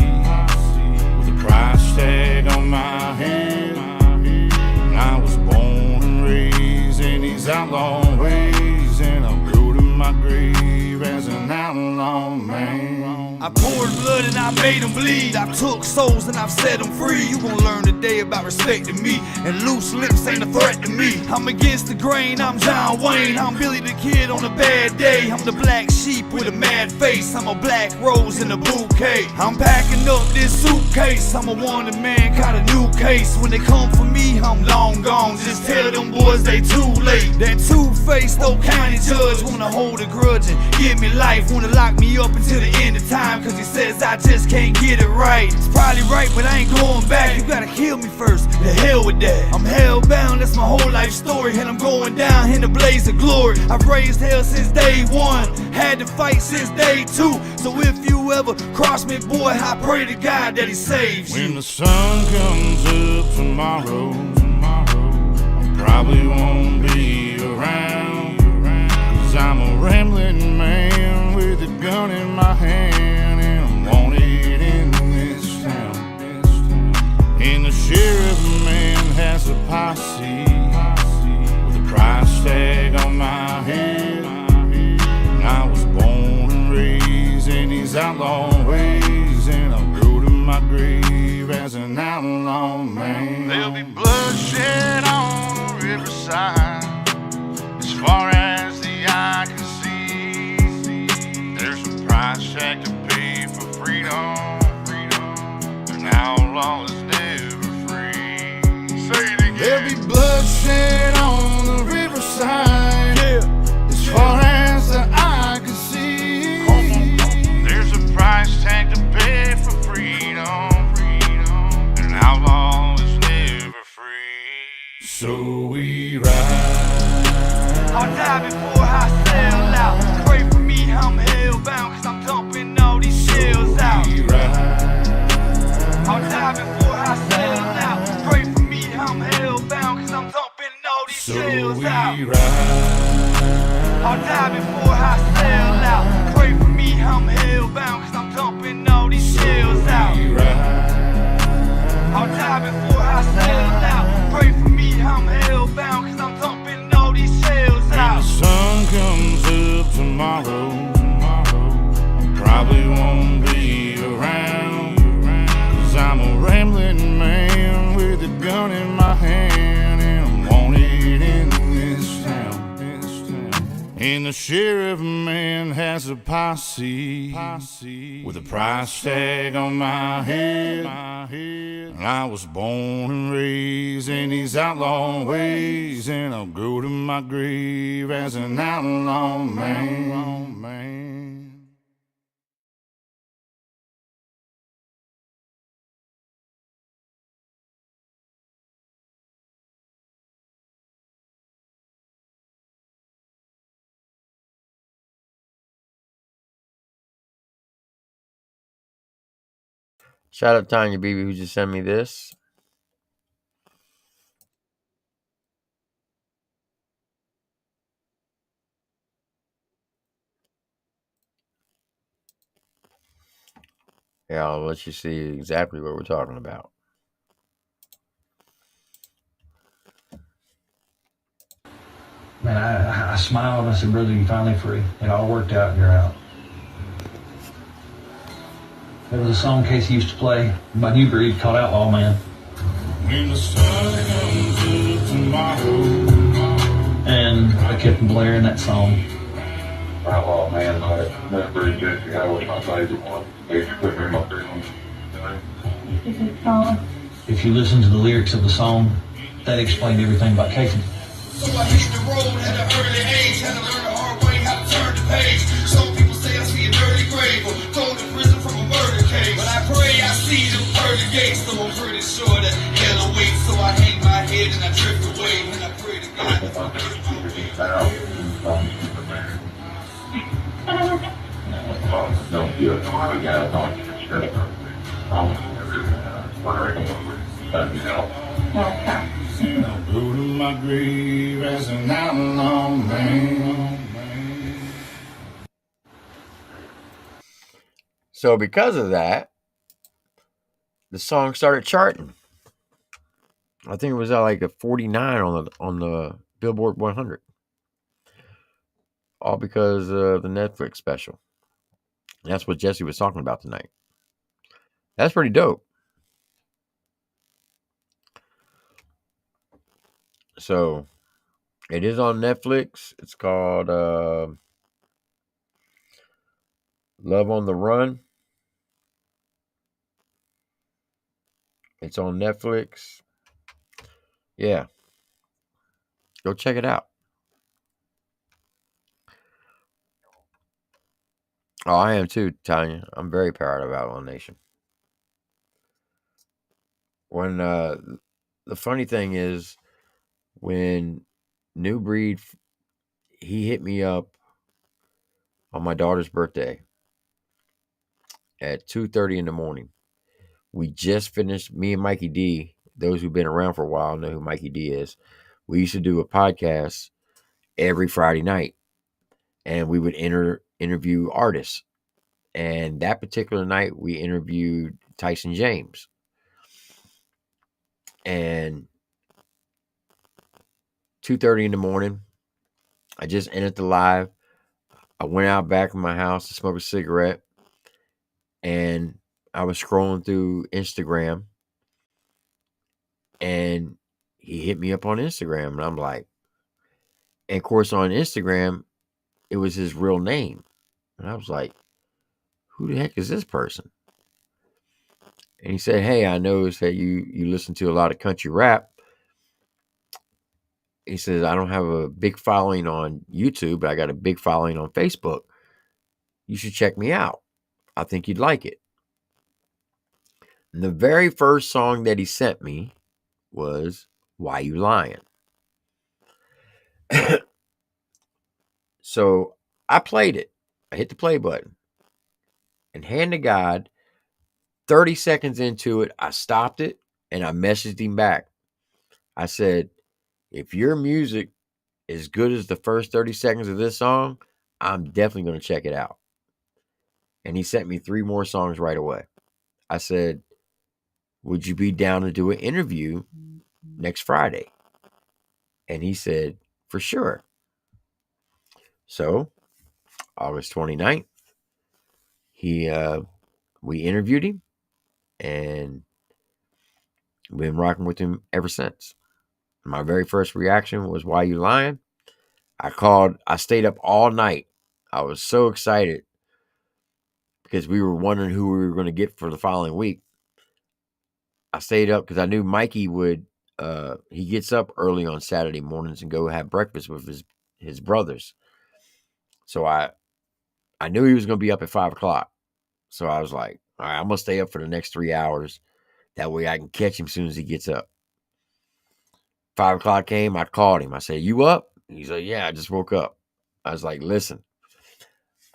with a price tag on my head. And I was born and raised in these outlaw ways, and I'll go to my grave as an outlaw man. I poured blood and I made them bleed. I took souls and I've set them free. You gon' learn today about respecting me, and loose lips ain't a threat to me. I'm against the grain, I'm John Wayne. I'm Billy the Kid on a bad day. I'm the black sheep with a mad face. I'm a black rose in a bouquet. I'm packing up this suitcase. I'm a wanted man, got a new case. When they come for me, I'm long gone. Just tell them boys they too late. That two-faced old county judge wanna hold a grudge and give me life. Wanna lock me up until the end of time, 'cause he says I just can't get it right. It's probably right, but I ain't going back. You gotta kill me first, the hell with that. I'm hell-bound, that's my whole life story, and I'm going down in a blaze of glory. I've raised hell since day one, had to fight since day two. So if you ever cross me, boy, I pray to God that he saves you. When the sun comes up tomorrow, I probably won't be around, 'cause I'm a rambling man with a gun in my hand, and I'm wanted in this town. And the sheriff man has a posse with a price tag on my head. And I was born and raised in these outlaw ways, and I'll go to my grave as an outlaw man. There'll be bloodshed on the riverside as far as the eye can see. There's a price tag to pay for freedom. An outlaw is never free. Say it again. There'll be bloodshed on the riverside, as far as the eye can see. There's a price tag to pay for freedom. An outlaw is never free. So we ride. I'll die before I sell out. Pray for me, I'm hellbound, 'cause I'm dumping all these shells out. I'll die before I sell out. Pray for me, I'm hellbound, 'cause I'm dumping all these shells out. I'll die before I sell out. Pray for me, I'm hellbound, 'cause I'm dumping all these shells out. I'll die before I sell out. Pray for me, I'm hellbound, 'cause I'm dumping all these shells out. When the sun comes up tomorrow, I probably won't be around, 'cause I'm a rambling man with a gun in my hand, and I'm wanted in this town. And the sheriff man has a posse with a price tag on my head. And I was born and raised in these outlaw ways, and I'll go to my grave as an outlaw man. Shout out Tanya BB who just sent me this. Yeah, I'll let you see exactly what we're talking about. Man, I smiled and I said, brother, you're finally free. It all worked out and you're out. There was a song Casey used to play by New Breed called Outlaw Man. When the sun comes up tomorrow. And I kept blaring that song. Outlaw Man, that's pretty good. That was my favorite one. They put me in my favorite one. If you listen to the lyrics of the song, that explained everything about Casey. So I hit the road at an early age, had to learn the hard way how to turn the page. Some people say I see an early grave, or go to prison from a murder case. But I pray I see them early gates, so I'm pretty sure that hell awaits. So I hang my head and I drift away, and I pray to God. Don't do it. We got it on. I'll go to my grave as an outlaw man. So because of that, the song started charting. I think it was at like a 49 on the Billboard 100. All because of the Netflix special. And that's what Jesse was talking about tonight. That's pretty dope. So it is on Netflix. It's called Love on the Run. It's on Netflix. Yeah. Go check it out. Oh, I am too, Tanya. I'm very proud of Outlaw Nation. When the funny thing is, when New Breed, he hit me up on my daughter's birthday at 2:30 in the morning. We just finished, me and Mikey D, those who've been around for a while know who Mikey D is. We used to do a podcast every Friday night, and we would interview artists. And that particular night, we interviewed Tyson James. And 2:30 in the morning, I just ended the live. I went out back in my house to smoke a cigarette, and I was scrolling through Instagram, and he hit me up on Instagram, and I'm like, and of course on Instagram, it was his real name. And I was like, who the heck is this person? And he said, hey, I noticed that you listen to a lot of country rap. He says, I don't have a big following on YouTube, but I got a big following on Facebook. You should check me out. I think you'd like it. And the very first song that he sent me was Why You Lying? So I played it. I hit the play button. And hand to God, 30 seconds into it, I stopped it and I messaged him back. I said, if your music is good as the first 30 seconds of this song, I'm definitely going to check it out. And he sent me 3 more songs right away. I said, would you be down to do an interview next Friday? And he said, for sure. So August 29th, we interviewed him, and we've been rocking with him ever since. My very first reaction was, why you lying? I stayed up all night. I was so excited because we were wondering who we were going to get for the following week. I stayed up because I knew Mikey would, he gets up early on Saturday mornings and go have breakfast with his brothers. So I knew he was going to be up at 5 o'clock. So I was like, all right, I'm going to stay up for the next 3 hours. That way I can catch him as soon as he gets up. 5 o'clock came, I called him. I said, you up? He's like, yeah, I just woke up. I was like, listen,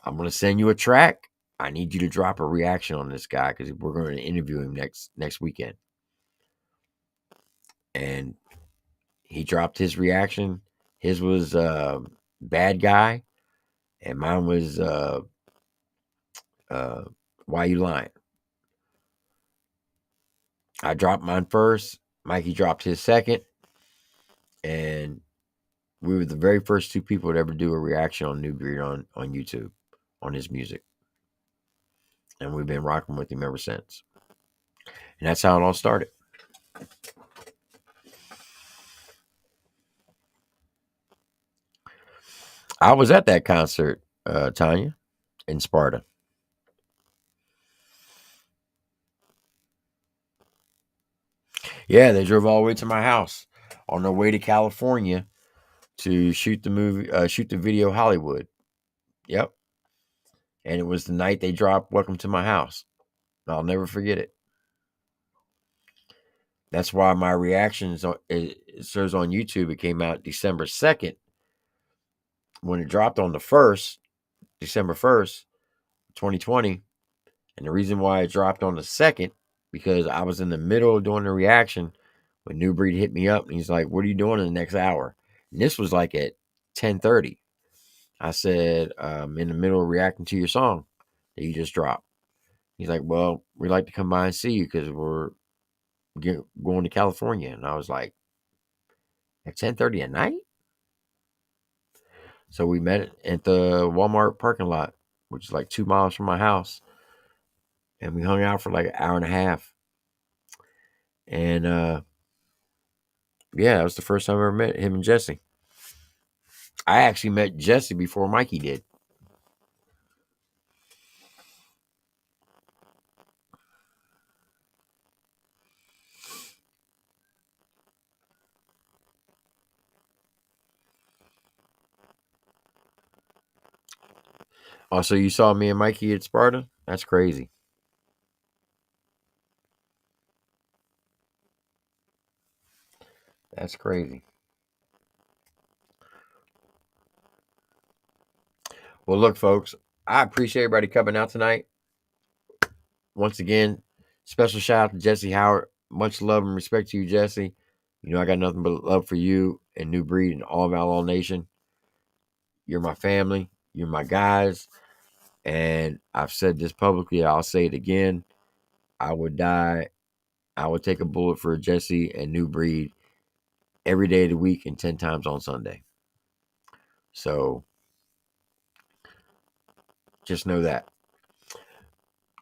I'm going to send you a track. I need you to drop a reaction on this guy because we're going to interview him next weekend. And he dropped his reaction. His was Bad Guy, and mine was Why You Lying. I dropped mine first. Mikey dropped his second. And we were the very first two people to ever do a reaction on New Breed on YouTube on his music. And we've been rocking with him ever since. And that's how it all started. I was at that concert, Tanya, in Sparta. Yeah, they drove all the way to my house on their way to California to shoot the video Hollywood. Yep. And it was the night they dropped Welcome to My House. I'll never forget it. That's why my reactions, it serves on YouTube. It came out December 2nd. When it dropped on the 1st, December 1st, 2020. And the reason why it dropped on the 2nd, because I was in the middle of doing the reaction when New Breed hit me up. And he's like, what are you doing in the next hour? And this was like at 10:30. I said, I'm in the middle of reacting to your song that you just dropped. He's like, well, we'd like to come by and see you because we're going to California. And I was like, at 10:30 at night? So we met at the Walmart parking lot, which is like 2 miles from my house. And we hung out for like an hour and a half. And yeah, that was the first time I ever met him and Jesse. I actually met Jesse before Mikey did. Also, you saw me and Mikey at Sparta? That's crazy. That's crazy. Well, look, folks, I appreciate everybody coming out tonight. Once again, special shout out to Jesse Howard. Much love and respect to you, Jesse. You know, I got nothing but love for you and New Breed and all of Outlaw Nation. You're my family. You're my guys. And I've said this publicly. I'll say it again. I would die. I would take a bullet for Jesse and New Breed every day of the week and 10 times on Sunday. So just know that.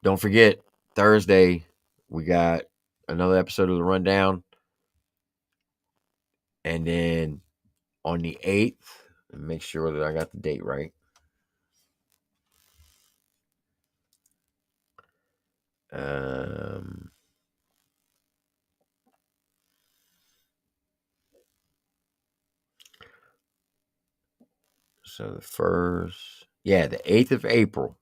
Don't forget, Thursday, we got another episode of The Rundown. And then on the 8th, make sure that I got the date right. So the 1st, the 8th of April,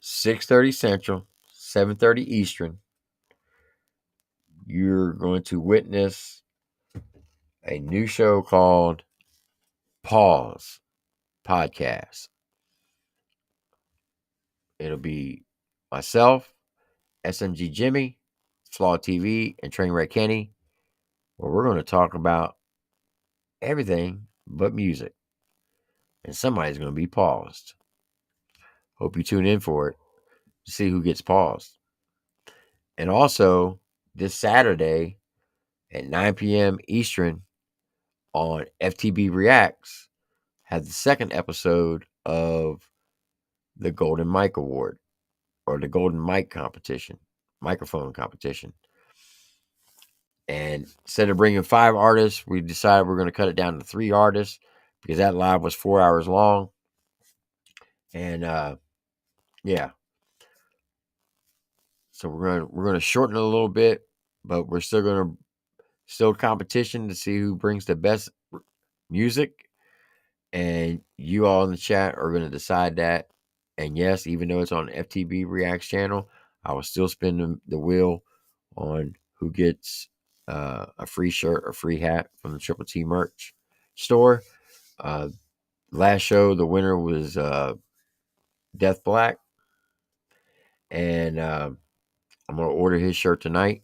6:30 Central, 7:30 Eastern, you're going to witness a new show called Pause Podcast. It'll be myself, SMG Jimmy, FlawdTV, and Trainwreck Kenny, where we're going to talk about everything but music. And somebody's going to be paused. Hope you tune in for it to see who gets paused. And also, this Saturday at 9 p.m. Eastern on FTB Reacts has the second episode of the Golden Mic Award or the Golden Mic competition, microphone competition. And instead of bringing 5 artists, we decided we're going to cut it down to 3 artists because that live was 4 hours long. And yeah. So we're going to shorten it a little bit, but we're still competition to see who brings the best music. And you all in the chat are going to decide that. And yes, even though it's on FTB Reacts channel, I will still spin the wheel on who gets a free shirt or free hat from the TripleT merch store. Last show, the winner was Death Black. And I'm going to order his shirt tonight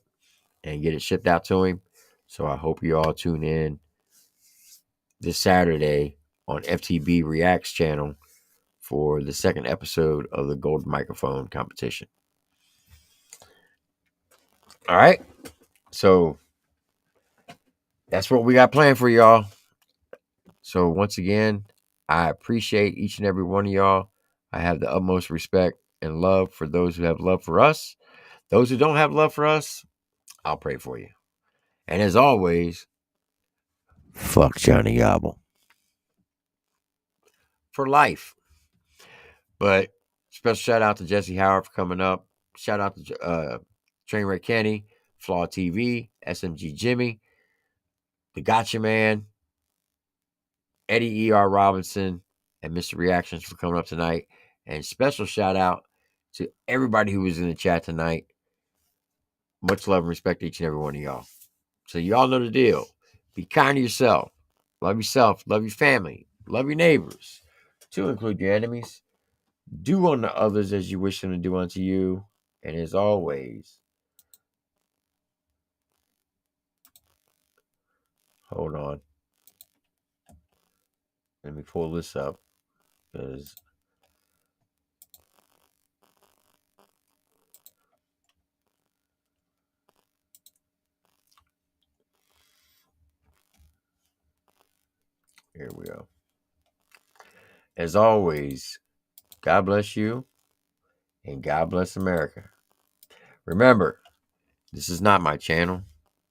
and get it shipped out to him. So I hope you all tune in this Saturday on FTB Reacts channel for the second episode of the Golden Microphone competition. All right. So that's what we got planned for y'all. So once again, I appreciate each and every one of y'all. I have the utmost respect and love for those who have love for us. Those who don't have love for us, I'll pray for you. And as always, fuck Johnny Gobble. For life. But special shout out to Jesse Howard for coming up. Shout out to Trainwreck Kenny, FlawdTV, SMG Jimmy, The Gotcha Man, Eddie E.R. Robinson, and MrReactions for coming up tonight. And special shout out to everybody who was in the chat tonight. Much love and respect to each and every one of y'all. So y'all know the deal. Be kind to yourself. Love yourself. Love your family. Love your neighbors. To include your enemies. Do unto others as you wish them to do unto you. And as always, hold on. Let me pull this up. Because here we go. As always, God bless you and God bless America. Remember, this is not my channel.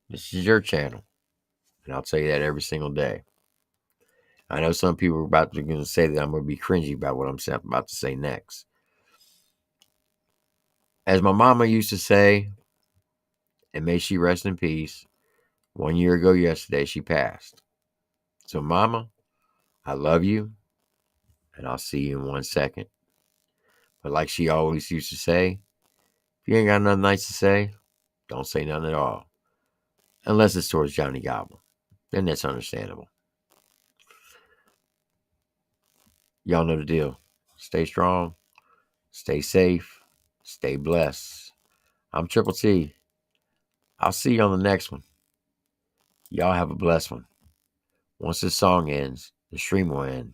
This is your channel. And I'll tell you that every single day. I know some people are about to say that I'm going to be cringy about what I'm about to say next. As my mama used to say, and may she rest in peace, 1 year ago yesterday, she passed. So, mama, I love you, and I'll see you in 1 second. But like she always used to say, if you ain't got nothing nice to say, don't say nothing at all. Unless it's towards Johnny Gobble. Then that's understandable. Y'all know the deal. Stay strong. Stay safe. Stay blessed. I'm TripleT. I'll see you on the next one. Y'all have a blessed one. Once this song ends, the stream will end.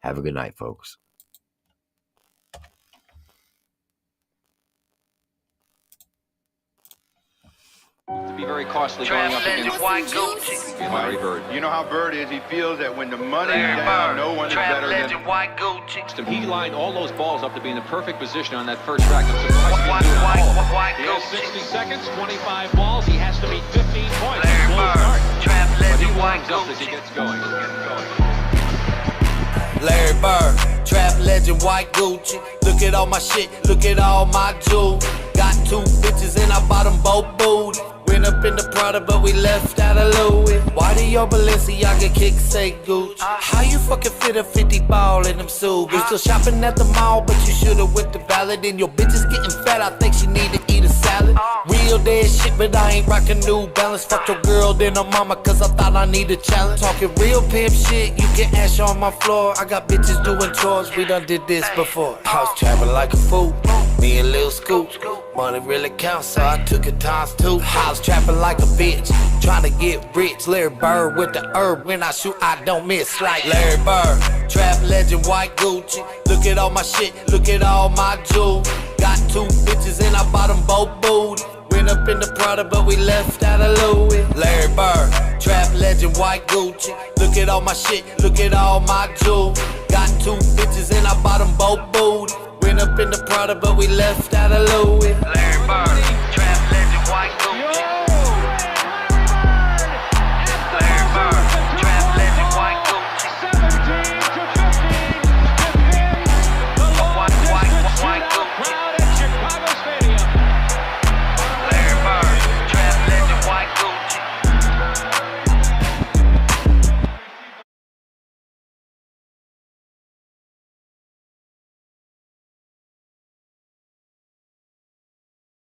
Have a good night, folks. To be very costly going up against Larry Bird. You know how Bird is. He feels that when the money's down, no one is better than He lined all those balls up to be in the perfect position on that first track. I'm surprised he didn't do it all. He has 60 seconds, 25 balls. He has to meet 15 points. But he warms up as he gets going. Larry Bird, trap legend, white Gucci. Look at all my shit, look at all my jewels. Got 2 bitches and I bought them both booty. Went up in the Prada, but we left out of Louis. Why do your Balenciaga kicks say Gucci? How you fucking fit a 50 ball in them Subas? Still shopping at the mall, but you should've went to ballot. And your bitch is getting fat, I think she need to eat a salad. Real dead shit, but I ain't rockin' New Balance. Fuck your girl, then her mama, cause I thought I need a challenge. Talking real pimp shit, you can ash on my floor. I got bitches doing chores, we done did this before. House trapping like a fool, me and Lil Scoop. Money really counts, so I took it times 2. House trapping like a bitch, trying to get rich. Larry Bird with the herb, when I shoot I don't miss. Like Larry Bird, trap legend, white Gucci. Look at all my shit, look at all my jewels. Got 2 bitches and I bought them both booty. Went up in the Prada, but we left out of Louis. Larry Bird, trap legend, white Gucci. Look at all my shit, look at all my jewels. Got 2 bitches and I bought them both booty. Went up in the Prada, but we left out of Louis. Larry Bird, trap legend, white Gucci.